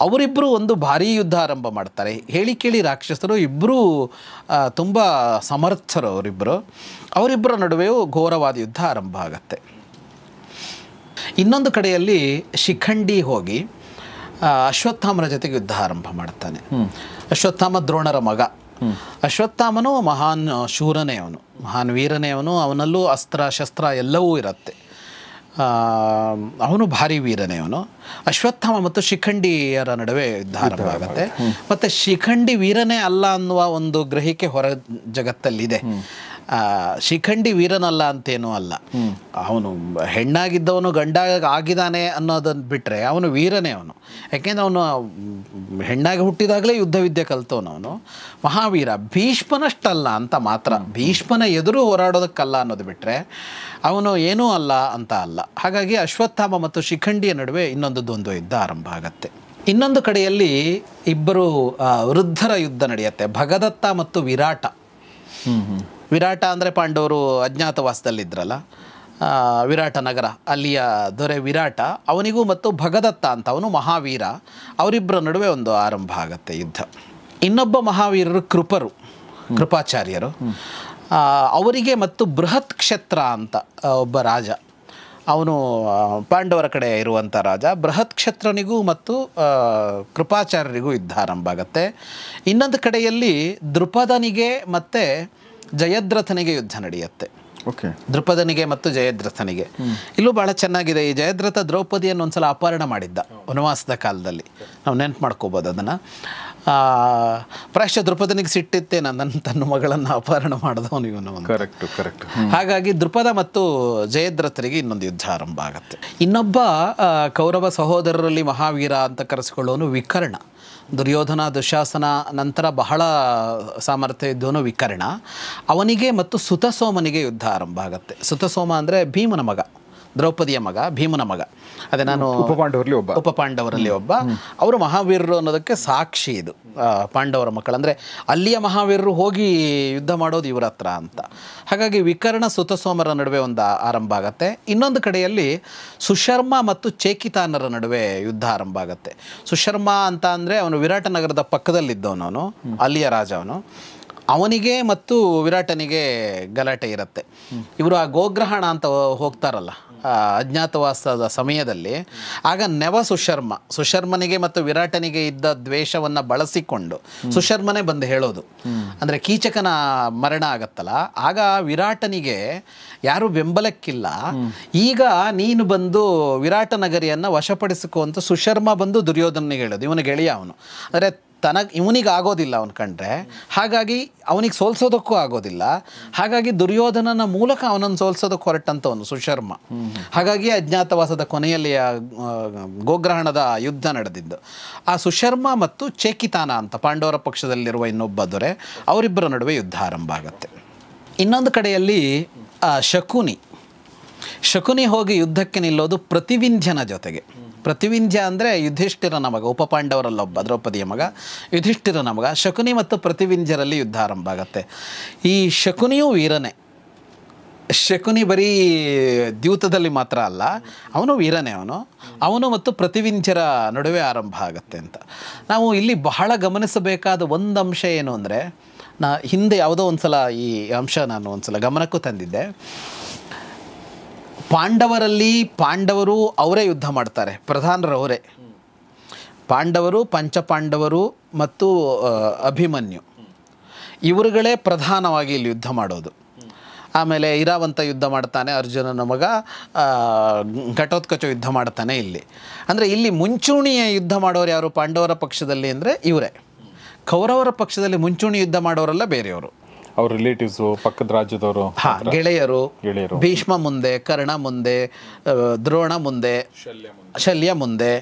ಅವರಿಬ್ಬರು ಒಂದು ಭಾರೀ ಯುದ್ಧ ಆರಂಭ ಮಾಡ್ತಾರೆ. ಹೇಳಿ ಕೇಳಿ ರಾಕ್ಷಸರು ಇಬ್ಬರೂ ತುಂಬ ಸಮರ್ಥರು. ಅವರಿಬ್ಬರ ನಡುವೆಯೂ ಘೋರವಾದ ಯುದ್ಧ ಆರಂಭ ಆಗತ್ತೆ. ಇನ್ನೊಂದು ಕಡೆಯಲ್ಲಿ ಶಿಖಂಡಿ ಹೋಗಿ ಅಶ್ವತ್ಥಾಮನ ಜೊತೆಗೆ ಯುದ್ಧ ಆರಂಭ ಮಾಡ್ತಾನೆ. ಅಶ್ವತ್ಥಾಮ ದ್ರೋಣರ ಮಗ. ಅಶ್ವತ್ಥಾಮನು ಮಹಾನ್ ಶೂರನೇ, ಅವನು ಮಹಾನ್ ವೀರನೇ. ಅವನಲ್ಲೂ ಅಸ್ತ್ರ ಶಸ್ತ್ರ ಎಲ್ಲವೂ ಇರುತ್ತೆ. ಅವನು ಭಾರಿ ವೀರನೇ. ಅಶ್ವತ್ಥಾಮ ಮತ್ತು ಶಿಖಂಡಿಯರ ನಡುವೆ ಯುದ್ಧ ಆರಂಭ ಆಗುತ್ತೆ. ಮತ್ತು ಶಿಖಂಡಿ ವೀರನೇ ಅಲ್ಲ ಅನ್ನುವ ಒಂದು ಗ್ರಹಿಕೆ ಹೊರ ಜಗತ್ತಲ್ಲಿದೆ. ಶಿಖಂಡಿ ವೀರನಲ್ಲ ಅಂತೇನೂ ಅಲ್ಲ. ಅವನು ಹೆಣ್ಣಾಗಿದ್ದವನು ಗಂಡ ಆಗಿದ್ದಾನೆ ಅನ್ನೋದನ್ನು ಬಿಟ್ಟರೆ ಅವನು ವೀರನೇ. ಯಾಕೆಂದರೆ ಅವನು ಹೆಣ್ಣಾಗಿ ಹುಟ್ಟಿದಾಗಲೇ ಯುದ್ಧ ವಿದ್ಯೆ ಕಲ್ತವನು. ಮಹಾವೀರ. ಭೀಷ್ಮನಷ್ಟಲ್ಲ ಅಂತ ಮಾತ್ರ. ಭೀಷ್ಮನ ಎದುರು ಹೋರಾಡೋದಕ್ಕಲ್ಲ ಅನ್ನೋದು ಬಿಟ್ಟರೆ ಅವನು ಏನೂ ಅಲ್ಲ ಅಂತ ಅಲ್ಲ. ಹಾಗಾಗಿ ಅಶ್ವತ್ಥಾಮ ಮತ್ತು ಶಿಖಂಡಿಯ ನಡುವೆ ಇನ್ನೊಂದು ದ್ವಂದ್ವ ಯುದ್ಧ ಆರಂಭ ಆಗತ್ತೆ. ಇನ್ನೊಂದು ಕಡೆಯಲ್ಲಿ ಇಬ್ಬರು ವೃದ್ಧರ ಯುದ್ಧ ನಡೆಯುತ್ತೆ, ಭಗದತ್ತ ಮತ್ತು ವಿರಾಟ. ವಿರಾಟ ಅಂದರೆ ಪಾಂಡವರು ಅಜ್ಞಾತವಾಸದಲ್ಲಿದ್ದರಲ್ಲ, ವಿರಾಟ ನಗರ, ಅಲ್ಲಿಯ ದೊರೆ ವಿರಾಟ. ಅವನಿಗೂ ಮತ್ತು ಭಗದತ್ತ ಅಂತ, ಅವನು ಮಹಾವೀರ. ಅವರಿಬ್ಬರ ನಡುವೆ ಒಂದು ಆರಂಭ ಆಗತ್ತೆ ಯುದ್ಧ. ಇನ್ನೊಬ್ಬ ಮಹಾವೀರರು ಕೃಪಾಚಾರ್ಯರು. ಅವರಿಗೆ ಮತ್ತು ಬೃಹತ್ ಕ್ಷತ್ರ ಅಂತ ಒಬ್ಬ ರಾಜ, ಅವನು ಪಾಂಡವರ ಕಡೆ ಇರುವಂಥ ರಾಜ. ಬೃಹತ್ ಕ್ಷತ್ರನಿಗೂ ಮತ್ತು ಕೃಪಾಚಾರ್ಯರಿಗೂ ಯುದ್ಧ ಆರಂಭ ಆಗತ್ತೆ. ಇನ್ನೊಂದು ಕಡೆಯಲ್ಲಿ ದೃಪದನಿಗೆ ಮತ್ತು ಜಯದ್ರಥನಿಗೆ ಯುದ್ಧ ನಡೆಯುತ್ತೆ. ದೃಪದನಿಗೆ ಮತ್ತು ಜಯದ್ರಥನಿಗೆ. ಇಲ್ಲೂ ಭಾಳ ಚೆನ್ನಾಗಿದೆ. ಈ ಜಯದ್ರಥ ದ್ರೌಪದಿಯನ್ನು ಒಂದ್ಸಲ ಅಪಹರಣ ಮಾಡಿದ್ದ ವನವಾಸದ ಕಾಲದಲ್ಲಿ. ನಾವು ನೆನ್ಪು ಮಾಡ್ಕೋಬೋದು ಅದನ್ನು. ಪ್ರಾಯಶಃ ದೃಪದನಿಗೆ ಸಿಟ್ಟಿತ್ತೇ, ತನ್ನ ಮಗಳನ್ನು ಅಪಹರಣ ಮಾಡಿದವನು ಇವನು. ಕರೆಕ್ಟ್. ಹಾಗಾಗಿ ದೃಪದ ಮತ್ತು ಜಯದ್ರಥರಿಗೆ ಇನ್ನೊಂದು ಯುದ್ಧ ಆರಂಭ ಆಗುತ್ತೆ. ಇನ್ನೊಬ್ಬ ಕೌರವ ಸಹೋದರರಲ್ಲಿ ಮಹಾವೀರ ಅಂತ ಕರೆಸಿಕೊಳ್ಳೋನು ವಿಕರ್ಣ. ದುರ್ಯೋಧನ ದುಶಾಸನ ನಂತರ ಬಹಳ ಸಾಮರ್ಥ್ಯ ಇದ್ದವನು ವಿಕರ್ಣ. ಅವನಿಗೆ ಮತ್ತು ಸುತಸೋಮನಿಗೆ ಯುದ್ಧ ಆರಂಭ ಆಗುತ್ತೆ. ಸುತಸೋಮ ಅಂದರೆ ಭೀಮನ ಮಗ, ದ್ರೌಪದಿಯ ಮಗ, ಭೀಮನ ಮಗ. ಅದೇ ನಾನು ಉಪಪಾಂಡವರಲ್ಲಿ ಒಬ್ಬ. ಅವರು ಮಹಾವೀರರು ಅನ್ನೋದಕ್ಕೆ ಸಾಕ್ಷಿ ಇದು. ಪಾಂಡವರ ಮಕ್ಕಳು ಅಂದರೆ ಅಲ್ಲಿಯ ಮಹಾವೀರರು ಹೋಗಿ ಯುದ್ಧ ಮಾಡೋದು ಇವರ ಹತ್ರ ಅಂತ. ಹಾಗಾಗಿ ವಿಕರ್ಣ ಸುತಸೋಮರ ನಡುವೆ ಒಂದು ಆರಂಭ ಆಗತ್ತೆ. ಇನ್ನೊಂದು ಕಡೆಯಲ್ಲಿ ಸುಶರ್ಮ ಮತ್ತು ಚೇಕಿತಾನರ ನಡುವೆ ಯುದ್ಧ ಆರಂಭ ಆಗತ್ತೆ. ಸುಶರ್ಮ ಅಂತ ಅಂದರೆ ಅವನು ವಿರಾಟ ನಗರದ ಪಕ್ಕದಲ್ಲಿದ್ದವನು, ಅಲ್ಲಿಯ ರಾಜ. ಅವನಿಗೆ ಮತ್ತು ವಿರಾಟನಿಗೆ ಗಲಾಟೆ ಇರುತ್ತೆ. ಇವರು ಆ ಗೋಗ್ರಹಣ ಅಂತ ಹೋಗ್ತಾರಲ್ಲ ಅಜ್ಞಾತವಾಸದ ಸಮಯದಲ್ಲಿ, ಆಗ ಸುಶರ್ಮನಿಗೆ ಮತ್ತು ವಿರಾಟನಿಗೆ ಇದ್ದ ದ್ವೇಷವನ್ನು ಬಳಸಿಕೊಂಡು ಸುಶರ್ಮನೇ ಬಂದು ಹೇಳೋದು, ಅಂದರೆ ಕೀಚಕನ ಮರಣ ಆಗತ್ತಲ್ಲ, ಆಗ ವಿರಾಟನಿಗೆ ಯಾರೂ ಬೆಂಬಲಕ್ಕಿಲ್ಲ, ಈಗ ನೀನು ಬಂದು ವಿರಾಟ ನಗರಿಯನ್ನು ವಶಪಡಿಸಿಕೊ ಅಂತ ಸುಶರ್ಮ ಬಂದು ದುರ್ಯೋಧನಿಗೆ ಹೇಳೋದು. ಇವನು ಗೆಳೆಯ ಅವನು. ಅಂದರೆ ಇವನಿಗೆ ಆಗೋದಿಲ್ಲ ಅವನು ಕಂಡ್ರೆ, ಹಾಗಾಗಿ ಅವನಿಗೆ ಸೋಲ್ಸೋದಕ್ಕೂ ಆಗೋದಿಲ್ಲ. ಹಾಗಾಗಿ ದುರ್ಯೋಧನನ ಮೂಲಕ ಅವನನ್ನು ಸೋಲ್ಸೋದಕ್ಕೆ ಹೊರಟಂಥವನು ಸುಶರ್ಮ. ಹಾಗಾಗಿ ಅಜ್ಞಾತವಾಸದ ಕೊನೆಯಲ್ಲಿ ಗೋಗ್ರಹಣದ ಯುದ್ಧ ನಡೆದಿದ್ದು. ಆ ಸುಶರ್ಮ ಮತ್ತು ಚೇಕಿತಾನ ಅಂತ ಪಾಂಡವರ ಪಕ್ಷದಲ್ಲಿರುವ ಇನ್ನೊಬ್ಬ ದೊರೆ, ಅವರಿಬ್ಬರ ನಡುವೆ ಯುದ್ಧ ಆರಂಭ ಆಗುತ್ತೆ. ಇನ್ನೊಂದು ಕಡೆಯಲ್ಲಿ ಶಕುನಿ ಹೋಗಿ ಯುದ್ಧಕ್ಕೆ ನಿಲ್ಲೋದು ಪ್ರತಿವಿಂಧ್ಯನ ಜೊತೆಗೆ. ಪ್ರತಿವಿಂಧ್ಯ ಅಂದರೆ ಯುಧಿಷ್ಠಿರನ ಮಗ, ಉಪಪಾಂಡವರಲ್ಲೊಬ್ಬ, ದ್ರೌಪದಿಯ ಮಗ, ಯುಧಿಷ್ಠಿರನ ಮಗ. ಶಕುನಿ ಮತ್ತು ಪ್ರತಿವಿಂಧ್ಯರಲ್ಲಿ ಯುದ್ಧ ಆರಂಭ ಆಗುತ್ತೆ. ಈ ಶಕುನಿಯೂ ವೀರನೇ. ಶಕುನಿ ಬರೀ ದ್ಯೂತದಲ್ಲಿ ಮಾತ್ರ ಅಲ್ಲ, ಅವನು ವೀರನೇ. ಅವನು ಮತ್ತು ಪ್ರತಿವಿಂಧ್ಯರ ನಡುವೆ ಆರಂಭ ಆಗುತ್ತೆ ಅಂತ ನಾವು ಇಲ್ಲಿ ಬಹಳ ಗಮನಿಸಬೇಕಾದ ಒಂದು ಅಂಶ ಏನು ಅಂದರೆ, ಹಿಂದೆ ಯಾವುದೋ ಒಂದು ಸಲ ಈ ಅಂಶ ನಾನು ಒಂದು ಸಲ ಗಮನಕ್ಕೂ ತಂದಿದ್ದೆ. ಪಾಂಡವರು ಅವರೇ ಯುದ್ಧ ಮಾಡ್ತಾರೆ, ಪ್ರಧಾನರು ಅವರೇ. ಪಾಂಡವರು, ಪಂಚಪಾಂಡವರು ಮತ್ತು ಅಭಿಮನ್ಯು ಇವರುಗಳೇ ಪ್ರಧಾನವಾಗಿ ಇಲ್ಲಿ ಯುದ್ಧ ಮಾಡೋದು. ಆಮೇಲೆ ಇರಾವಂತ ಯುದ್ಧ ಮಾಡ್ತಾನೆ, ಅರ್ಜುನನ ಮಗ ಘಟೋತ್ಕಚ ಯುದ್ಧ ಮಾಡ್ತಾನೆ ಇಲ್ಲಿ. ಅಂದರೆ ಇಲ್ಲಿ ಮುಂಚೂಣಿಯ ಯುದ್ಧ ಮಾಡೋರು ಯಾರು ಪಾಂಡವರ ಪಕ್ಷದಲ್ಲಿ ಅಂದರೆ ಇವರೇ. ಕೌರವರ ಪಕ್ಷದಲ್ಲಿ ಮುಂಚೂಣಿ ಯುದ್ಧ ಮಾಡೋರೆಲ್ಲ ಬೇರೆಯವರು, ಅವ್ರ ರಿಲೇಟಿವ್ಸು, ಪಕ್ಕದ ರಾಜ್ಯದವರು, ಗೆಳೆಯರು. ಭೀಷ್ಮ ಮುಂದೆ, ಕರ್ಣ ಮುಂದೆ, ದ್ರೋಣ ಮುಂದೆ, ಶಲ್ಯ ಮುಂದೆ.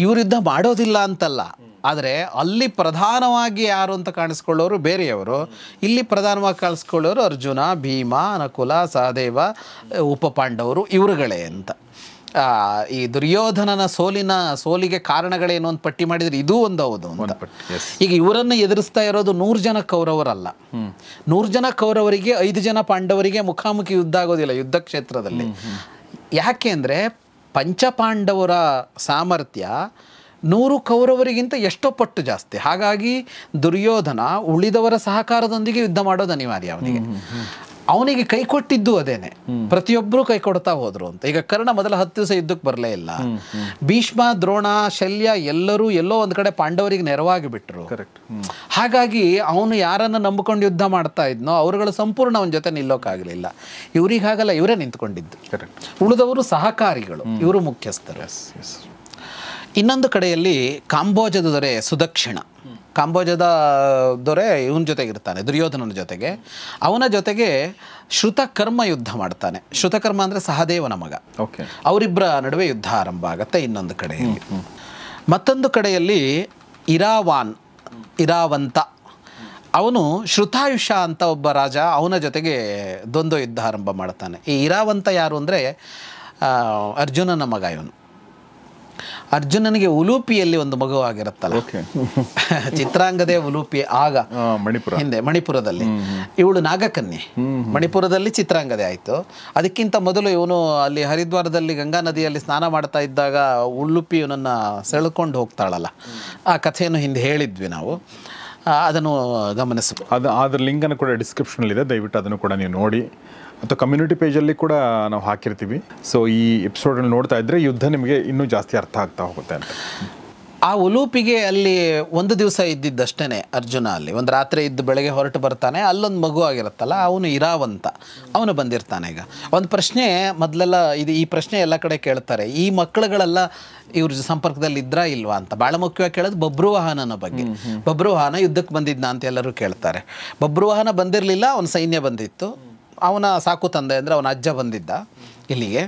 ಇವರು ಯುದ್ಧ ಮಾಡೋದಿಲ್ಲ ಅಂತಲ್ಲ, ಆದರೆ ಅಲ್ಲಿ ಪ್ರಧಾನವಾಗಿ ಯಾರು ಅಂತ ಕಾಣಿಸ್ಕೊಳ್ಳೋರು ಬೇರೆಯವರು. ಇಲ್ಲಿ ಪ್ರಧಾನವಾಗಿ ಕಾಣಿಸ್ಕೊಳ್ಳೋರು ಅರ್ಜುನ, ಭೀಮ, ನಕುಲ, ಸಹದೇವ, ಉಪಪಾಂಡವರು ಇವರುಗಳೇ ಅಂತ. ಈ ದುರ್ಯೋಧನನ ಸೋಲಿಗೆ ಕಾರಣಗಳೇನು ಅಂತ ಪಟ್ಟಿ ಮಾಡಿದರೆ ಇದೂ ಒಂದು ಹೌದು ಅಂತ. ಈಗ ಇವರನ್ನು ಎದುರಿಸ್ತಾ ಇರೋದು 100 ಜನ ಕೌರವರಲ್ಲ. 100 ಜನ ಕೌರವರಿಗೆ 5 ಜನ ಪಾಂಡವರಿಗೆ ಮುಖಾಮುಖಿ ಯುದ್ಧ ಆಗೋದಿಲ್ಲ ಯುದ್ಧ ಕ್ಷೇತ್ರದಲ್ಲಿ. ಯಾಕೆ ಅಂದರೆ ಪಂಚಪಾಂಡವರ ಸಾಮರ್ಥ್ಯ 100 ಕೌರವರಿಗಿಂತ ಎಷ್ಟೋ ಪಟ್ಟು ಜಾಸ್ತಿ. ಹಾಗಾಗಿ ದುರ್ಯೋಧನ ಉಳಿದವರ ಸಹಕಾರದೊಂದಿಗೆ ಯುದ್ಧ ಮಾಡೋದು ಅನಿವಾರ್ಯ ಅವನಿಗೆ ಕೈ ಕೊಟ್ಟಿದ್ದು ಅದೇನೆ. ಪ್ರತಿಯೊಬ್ಬರು ಕೈ ಕೊಡ್ತಾ ಹೋದ್ರು ಅಂತ. ಈಗ ಕರ್ಣ ಮೊದಲ 10 ದಿವಸ ಯುದ್ಧಕ್ಕೆ ಬರಲೇ ಇಲ್ಲ. ಭೀಷ್ಮ, ದ್ರೋಣ, ಶಲ್ಯ ಎಲ್ಲರೂ ಎಲ್ಲೋ ಒಂದು ಕಡೆ ಪಾಂಡವರಿಗೆ ನೆರವಾಗಿ ಬಿಟ್ರು. ಹಾಗಾಗಿ ಅವನು ಯಾರನ್ನು ನಂಬಿಕೊಂಡು ಯುದ್ಧ ಮಾಡ್ತಾ ಇದ್ನೋ ಅವರುಗಳು ಸಂಪೂರ್ಣ ಅವನ ಜೊತೆ ನಿಲ್ಲೋಕ್ಕಾಗಲಿಲ್ಲ. ಇವ್ರಿಗೆ ಹಾಗಲ್ಲ, ಇವರೇ ನಿಂತ್ಕೊಂಡಿದ್ದು. ಉಳಿದವರು ಸಹಕಾರಿಗಳು, ಇವರು ಮುಖ್ಯಸ್ಥರು. ಇನ್ನೊಂದು ಕಡೆಯಲ್ಲಿ ಕಾಂಬೋಜದ ದೊರೆ ಸುದಕ್ಷಿಣ, ಕಾಂಬೋಜದ ದೊರೆ ಇವನ ಜೊತೆಗಿರ್ತಾನೆ, ದುರ್ಯೋಧನನ ಜೊತೆಗೆ. ಅವನ ಜೊತೆಗೆ ಶ್ರುತಕರ್ಮ ಯುದ್ಧ ಮಾಡ್ತಾನೆ. ಶ್ರುತಕರ್ಮ ಅಂದರೆ ಸಹದೇವನ ಮಗ. ಅವರಿಬ್ಬರ ನಡುವೆ ಯುದ್ಧ ಆರಂಭ ಆಗುತ್ತೆ ಇನ್ನೊಂದು ಕಡೆಯಲ್ಲಿ. ಮತ್ತೊಂದು ಕಡೆಯಲ್ಲಿ ಇರಾವಂತ, ಅವನು ಶ್ರುತಾಯುಷ ಅಂತ ಒಬ್ಬ ರಾಜ, ಅವನ ಜೊತೆಗೆ ದ್ವಂದ್ವ ಯುದ್ಧ ಆರಂಭ ಮಾಡ್ತಾನೆ. ಈ ಇರಾವಂತ ಯಾರು ಅಂದರೆ ಅರ್ಜುನನ ಮಗ. ಇವನು ಅರ್ಜುನನಿಗೆ ಉಲೂಪಿಯಲ್ಲಿ ಒಂದು ಮಗು ಆಗಿರುತ್ತಲ್ಲ, ಚಿತ್ರಾಂಗದೆ ಉಲೂಪಿ, ಆಗ ಹಿಂದೆ ಮಣಿಪುರದಲ್ಲಿ. ಇವಳು ನಾಗಕನ್ಯೆ. ಮಣಿಪುರದಲ್ಲಿ ಚಿತ್ರಾಂಗದೆ ಆಯಿತು. ಅದಕ್ಕಿಂತ ಮೊದಲು ಇವನು ಅಲ್ಲಿ ಹರಿದ್ವಾರದಲ್ಲಿ ಗಂಗಾ ನದಿಯಲ್ಲಿ ಸ್ನಾನ ಮಾಡ್ತಾ ಇದ್ದಾಗ ಉಲೂಪಿ ಇವನನ್ನು ಸೆಳ್ಕೊಂಡು ಹೋಗ್ತಾಳಲ್ಲ, ಆ ಕಥೆಯನ್ನು ಹಿಂದೆ ಹೇಳಿದ್ವಿ ನಾವು. ಅದನ್ನು ಗಮನಿಸಬೇಕು. ಅದರ ಲಿಂಕನ್ನು ಕೂಡ ಡಿಸ್ಕ್ರಿಪ್ಷನಲ್ಲಿದೆ, ದಯವಿಟ್ಟು ಅದನ್ನು ಕೂಡ ನೀವು ನೋಡಿ. ಅಥವಾ ಕಮ್ಯುನಿಟಿ ಪೇಜಲ್ಲಿ ಕೂಡ ನಾವು ಹಾಕಿರ್ತೀವಿ. ಸೊ ಈ ಎಪಿಸೋಡಲ್ಲಿ ನೋಡ್ತಾ ಇದ್ದರೆ ಯುದ್ಧ ನಿಮಗೆ ಇನ್ನೂ ಜಾಸ್ತಿ ಅರ್ಥ ಆಗ್ತಾ ಹೋಗುತ್ತೆ ಅಂತ. ಆ ಉಲೂಪಿಗೆ ಅಲ್ಲಿ ಒಂದು ದಿವಸ ಇದ್ದಿದ್ದಷ್ಟೇ ಅರ್ಜುನ. ಅಲ್ಲಿ ಒಂದು ರಾತ್ರಿ ಇದ್ದು ಬೆಳಗ್ಗೆ ಹೊರಟು ಬರ್ತಾನೆ. ಅಲ್ಲೊಂದು ಮಗು ಆಗಿರುತ್ತಲ್ಲ, ಅವನು ಇರಾವಂತ, ಅವನು ಬಂದಿರ್ತಾನೆ. ಈಗ ಒಂದು ಪ್ರಶ್ನೆ ಮೊದಲೆಲ್ಲ ಈ ಪ್ರಶ್ನೆ ಎಲ್ಲ ಕಡೆ ಕೇಳ್ತಾರೆ, ಈ ಮಕ್ಕಳುಗಳೆಲ್ಲ ಇವ್ರ ಸಂಪರ್ಕದಲ್ಲಿ ಇದ್ರಾ ಇಲ್ವಾ ಅಂತ. ಭಾಳ ಮುಖ್ಯವಾಗಿ ಕೇಳೋದು ಬಬ್ರುವಾಹನನ ಬಗ್ಗೆ. ಬಬ್ರುವಾಹನ ಯುದ್ಧಕ್ಕೆ ಬಂದಿದ್ನ ಅಂತ ಎಲ್ಲರೂ ಕೇಳ್ತಾರೆ. ಬಬ್ರುವಾಹನ ಬಂದಿರಲಿಲ್ಲ, ಅವನ ಸೈನ್ಯ ಬಂದಿತ್ತು. ಅವನ ಸಾಕು ತಂದೆ ಅಂದರೆ ಅವನ ಅಜ್ಜ ಬಂದಿದ್ದ ಇಲ್ಲಿಗೆ.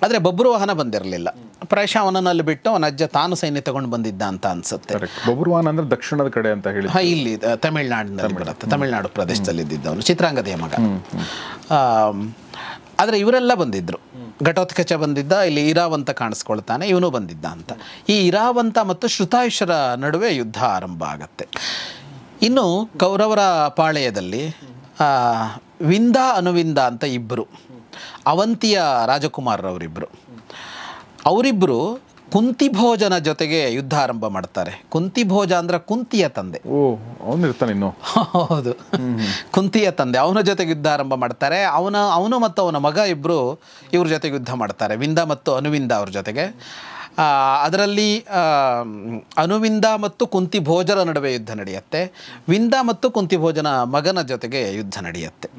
ಆದರೆ ಬಬ್ರುವಾಹನ ಬಂದಿರಲಿಲ್ಲ. ಪ್ರಾಯಶಃ ಅವನನ್ನಲ್ಲಿ ಬಿಟ್ಟು ಅವನ ಅಜ್ಜ ತಾನು ಸೈನ್ಯ ತಗೊಂಡು ಬಂದಿದ್ದ ಅಂತ ಅನ್ಸುತ್ತೆ. ಬಬ್ರುವಾಹನ ಅಂದರೆ ದಕ್ಷಿಣದ ಕಡೆ ಅಂತ ಹೇಳಿ, ಇಲ್ಲಿ ತಮಿಳ್ನಾಡಿನಲ್ಲಿ ಬರುತ್ತೆ. ತಮಿಳ್ನಾಡು ಪ್ರದೇಶದಲ್ಲಿ ಇದ್ದಿದ್ದವನು, ಚಿತ್ರಾಂಗದೆಯ ಮಗ. ಆದರೆ ಇವರೆಲ್ಲ ಬಂದಿದ್ದರು. ಘಟೋತ್ಕಚ ಬಂದಿದ್ದ, ಇಲ್ಲಿ ಇರಾವಂತ ಕಾಣಿಸ್ಕೊಳ್ತಾನೆ, ಇವನು ಬಂದಿದ್ದ ಅಂತ. ಈ ಇರಾವಂತ ಮತ್ತು ಶ್ರುತಾಯುಷರ ನಡುವೆ ಯುದ್ಧ ಆರಂಭ ಆಗತ್ತೆ. ಇನ್ನು ಕೌರವರ ಪಾಳೆಯದಲ್ಲಿ ವಿಂದ ಅನುವಿಂದ ಅಂತ ಇಬ್ಬರು ಅವಂತಿಯ ರಾಜಕುಮಾರರವರಿಬ್ಬರು, ಅವರಿಬ್ಬರು ಕುಂತಿಭೋಜನ ಜೊತೆಗೆ ಯುದ್ಧ ಆರಂಭ ಮಾಡ್ತಾರೆ. ಕುಂತಿಭೋಜ ಅಂದ್ರೆ ಕುಂತಿಯ ತಂದೆ. ಹೌದು, ಕುಂತಿಯ ತಂದೆ. ಅವನ ಜೊತೆಗೆ ಯುದ್ಧ ಆರಂಭ ಮಾಡ್ತಾರೆ. ಅವನು ಮತ್ತು ಅವನ ಮಗ ಇಬ್ಬರು ಇವ್ರ ಜೊತೆಗೆ ಯುದ್ಧ ಮಾಡ್ತಾರೆ, ವಿಂದ ಮತ್ತು ಅನುವಿಂದ ಅವ್ರ ಜೊತೆಗೆ. ಅದರಲ್ಲಿ ಅನುವಿಂದ ಮತ್ತು ಕುಂತಿಭೋಜನ ನಡುವೆ ಯುದ್ಧ ನಡೆಯುತ್ತೆ. ವಿಂದ ಮತ್ತು ಕುಂತಿಭೋಜನ ಮಗನ ಜೊತೆಗೆ ಯುದ್ಧ ನಡೆಯುತ್ತೆ.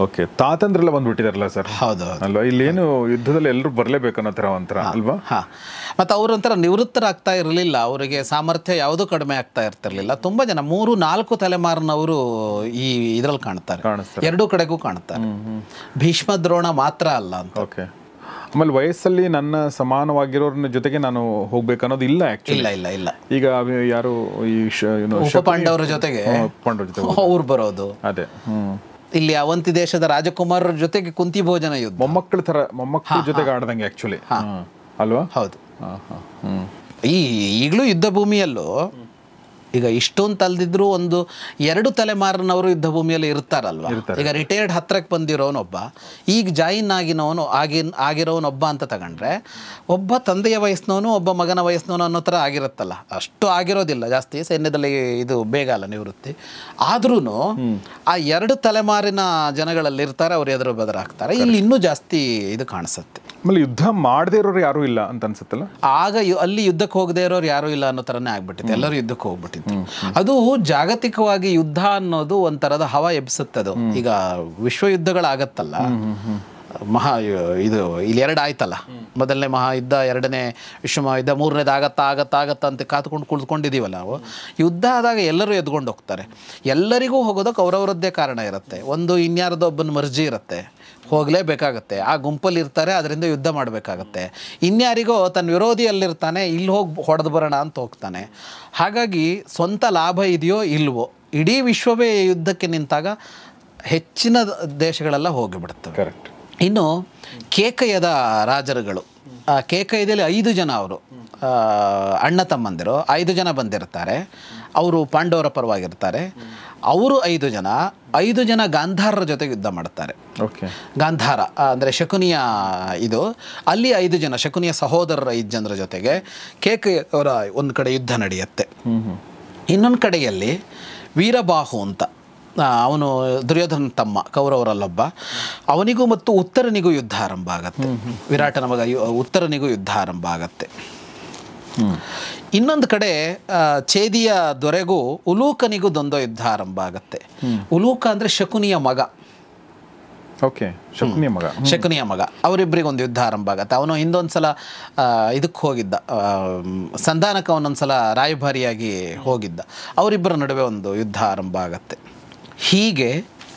ಓಕೆ, ತಾತಂದ್ರೆಲ್ಲ ಬಂದ್ಬಿಟ್ಟಿದಾರಲ್ಲ ಸರ್. ಹೌದು ಅಲ್ವಾ, ಇಲ್ಲೇನು ಯುದ್ಧದಲ್ಲಿ ಎಲ್ಲರೂ ಬರಲೇಬೇಕು ಅನ್ನೋ ಥರ ಒಂಥರ ಅಲ್ವಾ? ಹಾಂ, ಮತ್ತು ಅವರೊಂಥರ ನಿವೃತ್ತರಾಗ್ತಾ ಇರಲಿಲ್ಲ, ಅವರಿಗೆ ಸಾಮರ್ಥ್ಯ ಯಾವುದೂ ಕಡಿಮೆ ಆಗ್ತಾ ಇರ್ತಿರ್ಲಿಲ್ಲ. ತುಂಬ ಜನ 3-4 ತಲೆಮಾರಿನವರು ಈ ಇದರಲ್ಲಿ ಕಾಣ್ತಾರೆ, ಎರಡೂ ಕಡೆಗೂ ಕಾಣ್ತಾರೆ. ಭೀಷ್ಮ ದ್ರೋಣ ಮಾತ್ರ ಅಲ್ಲ ಅಂತ. ಓಕೆ, ಆಮೇಲೆ ವಯಸ್ಸಲ್ಲಿ ನನ್ನ ಸಮಾನವಾಗಿರೋರ ಜೊತೆಗೆ ನಾನು ಹೋಗ್ಬೇಕನ್ನೋದು ಇಲ್ಲ ಆ್ಯಕ್ಚುಲಿ. ಇಲ್ಲ ಇಲ್ಲ ಇಲ್ಲ. ಈಗ ಯಾರು ಈ ಉಪಪಾಂಡವರ ಜೊತೆಗೆ ಅವ್ರು ಬರೋದು, ಅದೇ ಇಲ್ಲಿ ಅವಂತಿ ದೇಶದ ರಾಜಕುಮಾರರ ಜೊತೆಗೆ ಕುಂತಿ ಭೋಜನ ಯುದ್ಧ, ಮೊಮ್ಮಕ್ಕಳ ಜೊತೆಗೆ ಆಡ್ದಂಗೆ ಆ್ಯಕ್ಚುಲಿ ಅಲ್ವಾ? ಹೌದು. ಈಗಲೂ ಯುದ್ಧ ಭೂಮಿಯಲ್ಲೂ ಈಗ ಇಷ್ಟೊಂದು ಅಲ್ದಿದ್ರು 1-2 ತಲೆಮಾರಿನವರು ಯುದ್ಧ ಭೂಮಿಯಲ್ಲಿ ಇರ್ತಾರಲ್ವ. ಈಗ ರಿಟೈರ್ಡ್ ಹತ್ರಕ್ಕೆ ಬಂದಿರೋನೊಬ್ಬ, ಈಗ ಜಾಯಿನ್ ಆಗಿರೋನೊಬ್ಬ ಅಂತ ತಗೊಂಡ್ರೆ, ಒಬ್ಬ ತಂದೆಯ ವಯಸ್ಸಿನವನು, ಒಬ್ಬ ಮಗನ ವಯಸ್ಸಿನವನು ಅನ್ನೋ ಥರ ಆಗಿರುತ್ತಲ್ಲ. ಅಷ್ಟು ಆಗಿರೋದಿಲ್ಲ ಜಾಸ್ತಿ, ಸೈನ್ಯದಲ್ಲಿ ಇದು ಬೇಗ ಅಲ್ಲ ನಿವೃತ್ತಿ. ಆದ್ರೂ ಆ 2 ತಲೆಮಾರಿನ ಜನಗಳಲ್ಲಿ ಇರ್ತಾರೆ, ಅವ್ರು ಎದುರು ಬೆದರಾಗ್ತಾರೆ. ಇಲ್ಲಿ ಇನ್ನೂ ಜಾಸ್ತಿ ಇದು ಕಾಣಿಸುತ್ತೆ. ಆಮೇಲೆ ಯುದ್ಧ ಮಾಡದೇ ಇರೋರು ಯಾರೂ ಇಲ್ಲ ಅಂತ ಅನ್ಸುತ್ತಲ್ಲ. ಆಗ ಅಲ್ಲಿ ಯುದ್ಧಕ್ಕೆ ಹೋಗದೆ ಇರೋರು ಯಾರೂ ಇಲ್ಲ ಅನ್ನೋ ಥರನೇ ಆಗ್ಬಿಟ್ಟಿತ್ತು, ಎಲ್ಲರೂ ಯುದ್ಧಕ್ಕೆ ಹೋಗ್ಬಿಟ್ಟಿತ್ತು. ಅದು ಜಾಗತಿಕವಾಗಿ ಯುದ್ಧ ಅನ್ನೋದು ಒಂಥರದ ಹವಾ ಎಬ್ಸುತ್ತದು. ಈಗ ವಿಶ್ವ ಯುದ್ಧಗಳಾಗತ್ತಲ್ಲ, ಇದು ಇಲ್ಲಿ 2 ಆಯ್ತಲ್ಲ, ಮೊದಲನೇ ಮಹಾಯುದ್ಧ, 2ನೇ ವಿಶ್ವ ಮಹಾಯುದ್ಧ, 3ನೇದು ಆಗತ್ತಾ ಅಂತ ಕಾತ್ಕೊಂಡು ಕುಳಿತುಕೊಂಡಿದ್ದೀವಲ್ಲ ನಾವು. ಯುದ್ಧ ಆದಾಗ ಎಲ್ಲರೂ ಎದ್ಕೊಂಡು ಹೋಗ್ತಾರೆ. ಎಲ್ಲರಿಗೂ ಹೋಗೋದಕ್ಕೆ ಅವರವರದ್ದೇ ಕಾರಣ ಇರುತ್ತೆ. ಒಂದು ಇನ್ಯಾರದೋ ಒಬ್ಬನ ಮರ್ಜಿ ಇರುತ್ತೆ, ಹೋಗಲೇಬೇಕಾಗತ್ತೆ. ಆ ಗುಂಪಲ್ಲಿ ಇರ್ತಾರೆ, ಅದರಿಂದ ಯುದ್ಧ ಮಾಡಬೇಕಾಗತ್ತೆ. ಇನ್ಯಾರಿಗೋ ತನ್ನ ವಿರೋಧಿಯಲ್ಲಿರ್ತಾನೆ, ಇಲ್ಲಿ ಹೋಗಿ ಹೊಡೆದು ಬರೋಣ ಅಂತ ಹೋಗ್ತಾನೆ. ಹಾಗಾಗಿ ಸ್ವಂತ ಲಾಭ ಇದೆಯೋ ಇಲ್ವೋ, ಇಡೀ ವಿಶ್ವವೇ ಯುದ್ಧಕ್ಕೆ ನಿಂತಾಗ ಹೆಚ್ಚಿನ ದೇಶಗಳೆಲ್ಲ ಹೋಗಿಬಿಡ್ತವೆ. ಕರೆಕ್ಟ್. ಇನ್ನು ಕೇಕಯದ ರಾಜರುಗಳು, ಕೇಕಯದಲ್ಲಿ 5 ಜನ ಅವರು ಅಣ್ಣ ತಮ್ಮಂದಿರು 5 ಜನ ಬಂದಿರ್ತಾರೆ. ಅವರು ಪಾಂಡವರ ಪರವಾಗಿರ್ತಾರೆ. ಅವರು 5 ಜನ ಗಾಂಧಾರರ ಜೊತೆಗೆ ಯುದ್ಧ ಮಾಡ್ತಾರೆ. ಗಾಂಧಾರ ಅಂದರೆ ಶಕುನಿಯ ಇದು, ಅಲ್ಲಿ 5 ಜನ ಶಕುನಿಯ ಸಹೋದರರ 5 ಜನರ ಜೊತೆಗೆ ಕೇಕೆಯವರ ಒಂದು ಕಡೆ ಯುದ್ಧ ನಡೆಯುತ್ತೆ. ಇನ್ನೊಂದು ಕಡೆಯಲ್ಲಿ ವೀರಬಾಹು ಅಂತ, ಅವನು ದುರ್ಯೋಧನ ತಮ್ಮ, ಕೌರವರಲ್ಲೊಬ್ಬ, ಅವನಿಗೂ ಮತ್ತು ಉತ್ತರನಿಗೂ ಯುದ್ಧ ಆರಂಭ ಆಗತ್ತೆ. ವಿರಾಟನ ಮಗ ಉತ್ತರನಿಗೂ ಯುದ್ಧ ಆರಂಭ ಆಗತ್ತೆ. ಇನ್ನೊಂದು ಕಡೆ ಛೇದಿಯ ದೊರೆಗೂ ಉಲೂಕನಿಗೂ ದ್ವಂದ್ವ ಯುದ್ಧ ಆರಂಭ ಆಗತ್ತೆ. ಉಲೂಕ ಅಂದರೆ ಶಕುನಿಯ ಮಗ. ಶಕುನಿಯ ಮಗ, ಅವರಿಬ್ಬರಿಗೊಂದು ಯುದ್ಧ ಆರಂಭ ಆಗತ್ತೆ. ಅವನು ಹಿಂದೊಂದ್ಸಲ ಇದಕ್ಕೆ ಹೋಗಿದ್ದ, ಸಂಧಾನಕ್ಕೆ ಅವನೊಂದ್ಸಲ ರಾಯಭಾರಿಯಾಗಿ ಹೋಗಿದ್ದ. ಅವರಿಬ್ಬರ ನಡುವೆ ಒಂದು ಯುದ್ಧ ಆರಂಭ ಆಗತ್ತೆ. ಹೀಗೆ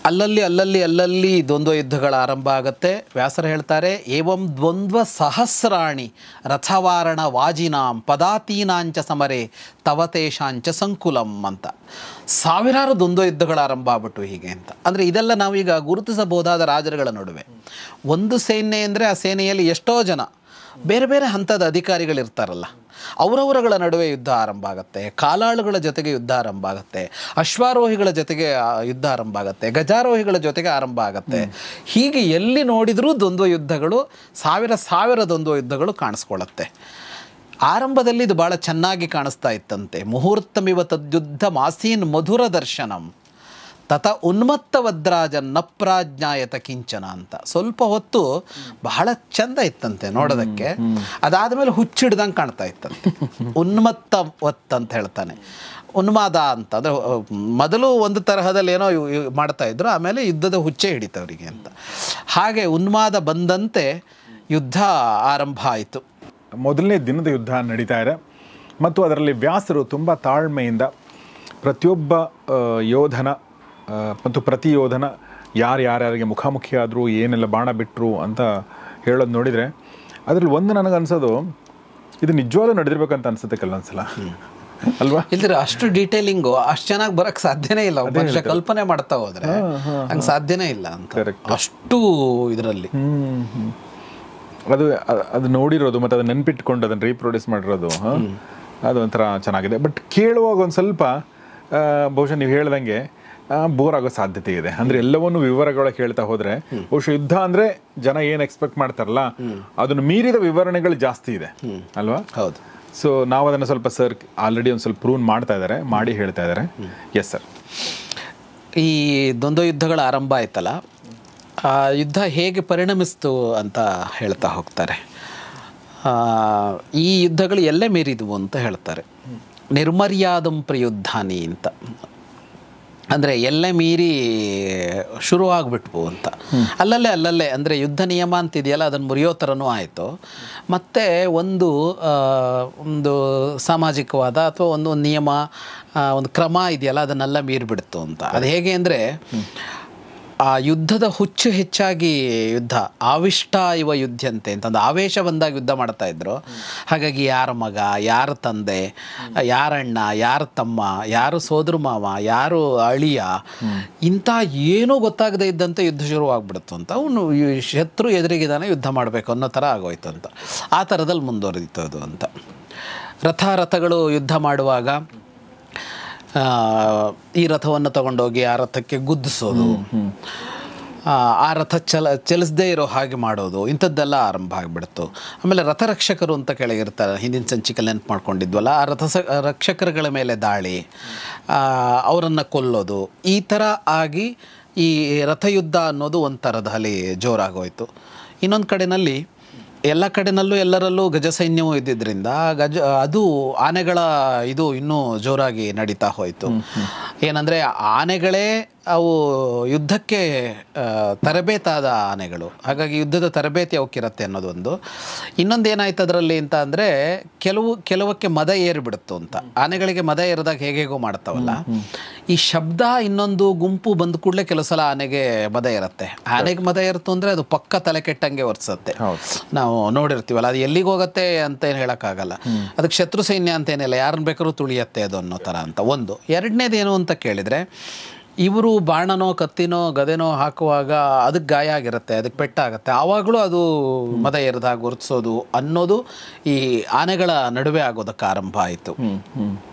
ಅಲ್ಲಲ್ಲಿ ದ್ವಂದ್ವ ಯುದ್ಧಗಳ ಆರಂಭ ಆಗುತ್ತೆ. ವ್ಯಾಸರು ಹೇಳ್ತಾರೆ, ಏವಂ ದ್ವಂದ್ವ ಸಹಸ್ರಾಣಿ ರಥವಾರಣ ವಾಜಿನಾಂ ಪದಾತೀನಾಂಚ ಸಮರೆ ತವತೇಶಾಂಚ ಸಂಕುಲಂ ಅಂತ. ಸಾವಿರಾರು ದ್ವಂದ್ವ ಯುದ್ಧಗಳ ಆರಂಭ ಆಗ್ಬಿಟ್ಟು ಹೀಗೆ ಅಂತ. ಅಂದರೆ ಇದೆಲ್ಲ ನಾವೀಗ ಗುರುತಿಸಬಹುದಾದ ರಾಜರುಗಳ ನಡುವೆ. ಒಂದು ಸೇನೆ ಅಂದರೆ ಆ ಸೇನೆಯಲ್ಲಿ ಎಷ್ಟೋ ಜನ ಬೇರೆ ಬೇರೆ ಹಂತದ ಅಧಿಕಾರಿಗಳಿರ್ತಾರಲ್ಲ, ಅವರವರುಗಳ ನಡುವೆ ಯುದ್ಧ ಆರಂಭ ಆಗುತ್ತೆ. ಕಾಲಾಳುಗಳ ಜೊತೆಗೆ ಯುದ್ಧ ಆರಂಭ ಆಗುತ್ತೆ, ಅಶ್ವಾರೋಹಿಗಳ ಜೊತೆಗೆ ಯುದ್ಧ ಆರಂಭ ಆಗುತ್ತೆ, ಗಜಾರೋಹಿಗಳ ಜೊತೆಗೆ ಆರಂಭ ಆಗುತ್ತೆ. ಹೀಗೆ ಎಲ್ಲಿ ನೋಡಿದರೂ ದ್ವಂದ್ವ ಯುದ್ಧಗಳು, ಸಾವಿರ ದ್ವಂದ್ವ ಯುದ್ಧಗಳು ಕಾಣಿಸ್ಕೊಳ್ಳುತ್ತೆ. ಆರಂಭದಲ್ಲಿ ಇದು ಭಾಳ ಚೆನ್ನಾಗಿ ಕಾಣಿಸ್ತಾ ಇತ್ತಂತೆ. ಮುಹೂರ್ತಮಿವ ತದ್ಯುದ್ಧ ಮಾಸೀನ್ ಮಧುರ ದರ್ಶನಂ ತತ ಉನ್ಮತ್ತ ವದ್ರಾಜ ನಪ್ರಾಜ್ಞಾಯತ ಕಿಂಚನ ಅಂತ. ಸ್ವಲ್ಪ ಹೊತ್ತು ಬಹಳ ಚಂದ ಇತ್ತಂತೆ ನೋಡೋದಕ್ಕೆ. ಅದಾದಮೇಲೆ ಹುಚ್ಚಿಡ್ದಂಗೆ ಕಾಣ್ತಾ ಇತ್ತಂತೆ. ಉನ್ಮತ್ತ ವತ್ ಅಂತ ಹೇಳ್ತಾನೆ, ಉನ್ಮಾದ ಅಂತ. ಅಂದರೆ ಮೊದಲು ಒಂದು ತರಹದಲ್ಲಿ ಏನೋ ಮಾಡ್ತಾ ಇದ್ರು, ಆಮೇಲೆ ಯುದ್ಧದ ಹುಚ್ಚೆ ಹಿಡಿತವರಿಗೆ ಅಂತ. ಹಾಗೆ ಉನ್ಮಾದ ಬಂದಂತೆ ಯುದ್ಧ ಆರಂಭ ಆಯಿತು. ಮೊದಲನೇ ದಿನದ ಯುದ್ಧ ನಡೀತಾ ಇದೆ ಮತ್ತು ಅದರಲ್ಲಿ ವ್ಯಾಸರು ತುಂಬ ತಾಳ್ಮೆಯಿಂದ ಪ್ರತಿಯೊಬ್ಬ ಯೋಧನ ಮತ್ತು ಪ್ರತಿ ಯೋಧನ ಯಾರ್ಯಾರಿಗೆ ಮುಖಾಮುಖಿ ಆದರೂ ಏನೆಲ್ಲ ಬಾಣ ಬಿಟ್ಟರು ಅಂತ ಹೇಳೋದು ನೋಡಿದರೆ, ಅದರಲ್ಲಿ ಒಂದು ನನಗನ್ಸೋದು, ಇದು ನಿಜವಾಗ್ಲೂ ನಡೆದಿರ್ಬೇಕಂತ ಅನ್ಸುತ್ತೆ ಕೆಲವೊಂದ್ಸಲ ಅಲ್ವಾ? ಇಲ್ದಿರ ಅಷ್ಟು ಡೀಟೇಲಿಂಗು ಅಷ್ಟು ಚೆನ್ನಾಗಿ ಬರೋಕ್ಕೆ ಸಾಧ್ಯನೇ ಇಲ್ಲ. ಮನುಷ್ಯ ಕಲ್ಪನೆ ಮಾಡ್ತಾ ಹೋದರೆ ಹಂಗೆ ಸಾಧ್ಯನೇ ಇಲ್ಲ ಅಂತ, ಅಷ್ಟು ಇದರಲ್ಲಿ. ಅದು ನೋಡಿರೋದು ಮತ್ತು ಅದನ್ನು ನೆನ್ಪಿಟ್ಕೊಂಡು ಅದನ್ನು ರೀಪ್ರೊಡ್ಯೂಸ್ ಮಾಡಿರೋದು, ಅದು ಒಂಥರ ಚೆನ್ನಾಗಿದೆ. ಬಟ್ ಕೇಳುವಾಗ ಒಂದು ಸ್ವಲ್ಪ ಬಹುಶಃ ನೀವು ಹೇಳ್ದಂಗೆ ಬೋರ್ ಆಗೋ ಸಾಧ್ಯತೆ ಇದೆ. ಅಂದರೆ ಎಲ್ಲವನ್ನೂ ವಿವರಗಳ ಕೇಳ್ತಾ ಹೋದರೆ ಬಹುಶಃ ಯುದ್ಧ ಅಂದರೆ ಜನ ಏನು ಎಕ್ಸ್ಪೆಕ್ಟ್ ಮಾಡ್ತಾರಲ್ಲ ಅದನ್ನು ಮೀರಿದ ವಿವರಣೆಗಳು ಜಾಸ್ತಿ ಇದೆ ಅಲ್ವಾ? ಹೌದು. ಸೊ ನಾವು ಅದನ್ನು ಸ್ವಲ್ಪ ಸರ್ ಆಲ್ರೆಡಿ ಒಂದು ಸ್ವಲ್ಪ ಪ್ರೂವ್ ಮಾಡ್ತಾ ಇದ್ದಾರೆ, ಮಾಡಿ ಹೇಳ್ತಾ ಇದ್ದಾರೆ. Yes sir. ಈ ದ್ವಂದ್ವ ಯುದ್ಧಗಳ ಆರಂಭ ಆಯ್ತಲ್ಲ, ಆ ಯುದ್ಧ ಹೇಗೆ ಪರಿಣಮಿಸ್ತು ಅಂತ ಹೇಳ್ತಾ ಹೋಗ್ತಾರೆ. ಈ ಯುದ್ಧಗಳು ಎಲ್ಲೇ ಮೀರಿದ್ವು ಅಂತ ಹೇಳ್ತಾರೆ. ನಿರ್ಮರ್ಯಾದಂ ಪ್ರಯುದ್ಧಾನಿ ಅಂತ. ಅಂದರೆ ಎಲ್ಲೇ ಮೀರಿ ಶುರುವಾಗ್ಬಿಟ್ವು ಅಂತ. ಅಲ್ಲಲ್ಲೇ ಅಂದರೆ ಯುದ್ಧ ನಿಯಮ ಅಂತಿದೆಯಲ್ಲ ಅದನ್ನು ಮುರಿಯೋ ಥರನೂ ಆಯಿತು. ಮತ್ತು ಒಂದು ಸಾಮಾಜಿಕವಾದ ಅಥವಾ ಒಂದು ನಿಯಮ, ಒಂದು ಕ್ರಮ ಇದೆಯಲ್ಲ ಅದನ್ನೆಲ್ಲ ಮೀರಿಬಿಡ್ತು ಅಂತ. ಅದು ಹೇಗೆ ಅಂದರೆ ಆ ಯುದ್ಧದ ಹುಚ್ಚು ಹೆಚ್ಚಾಗಿ ಯುದ್ಧ ಆವಿಷ್ಟ ಇವ ಯುದ್ಧಂತೆ ಅಂತಂದು ಆವೇಶ ಬಂದಾಗ ಯುದ್ಧ ಮಾಡ್ತಾ ಇದ್ರು. ಹಾಗಾಗಿ ಯಾರ ಮಗ, ಯಾರ ತಂದೆ, ಯಾರಣ್ಣ, ಯಾರ ತಮ್ಮ, ಯಾರು ಸೋದರ ಮಾವ, ಯಾರು ಅಳಿಯ, ಇಂಥ ಏನೂ ಗೊತ್ತಾಗದೇ ಇದ್ದಂತೆ ಯುದ್ಧ ಶುರುವಾಗ್ಬಿಡ್ತು ಅಂತ. ಅವನು ಶತ್ರು ಎದುರಿಗಿದಾನೆ, ಯುದ್ಧ ಮಾಡಬೇಕು ಅನ್ನೋ ಥರ ಆಗೋಯ್ತು ಅಂತ. ಆ ಥರದಲ್ಲಿ ಮುಂದುವರಿದಿತ್ತು ಅದು ಅಂತ. ರಥಗಳು ಯುದ್ಧ ಮಾಡುವಾಗ ಈ ರಥವನ್ನು ತಗೊಂಡೋಗಿ ಆ ರಥಕ್ಕೆ ಗುದ್ದಿಸೋದು, ಆ ರಥ ಚಲಿಸದೇ ಇರೋ ಹಾಗೆ ಮಾಡೋದು, ಇಂಥದ್ದೆಲ್ಲ ಆರಂಭ ಆಗಿಬಿಡ್ತು. ಆಮೇಲೆ ರಥರಕ್ಷಕರು ಅಂತ ಕೆಳಗಿರ್ತಾರೆ, ಹಿಂದಿನ ಸಂಚಿಕೆ ನೆನಪು ಮಾಡ್ಕೊಂಡಿದ್ವಲ್ಲ, ಆ ರಕ್ಷಕರುಗಳ ಮೇಲೆ ದಾಳಿ, ಅವರನ್ನು ಕೊಲ್ಲೋದು, ಈ ಥರ ಆಗಿ ಈ ರಥಯುದ್ಧ ಅನ್ನೋದು ಒಂಥರದಲ್ಲಿ ಜೋರಾಗೋಯ್ತು. ಇನ್ನೊಂದು ಕಡೆಯಲ್ಲಿ ಎಲ್ಲ ಕಡೆನಲ್ಲೂ ಎಲ್ಲರಲ್ಲೂ ಗಜ ಸೈನ್ಯವೂ ಇದ್ದಿದ್ದರಿಂದ ಅದು ಆನೆಗಳ ಇದು ಇನ್ನೂ ಜೋರಾಗಿ ನಡೀತಾ ಹೋಯಿತು. ಏನಂದರೆ ಆನೆಗಳೇ ಅವು ಯುದ್ಧಕ್ಕೆ ತರಬೇತಾದ ಆನೆಗಳು, ಹಾಗಾಗಿ ಯುದ್ಧದ ತರಬೇತಿ ಅವಕ್ಕಿರತ್ತೆ ಅನ್ನೋದೊಂದು. ಇನ್ನೊಂದು ಏನಾಯ್ತು ಅದರಲ್ಲಿ ಅಂತ ಅಂದರೆ ಕೆಲವಕ್ಕೆ ಮದ ಏರಿಬಿಡುತ್ತು ಅಂತ. ಆನೆಗಳಿಗೆ ಮದ ಏರಿದಾಗ ಹೇಗೇಗೋ ಮಾಡ್ತಾವಲ್ಲ, ಈ ಶಬ್ದ ಇನ್ನೊಂದು ಗುಂಪು ಬಂದ ಕೂಡಲೇ ಕೆಲವು ಸಲ ಆನೆಗೆ ಮದ ಇರುತ್ತೆ. ಆನೆಗೆ ಮದ ಇರುತ್ತು ಅಂದರೆ ಅದು ಪಕ್ಕ ತಲೆ ಕೆಟ್ಟಂಗೆ ವರ್ಸತ್ತೆ. ನಾವು ನೋಡಿರ್ತೀವಲ್ಲ, ಅದು ಎಲ್ಲಿಗೆ ಹೋಗುತ್ತೆ ಅಂತ ಏನು ಹೇಳೋಕ್ಕಾಗಲ್ಲ. ಅದಕ್ಕೆ ಶತ್ರು ಸೈನ್ಯ ಅಂತೇನಿಲ್ಲ, ಯಾರನ್ನ ಬೇಕಾದ್ರೂ ತುಳಿಯತ್ತೆ ಅದು ಅನ್ನೋ ಥರ ಅಂತ ಒಂದು. ಎರಡನೇದೇನು ಅಂತ ಕೇಳಿದರೆ, ಇವರು ಬಾಣನೋ ಕತ್ತಿನೋ ಗದೆನೋ ಹಾಕುವಾಗ ಅದಕ್ಕೆ ಗಾಯ ಆಗಿರುತ್ತೆ, ಅದಕ್ಕೆ ಪೆಟ್ಟಾಗುತ್ತೆ, ಆವಾಗಲೂ ಅದು ಮದ ಎರೆದಾಗ ಗುರುತಿಸೋದು ಅನ್ನೋದು ಈ ಆನೆಗಳ ನಡುವೆ ಆಗೋದಕ್ಕೆ ಆರಂಭ ಆಯಿತು.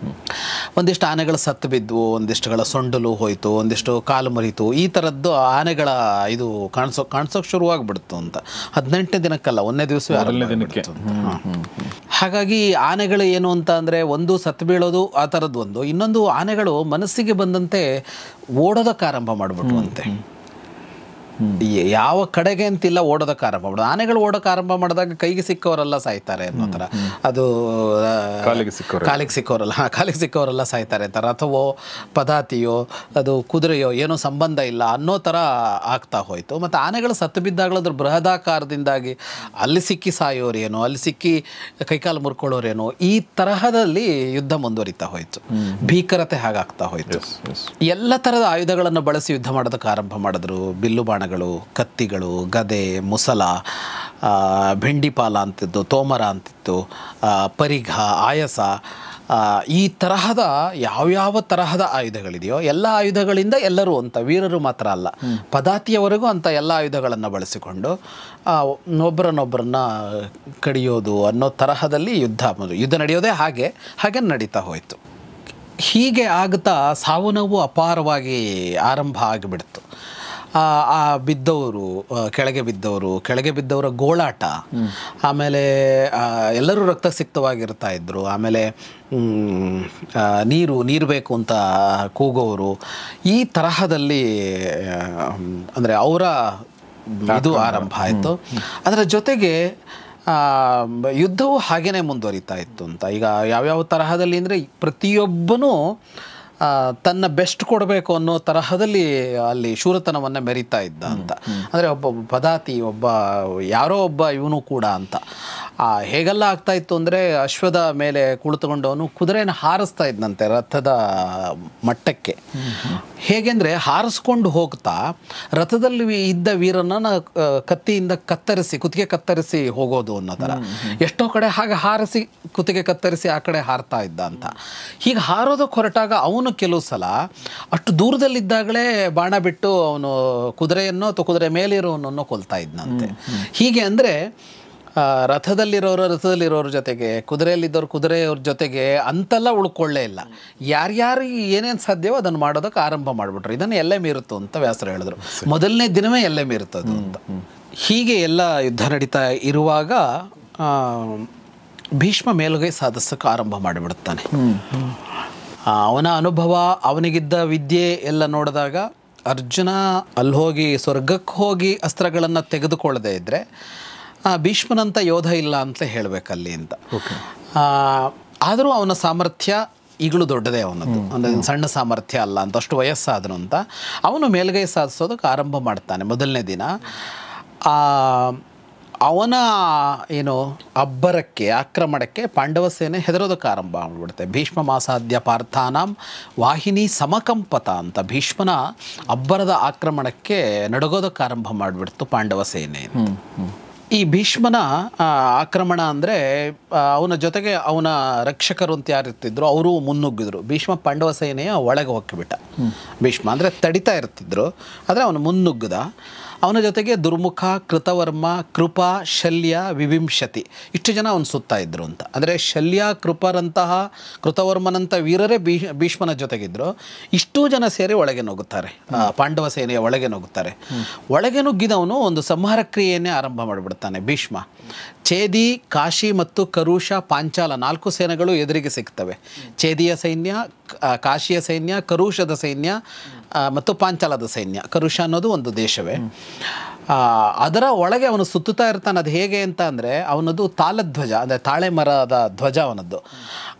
ಒಂದಿಷ್ಟು ಆನೆಗಳು ಸತ್ತು ಬಿದ್ವು, ಒಂದಿಷ್ಟುಗಳ ಸೊಂಡಲು ಹೋಯಿತು, ಒಂದಿಷ್ಟು ಕಾಲು ಮುರಿತು, ಈ ಥರದ್ದು ಆನೆಗಳ ಇದು ಕಾಣಿಸೋಕೆ ಶುರುವಾಗ್ಬಿಡ್ತು ಅಂತ. 18ನೇ ದಿನಕ್ಕಲ್ಲ, 1ನೇ ದಿವಸವೇ ಆರಂಭ. ಹಾಗಾಗಿ ಆನೆಗಳು ಏನು ಅಂತ ಅಂದರೆ, ಒಂದು ಸತ್ತು ಬೀಳೋದು ಆ ಥರದ್ದು ಒಂದು, ಇನ್ನೊಂದು ಆನೆಗಳು ಮನಸ್ಸಿಗೆ ಬಂದಂತೆ ಓಡೋದಕ್ಕೆ ಆರಂಭ ಮಾಡಿಬಿಟ್ವಂತೆ. ಯಾವ ಕಡೆಗೆ ಅಂತಿಲ್ಲ, ಓಡೋದಕ್ಕೆ ಆರಂಭ ಮಾಡೋದು. ಆನೆಗಳು ಓಡೋಕೆ ಆರಂಭ ಮಾಡಿದಾಗ ಕೈಗೆ ಸಿಕ್ಕವರೆಲ್ಲ ಸಾಯ್ತಾರೆ ಅನ್ನೋ ಥರ, ಅದು ಕಾಲಿಗೆ ಸಿಕ್ಕವರೆಲ್ಲ ಸಾಯ್ತಾರೆ ಅಂತ. ರಥವೋ ಪದಾತಿಯೋ ಅದು ಕುದುರೆಯೋ ಏನೋ ಸಂಬಂಧ ಇಲ್ಲ ಅನ್ನೋ ಥರ ಆಗ್ತಾ ಹೋಯಿತು. ಮತ್ತು ಆನೆಗಳು ಸತ್ತು ಬಿದ್ದಾಗಲೂ ಅದ್ರ ಬೃಹದಾಕಾರದಿಂದಾಗಿ ಅಲ್ಲಿ ಸಿಕ್ಕಿ ಸಾಯೋರೇನೋ, ಅಲ್ಲಿ ಸಿಕ್ಕಿ ಕೈಕಾಲು ಮುರ್ಕೊಳ್ಳೋರೇನೋ, ಈ ತರಹದಲ್ಲಿ ಯುದ್ಧ ಮುಂದುವರಿತಾ ಹೋಯಿತು. ಭೀಕರತೆ ಹಾಗಾಗ್ತಾ ಹೋಯಿತು. ಎಲ್ಲ ಥರದ ಆಯುಧಗಳನ್ನು ಬಳಸಿ ಯುದ್ಧ ಮಾಡೋದಕ್ಕೆ ಆರಂಭ ಮಾಡಿದ್ರು. ಬಿಲ್ಲು ಬಾಣ, ಕತ್ತಿಗಳು, ಗದೆ, ಮುಸಲ, ಬೆಂಡಿಪಾಲ ಅಂತಿತ್ತು, ತೋಮರ ಅಂತಿತ್ತು, ಪರಿಘ, ಆಯಸ, ಈ ತರಹದ ಯಾವ್ಯಾವ ತರಹದ ಆಯುಧಗಳಿದೆಯೋ ಎಲ್ಲ ಆಯುಧಗಳಿಂದ ಎಲ್ಲರೂ ಅಂತ, ವೀರರು ಮಾತ್ರ ಅಲ್ಲ, ಪದಾತಿಯವರೆಗೂ ಅಂತ ಎಲ್ಲ ಆಯುಧಗಳನ್ನು ಬಳಸಿಕೊಂಡು ಒಬ್ಬರನ್ನೊಬ್ಬರನ್ನ ಕಡಿಯೋದು ಅನ್ನೋ ತರಹದಲ್ಲಿ ಯುದ್ಧ ನಡೆಯೋದೇ ಹಾಗೆ ನಡೀತಾ ಹೋಯಿತು. ಹೀಗೆ ಆಗ್ತಾ ಸಾವು ನೋವು ಅಪಾರವಾಗಿ ಆರಂಭ ಆಗಿಬಿಡ್ತು. ಕೆಳಗೆ ಬಿದ್ದವರ ಗೋಳಾಟ, ಆಮೇಲೆ ಎಲ್ಲರೂ ರಕ್ತಸಿಕ್ತವಾಗಿರ್ತಾ ಇದ್ರು. ಆಮೇಲೆ ನೀರು ಬೇಕು ಅಂತ ಕೂಗೋರು, ಈ ತರಹದಲ್ಲಿ ಅಂದರೆ ಅವರ ಇದು ಆರಂಭ ಆಯಿತು. ಅದರ ಜೊತೆಗೆ ಯುದ್ಧವು ಹಾಗೇ ಮುಂದುವರಿತಾ ಇತ್ತು ಅಂತ. ಈಗ ಯಾವ್ಯಾವ ತರಹದಲ್ಲಿ ಅಂದರೆ, ಪ್ರತಿಯೊಬ್ಬನೂ ತನ್ನ ಬೆಸ್ಟ್ ಕೊಡಬೇಕು ಅನ್ನೋ ತರಹದಲ್ಲಿ ಅಲ್ಲಿ ಶೂರತನವನ್ನು ಮೆರಿತಾ ಇದ್ದ ಅಂತ. ಅಂದರೆ ಒಬ್ಬ ಪದಾತಿ, ಯಾರೋ ಒಬ್ಬ ಇವನು ಕೂಡ ಅಂತ. ಹೇಗೆಲ್ಲ ಆಗ್ತಾ ಇತ್ತು ಅಂದರೆ, ಅಶ್ವದ ಮೇಲೆ ಕುಳಿತುಕೊಂಡವನು ಕುದುರೆಯನ್ನು ಹಾರಿಸ್ತಾ ಇದ್ದಂತೆ ರಥದ ಮಟ್ಟಕ್ಕೆ. ಹೇಗೆಂದರೆ, ಹಾರಿಸ್ಕೊಂಡು ಹೋಗ್ತಾ ರಥದಲ್ಲಿ ಇದ್ದ ವೀರನ ಕತ್ತಿಯಿಂದ ಕುತ್ತಿಗೆ ಕತ್ತರಿಸಿ ಹೋಗೋದು ಅನ್ನೋ ಥರ. ಎಷ್ಟೋ ಕಡೆ ಹಾಗೆ ಹಾರಿಸಿ ಕುತ್ತಿಗೆ ಕತ್ತರಿಸಿ ಆ ಕಡೆ ಹಾರ್ತಾ ಇದ್ದ ಅಂತ. ಹೀಗೆ ಹಾರೋದಕ್ಕೆ ಹೊರಟಾಗ ಅವನು ಕೆಲವು ಸಲ ಅಷ್ಟು ದೂರದಲ್ಲಿದ್ದಾಗಲೇ ಬಾಣ ಬಿಟ್ಟು ಅವನು ಕುದುರೆಯನ್ನೋ ಅಥವಾ ಕುದುರೆ ಮೇಲಿರೋನನ್ನೋ ಕೊಲ್ತಾ ಇದ್ನಂತೆ. ಹೀಗೆ ಅಂದರೆ ರಥದಲ್ಲಿರೋರ ಜೊತೆಗೆ, ಕುದುರೆಯವ್ರ ಜೊತೆಗೆ ಅಂತೆಲ್ಲ ಉಳ್ಕೊಳ್ಳೇ ಇಲ್ಲ. ಯಾರ್ಯಾರಿಗೆ ಏನೇನು ಸಾಧ್ಯವೋ ಅದನ್ನು ಮಾಡೋದಕ್ಕೆ ಆರಂಭ ಮಾಡಿಬಿಟ್ರು. ಇದನ್ನು ಎಲ್ಲೇ ಮೀರುತ್ತು ಅಂತ ವ್ಯಾಸರು ಹೇಳಿದ್ರು. ಮೊದಲನೇ ದಿನವೇ ಎಲ್ಲೇ ಮೀರುತ್ತದು ಅಂತ. ಹೀಗೆ ಎಲ್ಲ ಯುದ್ಧ ನಡೀತಾ ಇರುವಾಗ ಭೀಷ್ಮ ಮೇಲುಗೈ ಸಾಧಿಸೋಕ್ಕೆ ಆರಂಭ ಮಾಡಿಬಿಡುತ್ತಾನೆ. ಅವನ ಅನುಭವ, ಅವನಿಗಿದ್ದ ವಿದ್ಯೆ ಎಲ್ಲ ನೋಡಿದಾಗ ಅರ್ಜುನ ಅಲ್ಲಿ ಹೋಗಿ ಸ್ವರ್ಗಕ್ಕೆ ಹೋಗಿ ಅಸ್ತ್ರಗಳನ್ನು ತೆಗೆದುಕೊಳ್ಳದೆ ಇದ್ದರೆ ಭೀಷ್ಮನಂಥ ಯೋಧ ಇಲ್ಲ ಅಂತ ಹೇಳಬೇಕಲ್ಲಿ ಅಂತ. ಆದರೂ ಅವನ ಸಾಮರ್ಥ್ಯ ಈಗಲೂ ದೊಡ್ಡದೇ ಅವನದ್ದು, ಅಂದರೆ ಸಣ್ಣ ಸಾಮರ್ಥ್ಯ ಅಲ್ಲ ಅಂತ, ಅಷ್ಟು ವಯಸ್ಸಾದನು ಅಂತ. ಅವನು ಮೇಲ್ಗೈ ಸಾಧಿಸೋದಕ್ಕೆ ಆರಂಭ ಮಾಡ್ತಾನೆ. ಮೊದಲನೇ ದಿನ ಅವನ ಏನು ಅಬ್ಬರಕ್ಕೆ, ಆಕ್ರಮಣಕ್ಕೆ ಪಾಂಡವ ಸೇನೆ ಹೆದರೋದಕ್ಕೆ ಆರಂಭ ಮಾಡಿಬಿಡುತ್ತೆ. ಭೀಷ್ಮ ಮಾಸಾಧ್ಯ ಪಾರ್ಥಾನಾಂ ವಾಹಿನಿ ಸಮಕಂಪತ ಅಂತ ಭೀಷ್ಮನ ಅಬ್ಬರದ ಆಕ್ರಮಣಕ್ಕೆ ನಡುಗೋದಕ್ಕೆ ಆರಂಭ ಮಾಡಿಬಿಡ್ತು ಪಾಂಡವ ಸೇನೆ. ಈ ಭೀಷ್ಮನ ಆಕ್ರಮಣ ಅಂದರೆ ಅವನ ಜೊತೆಗೆ ಅವನ ರಕ್ಷಕರು ಅಂತ ಯಾರಿರ್ತಿದ್ರು ಅವರು ಮುನ್ನುಗ್ಗಿದ್ರು. ಭೀಷ್ಮ ಪಾಂಡವ ಸೇನೆಯ ಒಳಗೆ ಹೋಗಿಬಿಟ್ಟ. ಭೀಷ್ಮ ಅಂದರೆ ತಡಿತಾ ಇರ್ತಿದ್ರು, ಆದರೆ ಅವನು ಮುನ್ನುಗ್ಗದ. ಅವನ ಜೊತೆಗೆ ದುರ್ಮುಖ, ಕೃತವರ್ಮ, ಕೃಪ, ಶಲ್ಯ, ವಿವಿಂಶತಿ ಇಷ್ಟು ಜನ ಅವನು ಸುತ್ತಾ ಇದ್ರು ಅಂತ. ಅಂದರೆ ಶಲ್ಯ, ಕೃಪರಂತಹ, ಕೃತವರ್ಮನಂಥ ವೀರರೇ ಭೀಷ್ಮನ ಜೊತೆಗಿದ್ರು. ಇಷ್ಟೂ ಜನ ಸೇರಿ ಒಳಗೆ ನುಗ್ಗುತ್ತಾರೆ, ಪಾಂಡವ ಸೇನೆಯ ಒಳಗೆ ನುಗ್ಗುತ್ತಾರೆ. ಒಳಗೆ ನುಗ್ಗಿದವನು ಒಂದು ಸಂಹಾರ ಕ್ರಿಯೆಯನ್ನೇ ಆರಂಭ ಮಾಡಿಬಿಡ್ತಾನೆ ಭೀಷ್ಮ. ಛೇದಿ, ಕಾಶಿ ಮತ್ತು ಕರುಷ, ಪಾಂಚಾಲ 4 ಸೇನೆಗಳು ಎದುರಿಗೆ ಸಿಗ್ತವೆ. ಛೇದಿಯ ಸೈನ್ಯ, ಕಾಶಿಯ ಸೈನ್ಯ, ಕರುಷದ ಸೈನ್ಯ ಮತ್ತು ಪಾಂಚಾಲದ ಸೈನ್ಯ. ಕರುಷ ಅನ್ನೋದು ಒಂದು ದೇಶವೇ. ಅದರ ಒಳಗೆ ಅವನು ಸುತ್ತುತ್ತಾ ಇರ್ತಾನೆ. ಅದು ಹೇಗೆ ಅಂತ ಅಂದರೆ ಅವನದು ತಾಳಧ್ವಜ, ಅಂದರೆ ತಾಳೆ ಮರದ ಧ್ವಜ ಅವನದ್ದು.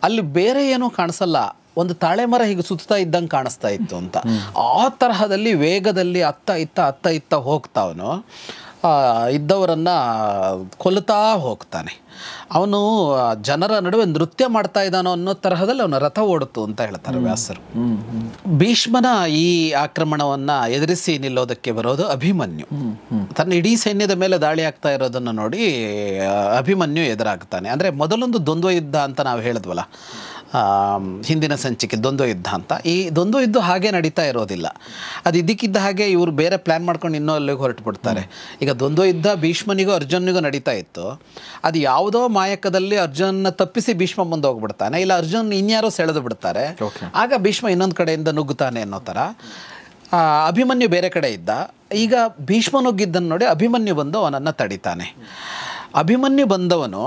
ಅಲ್ಲಿ ಬೇರೆ ಏನೂ ಕಾಣಿಸಲ್ಲ, ಒಂದು ತಾಳೆ ಮರ ಹೀಗೆ ಸುತ್ತಾ ಇದ್ದಂಗೆ ಕಾಣಿಸ್ತಾ ಇತ್ತು ಅಂತ. ಆ ತರಹದಲ್ಲಿ ವೇಗದಲ್ಲಿ ಅತ್ತ ಇತ್ತ ಹೋಗ್ತಾ ಅವನು ಇದ್ದವರನ್ನು ಕೊಲ್ತಾ ಹೋಗ್ತಾನೆ. ಅವನು ಜನರ ನಡುವೆ ನೃತ್ಯ ಮಾಡ್ತಾ ಇದ್ದಾನೋ ಅನ್ನೋ ತರಹದಲ್ಲಿ ಅವನ ರಥ ಓಡಿತು ಅಂತ ಹೇಳ್ತಾರೆ ವ್ಯಾಸರು. ಭೀಷ್ಮನ ಈ ಆಕ್ರಮಣವನ್ನು ಎದುರಿಸಿ ನಿಲ್ಲೋದಕ್ಕೆ ಬರೋದು ಅಭಿಮನ್ಯು. ತನ್ನ ಇಡೀ ಸೈನ್ಯದ ಮೇಲೆ ದಾಳಿ ಆಗ್ತಾ ಇರೋದನ್ನು ನೋಡಿ ಅಭಿಮನ್ಯು ಎದುರಾಗ್ತಾನೆ. ಅಂದರೆ ಮೊದಲೊಂದು ದ್ವಂದ್ವ ಯುದ್ಧ ಅಂತ ನಾವು ಹೇಳಿದ್ವಲ್ಲ ಹಿಂದಿನ ಸಂಚಿಕೆ, ದ್ವಂದ್ವ ಯುದ್ಧ ಅಂತ. ಈ ದ್ವಂದ್ವ ಯುದ್ಧ ಹಾಗೆ ನಡೀತಾ ಇರೋದಿಲ್ಲ. ಅದು ಇದಕ್ಕಿದ್ದ ಹಾಗೆ ಇವರು ಬೇರೆ ಪ್ಲ್ಯಾನ್ ಮಾಡ್ಕೊಂಡು ಇನ್ನೂ ಅಲ್ಲಿಗೆ ಹೊರಟು ಬಿಡ್ತಾರೆ. ಈಗ ದ್ವಂದ್ವ ಯುದ್ಧ ಭೀಷ್ಮನಿಗೂ ಅರ್ಜುನಿಗೂ ನಡೀತಾ ಇತ್ತು. ಅದು ಯಾವುದೋ ಮಾಯಕದಲ್ಲಿ ಅರ್ಜುನನ್ನ ತಪ್ಪಿಸಿ ಭೀಷ್ಮ ಮುಂದೆ ಹೋಗ್ಬಿಡ್ತಾನೆ, ಇಲ್ಲ ಅರ್ಜುನ್ ಇನ್ಯಾರೋ ಸೆಳೆದು ಬಿಡ್ತಾರೆ. ಆಗ ಭೀಷ್ಮ ಇನ್ನೊಂದು ಕಡೆಯಿಂದ ನುಗ್ಗುತ್ತಾನೆ ಅನ್ನೋ ಥರ. ಅಭಿಮನ್ಯು ಬೇರೆ ಕಡೆ ಇದ್ದ. ಈಗ ಭೀಷ್ಮ ನುಗ್ಗಿದ್ದನ್ನು ನೋಡಿ ಅಭಿಮನ್ಯು ಬಂದು ಅವನನ್ನು ತಡಿತಾನೆ. ಅಭಿಮನ್ಯು ಬಂದವನು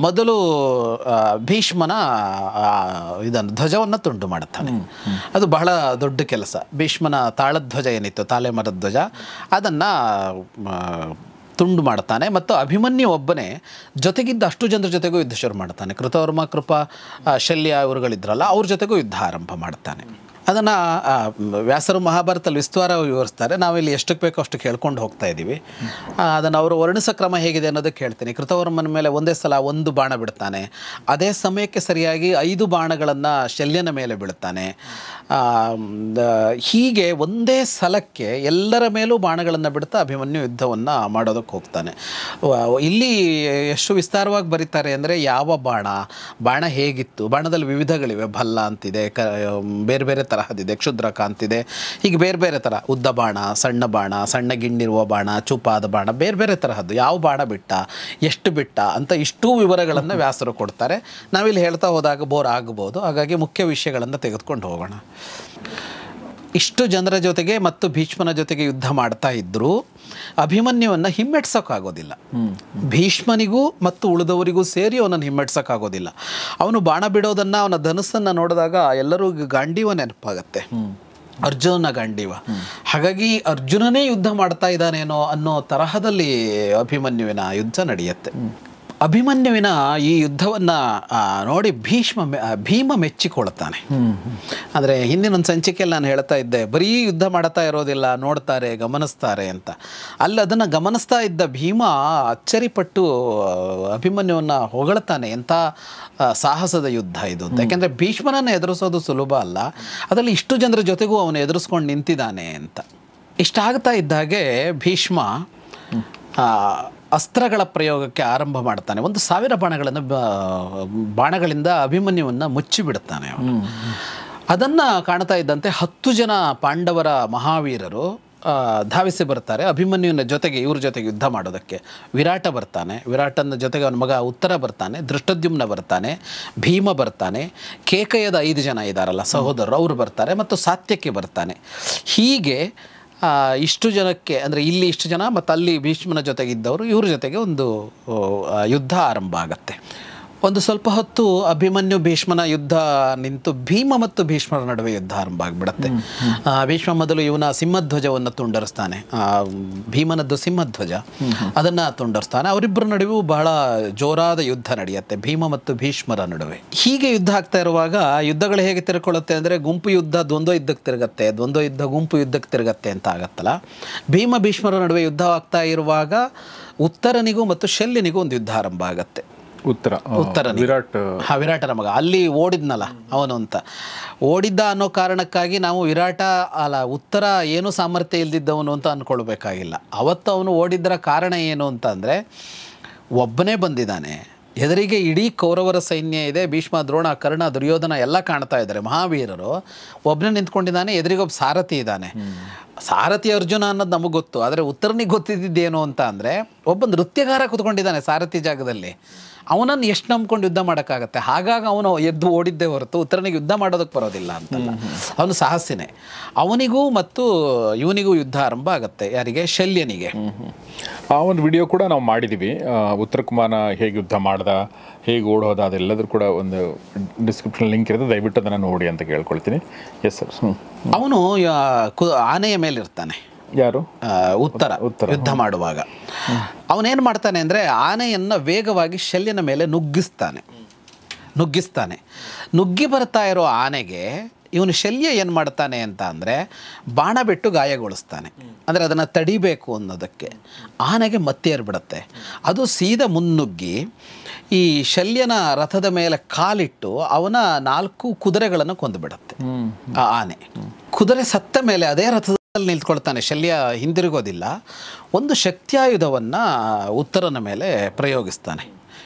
ಮೊದಲು ಭೀಷ್ಮನ ಇದನ್ನು ಧ್ವಜವನ್ನು ತುಂಡು ಮಾಡುತ್ತಾನೆ. ಅದು ಬಹಳ ದೊಡ್ಡ ಕೆಲಸ. ಭೀಷ್ಮನ ತಾಳಧ್ವಜ ಏನಿತ್ತು, ತಾಳೆ ಮರದ ಧ್ವಜ, ಅದನ್ನು ತುಂಡು ಮಾಡ್ತಾನೆ. ಮತ್ತು ಅಭಿಮನ್ಯು ಒಬ್ಬನೇ ಜೊತೆಗಿದ್ದ ಅಷ್ಟು ಜನರ ಜೊತೆಗೂ ಯುದ್ಧ ಶುರು ಮಾಡ್ತಾನೆ. ಕೃತವರ್ಮ, ಕೃಪ, ಶಲ್ಯ ಇವರುಗಳಿದ್ರಲ್ಲ ಅವ್ರ ಜೊತೆಗೂ ಯುದ್ಧ ಆರಂಭ ಮಾಡ್ತಾನೆ. ಅದನ್ನು ವ್ಯಾಸರು ಮಹಾಭಾರತದಲ್ಲಿ ವಿಸ್ತಾರವಾಗಿ ವಿವರಿಸ್ತಾರೆ. ನಾವಿಲ್ಲಿ ಎಷ್ಟಕ್ಕೆ ಬೇಕೋ ಅಷ್ಟಕ್ಕೆ ಹೇಳ್ಕೊಂಡು ಹೋಗ್ತಾ ಇದ್ದೀವಿ. ಅದನ್ನು ಅವರು ವರ್ಣಿಸೋ ಕ್ರಮ ಹೇಗಿದೆ ಅನ್ನೋದಕ್ಕೆ ಹೇಳ್ತೀನಿ. ಕೃತವರ್ಮನ ಮೇಲೆ ಒಂದೇ ಸಲ 1 ಬಾಣ ಬಿಡ್ತಾನೆ. ಅದೇ ಸಮಯಕ್ಕೆ ಸರಿಯಾಗಿ 5 ಬಾಣಗಳನ್ನು ಶಲ್ಯನ ಮೇಲೆ ಬಿಡುತ್ತಾನೆ. ಹೀಗೆ ಒಂದೇ ಸಲಕ್ಕೆ ಎಲ್ಲರ ಮೇಲೂ ಬಾಣಗಳನ್ನು ಬಿಡ್ತಾ ಅಭಿಮನ್ಯು ಯುದ್ಧವನ್ನು ಮಾಡೋದಕ್ಕೆ ಹೋಗ್ತಾನೆ. ಇಲ್ಲಿ ಎಷ್ಟು ವಿಸ್ತಾರವಾಗಿ ಬರೀತಾರೆ ಅಂದರೆ ಯಾವ ಬಾಣ ಹೇಗಿತ್ತು, ಬಾಣದಲ್ಲಿ ವಿವಿಧಗಳಿವೆ. ಭಲ್ಲ ಅಂತಿದೆ, ಬೇರೆ ಬೇರೆ ತರಹದಿದೆ, ಕ್ಷುದ್ರಕ ಅಂತಿದೆ, ಹೀಗೆ ಬೇರೆ ಬೇರೆ ಥರ. ಉದ್ದ ಬಾಣ, ಸಣ್ಣ ಗಿಣ್ಣಿರುವ ಬಾಣ, ಚೂಪಾದ ಬಾಣ, ಬೇರೆ ಬೇರೆ ತರಹದ್ದು. ಯಾವ ಬಾಣ ಬಿಟ್ಟ, ಎಷ್ಟು ಬಿಟ್ಟ ಅಂತ ಇಷ್ಟೂ ವಿವರಗಳನ್ನು ವ್ಯಾಸರು ಕೊಡ್ತಾರೆ. ನಾವಿಲ್ಲಿ ಹೇಳ್ತಾ ಹೋದಾಗ ಬೋರ್ ಆಗಬಹುದು. ಹಾಗಾಗಿ ಮುಖ್ಯ ವಿಷಯಗಳನ್ನು ತೆಗೆದುಕೊಂಡು ಹೋಗೋಣ. ಇಷ್ಟು ಜನರ ಜೊತೆಗೆ ಮತ್ತು ಭೀಷ್ಮನ ಜೊತೆಗೆ ಯುದ್ಧ ಮಾಡ್ತಾ ಇದ್ದರೂ ಅಭಿಮನ್ಯುವನ್ನು ಹಿಮ್ಮೆಟ್ಸೋಕ್ಕಾಗೋದಿಲ್ಲ. ಭೀಷ್ಮನಿಗೂ ಮತ್ತು ಉಳಿದವರಿಗೂ ಸೇರಿ ಅವನನ್ನು ಹಿಮ್ಮೆಟ್ಸೋಕ್ಕಾಗೋದಿಲ್ಲ. ಅವನು ಬಾಣ ಬಿಡೋದನ್ನು, ಅವನ ಧನುಸ್ಸನ್ನು ನೋಡಿದಾಗ ಎಲ್ಲರೂ ಗಾಂಡೀವ ನೆನಪಾಗತ್ತೆ, ಅರ್ಜುನನ ಗಾಂಡೀವ. ಹಾಗಾಗಿ ಅರ್ಜುನನೇ ಯುದ್ಧ ಮಾಡ್ತಾ ಇದ್ದಾನೇನೋ ಅನ್ನೋ ತರಹದಲ್ಲಿ ಅಭಿಮನ್ಯುವಿನ ಯುದ್ಧ ನಡೆಯುತ್ತೆ. ಅಭಿಮನ್ಯುವಿನ ಈ ಯುದ್ಧವನ್ನು ನೋಡಿ ಭೀಮ ಮೆಚ್ಚಿಕೊಳ್ತಾನೆ. ಅಂದರೆ ಹಿಂದಿನೊಂದು ಸಂಚಿಕೆಯಲ್ಲಿ ನಾನು ಹೇಳ್ತಾ ಇದ್ದೆ, ಬರೀ ಯುದ್ಧ ಮಾಡ್ತಾ ಇರೋದಿಲ್ಲ, ನೋಡ್ತಾರೆ, ಗಮನಿಸ್ತಾರೆ ಅಂತ. ಅಲ್ಲಿ ಅದನ್ನು ಗಮನಿಸ್ತಾ ಇದ್ದ ಭೀಮ ಅಚ್ಚರಿಪಟ್ಟು ಅಭಿಮನ್ಯುವನ್ನು ಹೊಗಳ್ತಾನೆ. ಎಂಥ ಸಾಹಸದ ಯುದ್ಧ ಇದು ಅಂತ. ಯಾಕೆಂದರೆ ಭೀಷ್ಮನನ್ನು ಎದುರಿಸೋದು ಸುಲಭ ಅಲ್ಲ, ಅದರಲ್ಲಿ ಇಷ್ಟು ಜನರ ಜೊತೆಗೂ ಅವನು ಎದುರಿಸ್ಕೊಂಡು ನಿಂತಿದ್ದಾನೆ ಅಂತ. ಇಷ್ಟಾಗ್ತಾ ಇದ್ದಾಗೆ ಭೀಷ್ಮ ಅಸ್ತ್ರಗಳ ಪ್ರಯೋಗಕ್ಕೆ ಆರಂಭ ಮಾಡ್ತಾನೆ. 1000 ಬಾಣಗಳಿಂದ ಅಭಿಮನ್ಯುವನ್ನು ಮುಚ್ಚಿಬಿಡ್ತಾನೆ ಅವನು. ಅದನ್ನು ಕಾಣ್ತಾ ಇದ್ದಂತೆ 10 ಜನ ಪಾಂಡವರ ಮಹಾವೀರರು ಧಾವಿಸಿ ಬರ್ತಾರೆ ಅಭಿಮನ್ಯುವಿನ ಜೊತೆಗೆ, ಇವ್ರ ಜೊತೆಗೆ ಯುದ್ಧ ಮಾಡೋದಕ್ಕೆ. ವಿರಾಟ ಬರ್ತಾನೆ, ವಿರಾಟನ ಜೊತೆಗೆ ಅವನ ಮಗ ಉತ್ತರ ಬರ್ತಾನೆ, ದೃಷ್ಟದ್ಯುಮ್ನ ಬರ್ತಾನೆ, ಭೀಮ ಬರ್ತಾನೆ, ಕೇಕಯದ 5 ಜನ ಇದ್ದಾರಲ್ಲ ಸಹೋದರರು ಅವರು ಬರ್ತಾರೆ, ಮತ್ತು ಸಾತ್ಯಕಿ ಬರ್ತಾನೆ. ಹೀಗೆ ಇಷ್ಟು ಜನಕ್ಕೆ, ಅಂದರೆ ಇಲ್ಲಿ ಇಷ್ಟು ಜನ ಮತ್ತು ಅಲ್ಲಿ ಭೀಷ್ಮನ ಜೊತೆಗಿದ್ದವರು, ಇವ್ರ ಜೊತೆಗೆ ಒಂದು ಯುದ್ಧ ಆರಂಭ ಆಗುತ್ತೆ. ಒಂದು ಸ್ವಲ್ಪ ಹೊತ್ತು ಅಭಿಮನ್ಯು ಭೀಷ್ಮನ ಯುದ್ಧ ನಿಂತು ಭೀಮ ಮತ್ತು ಭೀಷ್ಮರ ನಡುವೆ ಯುದ್ಧ ಆರಂಭ ಆಗಿಬಿಡುತ್ತೆ. ಭೀಷ್ಮ ಮೊದಲು ಇವನ ಸಿಂಹಧ್ವಜವನ್ನು ತುಂಡರಿಸ್ತಾನೆ, ಭೀಮನದ್ದು ಸಿಂಹಧ್ವಜ ಅದನ್ನು ತುಂಡರಿಸ್ತಾನೆ. ಅವರಿಬ್ಬರ ನಡುವೆ ಬಹಳ ಜೋರಾದ ಯುದ್ಧ ನಡೆಯುತ್ತೆ ಭೀಮ ಮತ್ತು ಭೀಷ್ಮರ ನಡುವೆ. ಹೀಗೆ ಯುದ್ಧ ಆಗ್ತಾ ಇರುವಾಗ ಯುದ್ಧಗಳು ಹೇಗೆ ತಿರ್ಕೊಳ್ಳುತ್ತೆ ಅಂದರೆ ಗುಂಪು ಯುದ್ಧ ದ್ವಂದ್ವ ಯುದ್ಧಕ್ಕೆ ತಿರುಗತ್ತೆ, ದ್ವಂದ್ವ ಯುದ್ಧ ಗುಂಪು ಯುದ್ಧಕ್ಕೆ ತಿರುಗತ್ತೆ ಅಂತ ಆಗತ್ತಲ್ಲ. ಭೀಮ ಭೀಷ್ಮರ ನಡುವೆ ಯುದ್ಧ ಆಗ್ತಾ ಇರುವಾಗ ಉತ್ತರನಿಗೂ ಮತ್ತು ಶಲ್ಯನಿಗೂ ಒಂದು ಯುದ್ಧ ಆರಂಭ ಆಗತ್ತೆ. ವಿರಾಟನ ಮಗ ಅಲ್ಲಿ ಓಡಿದ್ನಲ್ಲ ಅವನು ಅಂತ ಓಡಿದ್ದ ಅನ್ನೋ ಕಾರಣಕ್ಕಾಗಿ ನಾವು ಉತ್ತರ ಏನು ಸಾಮರ್ಥ್ಯ ಇಲ್ದಿದ್ದವನು ಅಂತ ಅಂದ್ಕೊಳ್ಬೇಕಾಗಿಲ್ಲ. ಅವತ್ತು ಅವನು ಓಡಿದ್ದರ ಕಾರಣ ಏನು ಅಂತ ಅಂದರೆ ಒಬ್ಬನೇ ಬಂದಿದ್ದಾನೆ, ಎದುರಿಗೆ ಇಡೀ ಕೌರವರ ಸೈನ್ಯ ಇದೆ, ಭೀಷ್ಮ ದ್ರೋಣ ಕರ್ಣ ದುರ್ಯೋಧನ ಎಲ್ಲ ಕಾಣ್ತಾ ಇದ್ದಾರೆ, ಮಹಾವೀರರು. ಒಬ್ಬನೇ ನಿಂತ್ಕೊಂಡಿದ್ದಾನೆ, ಎದುರಿಗೊಬ್ಬ ಸಾರಥಿ ಇದ್ದಾನೆ. ಸಾರಥಿ ಅರ್ಜುನ ಅನ್ನೋದು ನಮಗೆ ಗೊತ್ತು, ಆದರೆ ಉತ್ತರನಿಗೆ ಗೊತ್ತಿದ್ದೇನು ಅಂತ ಅಂದರೆ ಒಬ್ಬ ನೃತ್ಯಗಾರ ಕೂತ್ಕೊಂಡಿದ್ದಾನೆ ಸಾರಥಿ ಜಾಗದಲ್ಲಿ. ಅವನನ್ನು ಎಷ್ಟು ನಂಬ್ಕೊಂಡು ಯುದ್ಧ ಮಾಡೋಕ್ಕಾಗತ್ತೆ? ಹಾಗಾಗಿ ಅವನು ಎದ್ದು ಓಡಿದ್ದೇ ಹೊರತು ಉತ್ತರನಿಗೆ ಯುದ್ಧ ಮಾಡೋದಕ್ಕೆ ಬರೋದಿಲ್ಲ ಅಂತಲ್ಲ, ಅವನು ಸಾಹಸಿನೇ. ಅವನಿಗೂ ಮತ್ತು ಇವನಿಗೂ ಯುದ್ಧ ಆರಂಭ ಆಗುತ್ತೆ. ಯಾರಿಗೆ? ಶಲ್ಯನಿಗೆ. ಆ ಒಂದು ವಿಡಿಯೋ ಕೂಡ ನಾವು ಮಾಡಿದ್ದೀವಿ. ಉತ್ತರ ಕುಮಾರನ ಹೇಗೆ ಯುದ್ಧ ಮಾಡ್ದ, ಹೇಗೆ ಓಡೋದ, ಅದೆಲ್ಲದರೂ ಕೂಡ ಒಂದು ಡಿಸ್ಕ್ರಿಪ್ಷನ್ ಲಿಂಕ್ ಇರುತ್ತೆ, ದಯವಿಟ್ಟು ಅದನ್ನು ನೋಡಿ ಅಂತ ಕೇಳ್ಕೊಳ್ತೀನಿ. Yes sir. ಅವನು ಆನೆಯ ಮೇಲೆ ಇರ್ತಾನೆ. ಯಾರು? ಉತ್ತರ ಯುದ್ಧ ಮಾಡುವಾಗ ಅವನೇನು ಮಾಡ್ತಾನೆ ಅಂದರೆ ಆನೆಯನ್ನು ವೇಗವಾಗಿ ಶಲ್ಯನ ಮೇಲೆ ನುಗ್ಗಿಸ್ತಾನೆ. ನುಗ್ಗಿ ಬರ್ತಾ ಇರೋ ಆನೆಗೆ ಇವನು ಶಲ್ಯ ಏನು ಮಾಡ್ತಾನೆ ಅಂತ ಅಂದರೆ ಬಾಣ ಬಿಟ್ಟು ಗಾಯಗೊಳಿಸ್ತಾನೆ. ಅಂದರೆ ಅದನ್ನು ತಡಿಬೇಕು ಅನ್ನೋದಕ್ಕೆ ಆನೆಗೆ ಮತ್ತೇರ್ಬಿಡುತ್ತೆ. ಅದು ಸೀದಾ ಮುನ್ನುಗ್ಗಿ ಈ ಶಲ್ಯನ ರಥದ ಮೇಲೆ ಕಾಲಿಟ್ಟು ಅವನ 4 ಕುದುರೆಗಳನ್ನು ಕೊಂದುಬಿಡುತ್ತೆ. ಆ ಆನೆ ಕುದುರೆ ಸತ್ತ ಮೇಲೆ ಅದೇ ರಥದಲ್ಲಿ ನಿಂತ್ಕೊಳ್ತಾನೆ, ಶಲ್ಯ ಹಿಂದಿರುಗೋದಿಲ್ಲ. ಒಂದು ಶಕ್ತಿಯಾಯುಧವನ್ನು ಉತ್ತರನ ಮೇಲೆ ಪ್ರಯೋಗಿಸ್ತಾನೆ.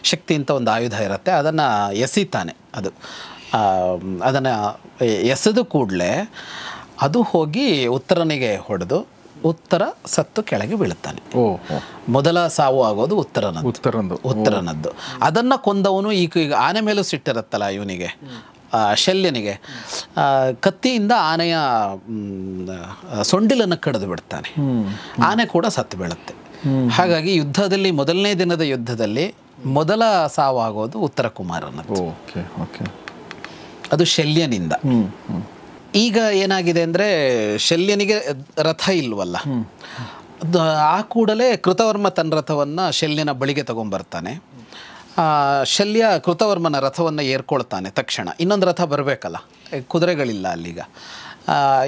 ಶಕ್ತಿ ಅಂತ ಒಂದು ಆಯುಧ ಇರುತ್ತೆ, ಅದನ್ನು ಎಸಿತಾನೆ. ಅದನ್ನು ಎಸೆದು ಕೂಡಲೇ ಅದು ಹೋಗಿ ಉತ್ತರನಿಗೆ ಹೊಡೆದು ಉತ್ತರ ಸತ್ತು ಕೆಳಗೆ ಬೀಳುತ್ತಾನೆ. ಮೊದಲ ಸಾವು ಆಗೋದು ಉತ್ತರನದ್ದು. ಅದನ್ನು ಕೊಂದವನು ಈಗ ಆನೆ ಮೇಲೂ ಸಿಟ್ಟಿರುತ್ತಲ್ಲ ಇವನಿಗೆ, ಶಲ್ಯನಿಗೆ, ಕತ್ತಿಯಿಂದ ಆನೆಯ ಸೊಂಡಿಲನ್ನು ಕಡಿದು ಬಿಡ್ತಾನೆ. ಆನೆ ಕೂಡ ಸತ್ತು ಬೀಳುತ್ತೆ. ಹಾಗಾಗಿ ಯುದ್ಧದಲ್ಲಿ ಮೊದಲನೇ ದಿನದ ಯುದ್ಧದಲ್ಲಿ ಮೊದಲ ಸಾವಾಗೋದು ಉತ್ತರ ಕುಮಾರನದ್ದು. ಅದು ಶಲ್ಯನಿಂದ. ಈಗ ಏನಾಗಿದೆ ಅಂದರೆ ಶಲ್ಯನಿಗೆ ರಥ ಇಲ್ವಲ್ಲ, ಆ ಕೂಡಲೇ ಕೃತವರ್ಮ ತನ್ನ ರಥವನ್ನು ಶಲ್ಯನ ಬಳಿಗೆ ತಗೊಂಡ್ಬರ್ತಾನೆ. ಶಲ್ಯ ಕೃತವರ್ಮನ ರಥವನ್ನು ಏರ್ಕೊಳ್ತಾನೆ. ತಕ್ಷಣ ಇನ್ನೊಂದು ರಥ ಬರಬೇಕಲ್ಲ, ಕುದುರೆಗಳಿಲ್ಲ ಅಲ್ಲೀಗ,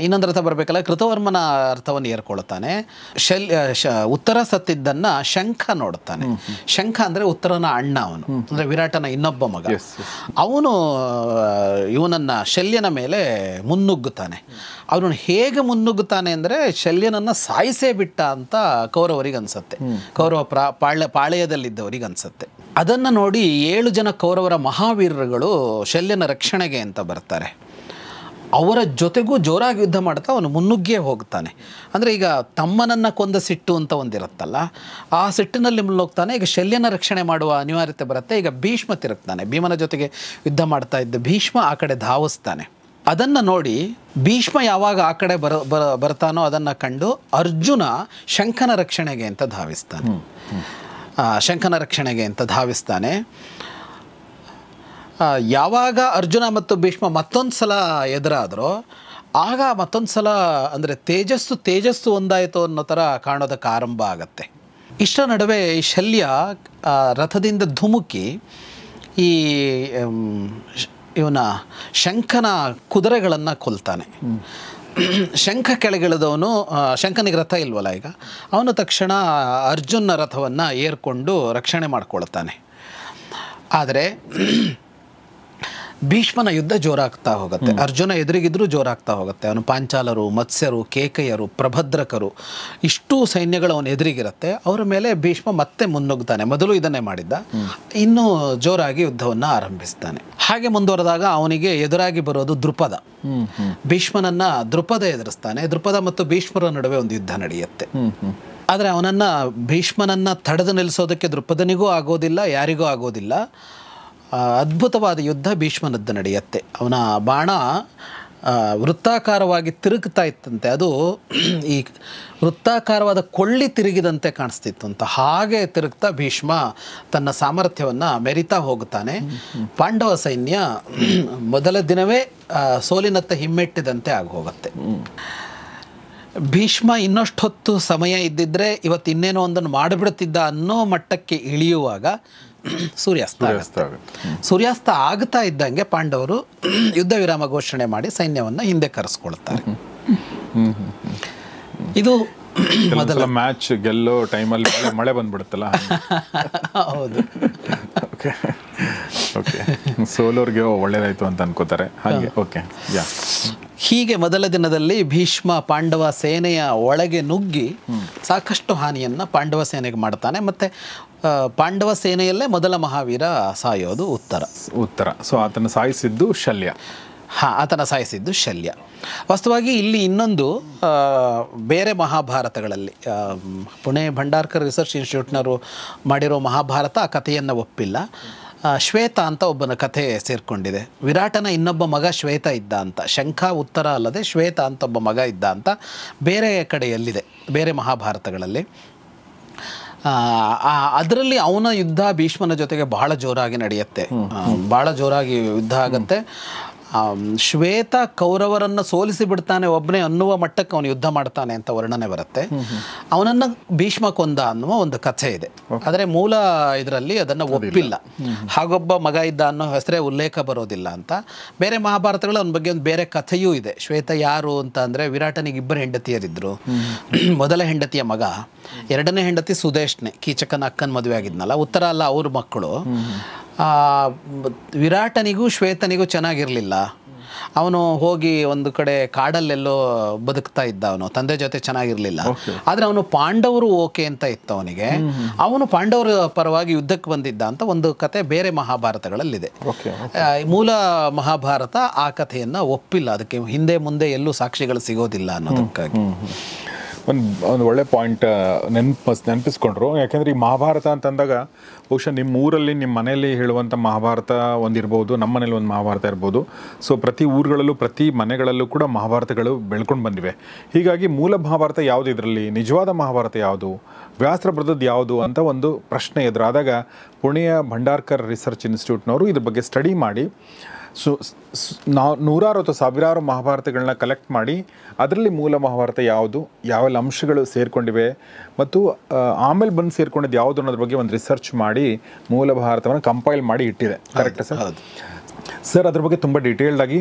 ಇನ್ನೊಂದು ರಥ ಬರಬೇಕಲ್ಲ, ಕೃತವರ್ಮನ ರಥವನ್ನು ಏರ್ಕೊಳ್ತಾನೆ. ಉತ್ತರ ಸತ್ತಿದ್ದನ್ನು ಶಂಖ ನೋಡ್ತಾನೆ. ಶಂಖ ಅಂದರೆ ಉತ್ತರನ ಅಣ್ಣ, ಅವನು ಅಂದರೆ ವಿರಾಟನ ಇನ್ನೊಬ್ಬ ಮಗ. ಅವನು ಇವನನ್ನು ಶಲ್ಯನ ಮೇಲೆ ಮುನ್ನುಗ್ಗುತ್ತಾನೆ. ಅವನು ಹೇಗೆ ಮುನ್ನುಗ್ಗುತ್ತಾನೆ ಅಂದರೆ ಶಲ್ಯನನ್ನು ಸಾಯಿಸೇ ಬಿಟ್ಟ ಅಂತ ಕೌರವರಿಗೆ ಅನಿಸುತ್ತೆ, ಕೌರವ ಪಾಳೆಯದಲ್ಲಿದ್ದವರಿಗೆ ಅನಿಸುತ್ತೆ. ಅದನ್ನು ನೋಡಿ 7 ಜನ ಕೌರವರ ಮಹಾವೀರರುಗಳು ಶಲ್ಯನ ರಕ್ಷಣೆಗೆ ಅಂತ ಬರ್ತಾರೆ. ಅವರ ಜೊತೆಗೂ ಜೋರಾಗಿ ಯುದ್ಧ ಮಾಡ್ತಾ ಅವನು ಮುನ್ನುಗ್ಗಿಯೇ ಹೋಗ್ತಾನೆ. ಅಂದರೆ ಈಗ ತಮ್ಮನನ್ನು ಕೊಂದ ಸಿಟ್ಟು ಅಂತ ಒಂದಿರುತ್ತಲ್ಲ, ಆ ಸಿಟ್ಟಿನಲ್ಲಿ ಮುನ್ನೋಗ್ತಾನೆ. ಈಗ ಶಲ್ಯನ ರಕ್ಷಣೆ ಮಾಡುವ ಅನಿವಾರ್ಯತೆ ಬರುತ್ತೆ. ಈಗ ಭೀಷ್ಮ ತಿರುಗ್ತಾನೆ. ಭೀಮನ ಜೊತೆಗೆ ಯುದ್ಧ ಮಾಡ್ತಾ ಇದ್ದ ಭೀಷ್ಮ ಆ ಕಡೆ ಧಾವಿಸ್ತಾನೆ. ಅದನ್ನು ನೋಡಿ ಭೀಷ್ಮ ಯಾವಾಗ ಆ ಕಡೆ ಬರ್ತಾನೋ ಅದನ್ನು ಕಂಡು ಅರ್ಜುನ ಶಂಖನ ರಕ್ಷಣೆಗೆ ಅಂತ ಧಾವಿಸ್ತಾನೆ. ಯಾವಾಗ ಅರ್ಜುನ ಮತ್ತು ಭೀಷ್ಮ ಮತ್ತೊಂದು ಸಲ ಎದುರಾದರೋ ಆಗ ಮತ್ತೊಂದು ಸಲ ಅಂದರೆ ತೇಜಸ್ಸು ಒಂದಾಯಿತು ಅನ್ನೋ ಥರ ಕಾಣೋದಕ್ಕೆ ಆರಂಭ ಆಗತ್ತೆ. ಇಷ್ಟರ ನಡುವೆ ಈ ಶಲ್ಯ ರಥದಿಂದ ಧುಮುಕಿ ಈ ಇವನ ಶಂಖನ ಕುದುರೆಗಳನ್ನು ಕೊಲ್ತಾನೆ. ಶಂಖ ಕೆಳಗಿಳಿದವನು, ಶಂಖನಿಗೆ ರಥ ಇಲ್ವಲ್ಲ ಈಗ, ಅವನು ತಕ್ಷಣ ಅರ್ಜುನ ರಥವನ್ನು ಏರ್ಕೊಂಡು ರಕ್ಷಣೆ ಮಾಡ್ಕೊಳ್ತಾನೆ. ಆದರೆ ಭೀಷ್ಮನ ಯುದ್ಧ ಜೋರಾಗ್ತಾ ಹೋಗುತ್ತೆ. ಅರ್ಜುನ ಎದುರಿಗಿದ್ರೂ ಜೋರಾಗ್ತಾ ಹೋಗುತ್ತೆ. ಅವನು ಪಾಂಚಾಲರು, ಮತ್ಸ್ಯರು, ಕೇಕಯ್ಯರು, ಪ್ರಭದ್ರಕರು ಇಷ್ಟೂ ಸೈನ್ಯಗಳು ಅವನು ಎದುರಿಗಿರುತ್ತೆ. ಅವರ ಮೇಲೆ ಭೀಷ್ಮ ಮತ್ತೆ ಮುನ್ನುಗ್ತಾನೆ. ಮೊದಲು ಇದನ್ನೇ ಮಾಡಿದ್ದ, ಇನ್ನೂ ಜೋರಾಗಿ ಯುದ್ಧವನ್ನು ಆರಂಭಿಸ್ತಾನೆ. ಹಾಗೆ ಮುಂದುವರೆದಾಗ ಅವನಿಗೆ ಎದುರಾಗಿ ಬರೋದು ದೃಪದ. ಭೀಷ್ಮನನ್ನ ದೃಪದ ಎದುರಿಸ್ತಾನೆ. ದೃಪದ ಮತ್ತು ಭೀಷ್ಮರ ನಡುವೆ ಒಂದು ಯುದ್ಧ ನಡೆಯುತ್ತೆ. ಆದರೆ ಭೀಷ್ಮನನ್ನು ತಡೆದು ನಿಲ್ಲಿಸೋದಕ್ಕೆ ದೃಪದನಿಗೂ ಆಗೋದಿಲ್ಲ, ಯಾರಿಗೂ ಆಗೋದಿಲ್ಲ. ಅದ್ಭುತವಾದ ಯುದ್ಧ ಭೀಷ್ಮನದ್ದು ನಡೆಯುತ್ತೆ. ಅವನ ಬಾಣ ವೃತ್ತಾಕಾರವಾಗಿ ತಿರುಗ್ತಾ ಇತ್ತಂತೆ. ಅದು ಈ ವೃತ್ತಾಕಾರವಾದ ಕೊಳ್ಳಿ ತಿರುಗಿದಂತೆ ಕಾಣಿಸ್ತಿತ್ತು ಅಂತ. ಹಾಗೆ ತಿರುಗ್ತಾ ಭೀಷ್ಮ ತನ್ನ ಸಾಮರ್ಥ್ಯವನ್ನು ಮೆರಿತಾ ಹೋಗುತ್ತಾನೆ. ಪಾಂಡವ ಸೈನ್ಯ ಮೊದಲ ದಿನವೇ ಸೋಲಿನತ್ತ ಹಿಮ್ಮೆಟ್ಟಿದಂತೆ ಆಗಿ ಹೋಗುತ್ತೆ. ಭೀಷ್ಮ ಇನ್ನಷ್ಟು ಹೊತ್ತು ಸಮಯ ಇದ್ದಿದ್ರೆ ಇವತ್ತು ಇನ್ನೇನೋ ಒಂದನ್ನು ಮಾಡಿಬಿಡ್ತಿದ್ದ ಅನ್ನೋ ಮಟ್ಟಕ್ಕೆ ಇಳಿಯುವಾಗ ಸೂರ್ಯಾಸ್ತ ಆಗ್ತಾ ಇದ್ದಂಗೆ ಪಾಂಡವರು ಯುದ್ಧ ವಿರಾಮ ಘೋಷಣೆ ಮಾಡಿ ಸೈನ್ಯವನ್ನು ಹಿಂದೆ ಕರೆಸ್ಕೊಳ್ತಾರೆ. ಇದು ಮೊದಲ ಮ್ಯಾಚ್ ಗೆಲ್ಲೋ ಟೈಮಲ್ಲಿ ಮಳೆ ಬಂದ್ಬಿಡುತ್ತಲ್ಲ. ಹೌದು. ಓಕೆ ಓಕೆ, ಸೋಲೋರ್ಗೆ ಒಳ್ಳೇದಾಯ್ತು ಅಂತ ಅನ್ಕೋತಾರೆ ಹಾಗೆ. ಓಕೆ, ಹೀಗೆ ಮೊದಲ ದಿನದಲ್ಲಿ ಭೀಷ್ಮ ಪಾಂಡವ ಸೇನೆಯ ಒಳಗೆ ನುಗ್ಗಿ ಸಾಕಷ್ಟು ಹಾನಿಯನ್ನು ಪಾಂಡವ ಸೇನೆಗೆ ಮಾಡ್ತಾನೆ. ಮತ್ತು ಪಾಂಡವ ಸೇನೆಯಲ್ಲೇ ಮೊದಲ ಮಹಾವೀರ ಸಾಯೋದು ಉತ್ತರ. ಸೊ ಆತನ ಸಾಯಿಸಿದ್ದು ಶಲ್ಯ. ಆತನ ಸಾಯಿಸಿದ್ದು ಶಲ್ಯ. ವಾಸ್ತವವಾಗಿ ಇಲ್ಲಿ ಇನ್ನೊಂದು ಬೇರೆ ಮಹಾಭಾರತಗಳಲ್ಲಿ ಪುಣೆ ಭಂಡಾರ್ಕರ್ ರಿಸರ್ಚ್ ಇನ್ಸ್ಟಿಟ್ಯೂಟ್ನವರು ಮಾಡಿರೋ ಮಹಾಭಾರತ ಆ ಕಥೆಯನ್ನು ಒಪ್ಪಿಲ್ಲ. ಶ್ವೇತ ಅಂತ ಒಬ್ಬನ ಕಥೆ ಸೇರಿಕೊಂಡಿದೆ. ವಿರಾಟನ ಇನ್ನೊಬ್ಬ ಮಗ ಶ್ವೇತ ಇದ್ದ ಅಂತ, ಶಂಖ ಉತ್ತರ ಅಲ್ಲದೆ ಶ್ವೇತ ಅಂತ ಒಬ್ಬ ಮಗ ಇದ್ದ ಅಂತ ಬೇರೆ ಕಡೆಯಲ್ಲಿದೆ, ಬೇರೆ ಮಹಾಭಾರತಗಳಲ್ಲಿ. ಅದರಲ್ಲಿ ಅವನ ಯುದ್ಧ ಭೀಷ್ಮನ ಜೊತೆಗೆ ಬಹಳ ಜೋರಾಗಿ ನಡೆಯುತ್ತೆ, ಬಹಳ ಜೋರಾಗಿ ಯುದ್ಧ ಆಗುತ್ತೆ. ಶ್ವೇತ ಕೌರವರನ್ನು ಸೋಲಿಸಿ ಬಿಡ್ತಾನೆ ಒಬ್ಬನೇ ಅನ್ನುವ ಮಟ್ಟಕ್ಕೆ ಅವನು ಯುದ್ಧ ಮಾಡ್ತಾನೆ ಅಂತ ವರ್ಣನೆ ಬರುತ್ತೆ. ಅವನನ್ನು ಭೀಷ್ಮ ಕೊಂದ ಅನ್ನುವ ಒಂದು ಕಥೆ ಇದೆ, ಆದರೆ ಮೂಲ ಇದರಲ್ಲಿ ಅದನ್ನು ಒಪ್ಪಿಲ್ಲ. ಹಾಗೊಬ್ಬ ಮಗ ಇದ್ದ ಅನ್ನೋ ಹೆಸರೇ ಉಲ್ಲೇಖ ಬರೋದಿಲ್ಲ ಅಂತ. ಬೇರೆ ಮಹಾಭಾರತಗಳು ಅವನ ಬಗ್ಗೆ ಒಂದು ಬೇರೆ ಕಥೆಯೂ ಇದೆ. ಶ್ವೇತ ಯಾರು ಅಂತ ಅಂದರೆ, ವಿರಾಟನಿಗೆ ಇಬ್ಬರು ಹೆಂಡತಿಯರಿದ್ದರು. ಮೊದಲ ಹೆಂಡತಿಯ ಮಗ, ಎರಡನೇ ಹೆಂಡತಿ ಸುದೇಶ್ನೆ, ಕೀಚಕನ ಅಕ್ಕನ ಮದುವೆ ಆಗಿದ್ನಲ್ಲ, ಉತ್ತರ ಅಲ್ಲ ಅವ್ರ ಮಕ್ಕಳು. ವಿರಾಟನಿಗೂ ಶ್ವೇತನಿಗೂ ಚೆನ್ನಾಗಿರಲಿಲ್ಲ. ಅವನು ಹೋಗಿ ಒಂದು ಕಡೆ ಕಾಡಲ್ಲೆಲ್ಲೋ ಬದುಕ್ತಾ ಇದ್ದ, ಅವನು ತಂದೆ ಜೊತೆ ಚೆನ್ನಾಗಿರಲಿಲ್ಲ. ಆದರೆ ಅವನು ಪಾಂಡವರು ಓಕೆ ಅಂತ ಇತ್ತು ಅವನಿಗೆ. ಅವನು ಪಾಂಡವರ ಪರವಾಗಿ ಯುದ್ಧಕ್ಕೆ ಬಂದಿದ್ದ ಅಂತ ಒಂದು ಕತೆ ಬೇರೆ ಮಹಾಭಾರತಗಳಲ್ಲಿದೆ. ಮೂಲ ಮಹಾಭಾರತ ಆ ಕಥೆಯನ್ನು ಒಪ್ಪಿಲ್ಲ, ಅದಕ್ಕೆ ಹಿಂದೆ ಮುಂದೆ ಎಲ್ಲೂ ಸಾಕ್ಷಿಗಳು ಸಿಗೋದಿಲ್ಲ ಅನ್ನೋದಕ್ಕಾಗಿ. ಒಂದು ಒಳ್ಳೆ ಪಾಯಿಂಟ್ ನೆನಪಿಸ್ಕೊಂಡ್ರು. ಯಾಕೆಂದರೆ ಈ ಮಹಾಭಾರತ ಅಂತಂದಾಗ ಬಹುಶಃ ನಿಮ್ಮ ಊರಲ್ಲಿ ನಿಮ್ಮ ಮನೆಯಲ್ಲಿ ಹೇಳುವಂಥ ಮಹಾಭಾರತ ಒಂದಿರ್ಬೋದು, ನಮ್ಮ ಮನೇಲಿ ಒಂದು ಮಹಾಭಾರತ ಇರ್ಬೋದು. ಸೊ ಪ್ರತಿ ಊರುಗಳಲ್ಲೂ ಪ್ರತಿ ಮನೆಗಳಲ್ಲೂ ಕೂಡ ಮಹಾಭಾರತಗಳು ಬೆಳ್ಕೊಂಡು ಬಂದಿವೆ. ಹೀಗಾಗಿ ಮೂಲ ಮಹಾಭಾರತ ಯಾವುದು, ಇದರಲ್ಲಿ ನಿಜವಾದ ಮಹಾಭಾರತ ಯಾವುದು, ವ್ಯಾಸರ ಬರೆದದ್ದು ಯಾವುದು ಅಂತ ಒಂದು ಪ್ರಶ್ನೆ ಎದುರಾದಾಗ ಪುಣೆಯ ಭಂಡಾರ್ಕರ್ ರಿಸರ್ಚ್ ಇನ್ಸ್ಟಿಟ್ಯೂಟ್ನವರು ಇದ್ರ ಬಗ್ಗೆ ಸ್ಟಡಿ ಮಾಡಿ ನೂರಾರು ಅಥವಾ ಸಾವಿರಾರು ಮಹಾಭಾರತಗಳನ್ನ ಕಲೆಕ್ಟ್ ಮಾಡಿ ಅದರಲ್ಲಿ ಮೂಲ ಮಹಾಭಾರತ ಯಾವುದು, ಯಾವೆಲ್ಲ ಅಂಶಗಳು ಸೇರಿಕೊಂಡಿವೆ ಮತ್ತು ಆಮೇಲೆ ಬಂದು ಸೇರಿಕೊಂಡಿದ್ದು ಯಾವುದು ಅನ್ನೋದ್ರ ಬಗ್ಗೆ ಒಂದು ರಿಸರ್ಚ್ ಮಾಡಿ ಮೂಲ ಭಾರತವನ್ನು ಕಂಪೈಲ್ ಮಾಡಿ ಇಟ್ಟಿದೆ. Correct sir? ಸರ್, ಅದ್ರ ಬಗ್ಗೆ ತುಂಬ ಡೀಟೇಲ್ಡಾಗಿ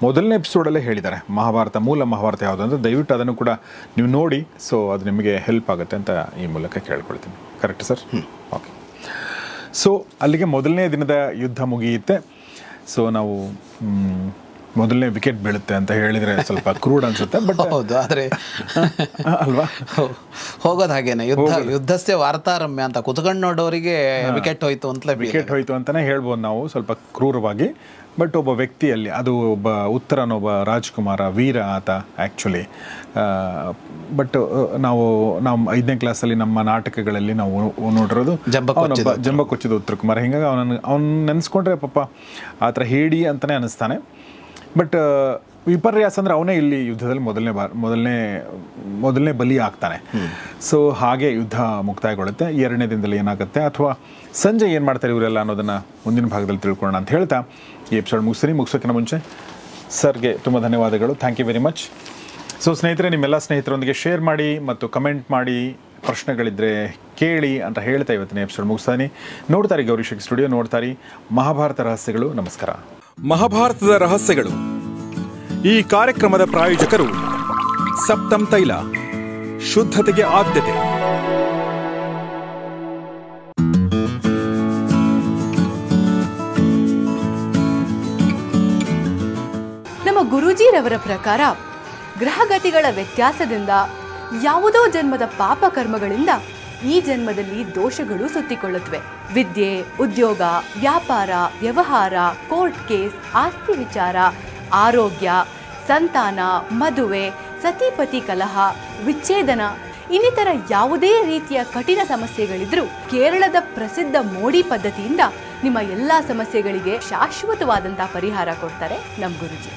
ಮೊದಲನೇ ಎಪಿಸೋಡಲ್ಲೇ ಹೇಳಿದ್ದಾರೆ ಮಹಾಭಾರತ, ಮೂಲ ಮಹಾಭಾರತ ಯಾವುದು ಅಂತ. ದಯವಿಟ್ಟು ಅದನ್ನು ಕೂಡ ನೀವು ನೋಡಿ, ಸೊ ಅದು ನಿಮಗೆ ಹೆಲ್ಪ್ ಆಗುತ್ತೆ ಅಂತ ಈ ಮೂಲಕ ಕೇಳ್ಕೊಳ್ತೀನಿ. Correct sir? ಓಕೆ. ಸೊ ಅಲ್ಲಿಗೆ ಮೊದಲನೇ ದಿನದ ಯುದ್ಧ ಮುಗಿಯುತ್ತೆ. ಸೊ ನಾವು ಮೊದಲನೇ ವಿಕೆಟ್ ಬೀಳುತ್ತೆ ಅಂತ ಹೇಳಿದರೆ ಸ್ವಲ್ಪ ಕ್ರೂಡ್ ಅನ್ಸುತ್ತೆ, ಬಟ್ ಹೌದು, ಆದರೆ ಅಲ್ವಾ ಹೋಗೋದು ಹಾಗೇನೆ. ಯುದ್ಧಸ್ಯ ವಾರ್ತಾರಮ್ಯ ಅಂತ ಕುತ್ಕೊಂಡು ನೋಡೋರಿಗೆ ವಿಕೆಟ್ ಹೋಯ್ತು ಅಂತಲೇ ಹೇಳ್ಬೋದು ನಾವು, ಸ್ವಲ್ಪ ಕ್ರೂರವಾಗಿ. ಬಟ್ ಒಬ್ಬ ವ್ಯಕ್ತಿಯಲ್ಲಿ, ಅದು ಒಬ್ಬ ಉತ್ತರನೊಬ್ಬ ರಾಜ್ಕುಮಾರ, ವೀರ ಆತ ಆ್ಯಕ್ಚುಲಿ. ಬಟ್ ನಾವು 5ನೇ ಕ್ಲಾಸಲ್ಲಿ ನಮ್ಮ ನಾಟಕಗಳಲ್ಲಿ ನಾವು ನೋಡಿರೋದು ಜಂಬ ಕೊಚ್ಚಿದ ಉತ್ತರ ಕುಮಾರ. ಹೀಗಾಗಿ ಅವನು ನೆನೆಸ್ಕೊಂಡ್ರೆ ಪಾಪ ಆ ಥರ ಹೇಳಿ ಅಂತಲೇ ಅನ್ನಿಸ್ತಾನೆ. ಬಟ್ ವಿಪರ್ಯಾಸ ಅಂದರೆ ಅವನೇ ಇಲ್ಲಿ ಯುದ್ಧದಲ್ಲಿ ಮೊದಲನೇ ಬಲಿ ಆಗ್ತಾನೆ. ಸೊ ಹಾಗೆ ಯುದ್ಧ ಮುಕ್ತಾಯಗೊಳ್ಳುತ್ತೆ. 2ನೇ ದಿನದಲ್ಲಿ ಏನಾಗುತ್ತೆ ಅಥವಾ ಸಂಜೆ ಏನು ಮಾಡ್ತಾರೆ ಇವರೆಲ್ಲ ಅನ್ನೋದನ್ನು ಮುಂದಿನ ಭಾಗದಲ್ಲಿ ತಿಳ್ಕೊಳ್ಳೋಣ ಅಂತ ಹೇಳ್ತಾ ಈ ಎಪಿಸೋಡ್ ಮುಗಿಸೋಕ್ಕಿಂತ ಮುಂಚೆ ಸರ್ಗೆ ತುಂಬ ಧನ್ಯವಾದಗಳು. Thank you very much. So ಸ್ನೇಹಿತರೆ, ನಿಮ್ಮೆಲ್ಲ ಸ್ನೇಹಿತರೊಂದಿಗೆ ಶೇರ್ ಮಾಡಿ ಮತ್ತು ಕಮೆಂಟ್ ಮಾಡಿ, ಪ್ರಶ್ನೆಗಳಿದ್ದರೆ ಕೇಳಿ ಅಂತ ಹೇಳ್ತಾ ಇವತ್ತಿನ ಎಪಿಸೋಡ್ ಮುಗಿಸ್ತಾನೆ. ನೋಡ್ತಾರೆ ಗೌರಿಶಕ್ತಿ ಸ್ಟುಡಿಯೋ, ನೋಡ್ತಾರೆ ಮಹಾಭಾರತ ರಹಸ್ಯಗಳು. ನಮಸ್ಕಾರ. ಮಹಾಭಾರತದ ರಹಸ್ಯಗಳು ಈ ಕಾರ್ಯಕ್ರಮದ ಪ್ರಾಯೋಜಕರು ಸಪ್ತಮ್ ತೈಲ, ಶುದ್ಧತೆಗೆ ಆದ್ಯತೆ. ನಮ್ಮ ಗುರೂಜಿರವರ ಪ್ರಕಾರ ಗ್ರಹಗತಿಗಳ ವ್ಯತ್ಯಾಸದಿಂದ ಯಾವುದೋ ಜನ್ಮದ ಪಾಪ ಕರ್ಮಗಳಿಂದ ಈ ಜನ್ಮದಲ್ಲಿ ದೋಷಗಳು ಸುತ್ತಿಕೊಳ್ಳುತ್ತವೆ. ವಿದ್ಯೆ, ಉದ್ಯೋಗ, ವ್ಯಾಪಾರ, ವ್ಯವಹಾರ, ಕೋರ್ಟ್ ಕೇಸ್, ಆಸ್ತಿ ವಿಚಾರ, ಆರೋಗ್ಯ, ಸಂತಾನ, ಮದುವೆ, ಸತಿಪತಿ ಕಲಹ, ವಿಚ್ಛೇದನ ಇನ್ನಿತರ ಯಾವುದೇ ರೀತಿಯ ಕಠಿಣ ಸಮಸ್ಯೆಗಳಿದ್ರೂ ಕೇರಳದ ಪ್ರಸಿದ್ಧ ಮೋಡಿ ಪದ್ಧತಿಯಿಂದ ನಿಮ್ಮ ಎಲ್ಲ ಸಮಸ್ಯೆಗಳಿಗೆ ಶಾಶ್ವತವಾದಂತಹ ಪರಿಹಾರ ಕೊಡ್ತಾರೆ ನಮ್ಮ ಗುರೂಜಿ.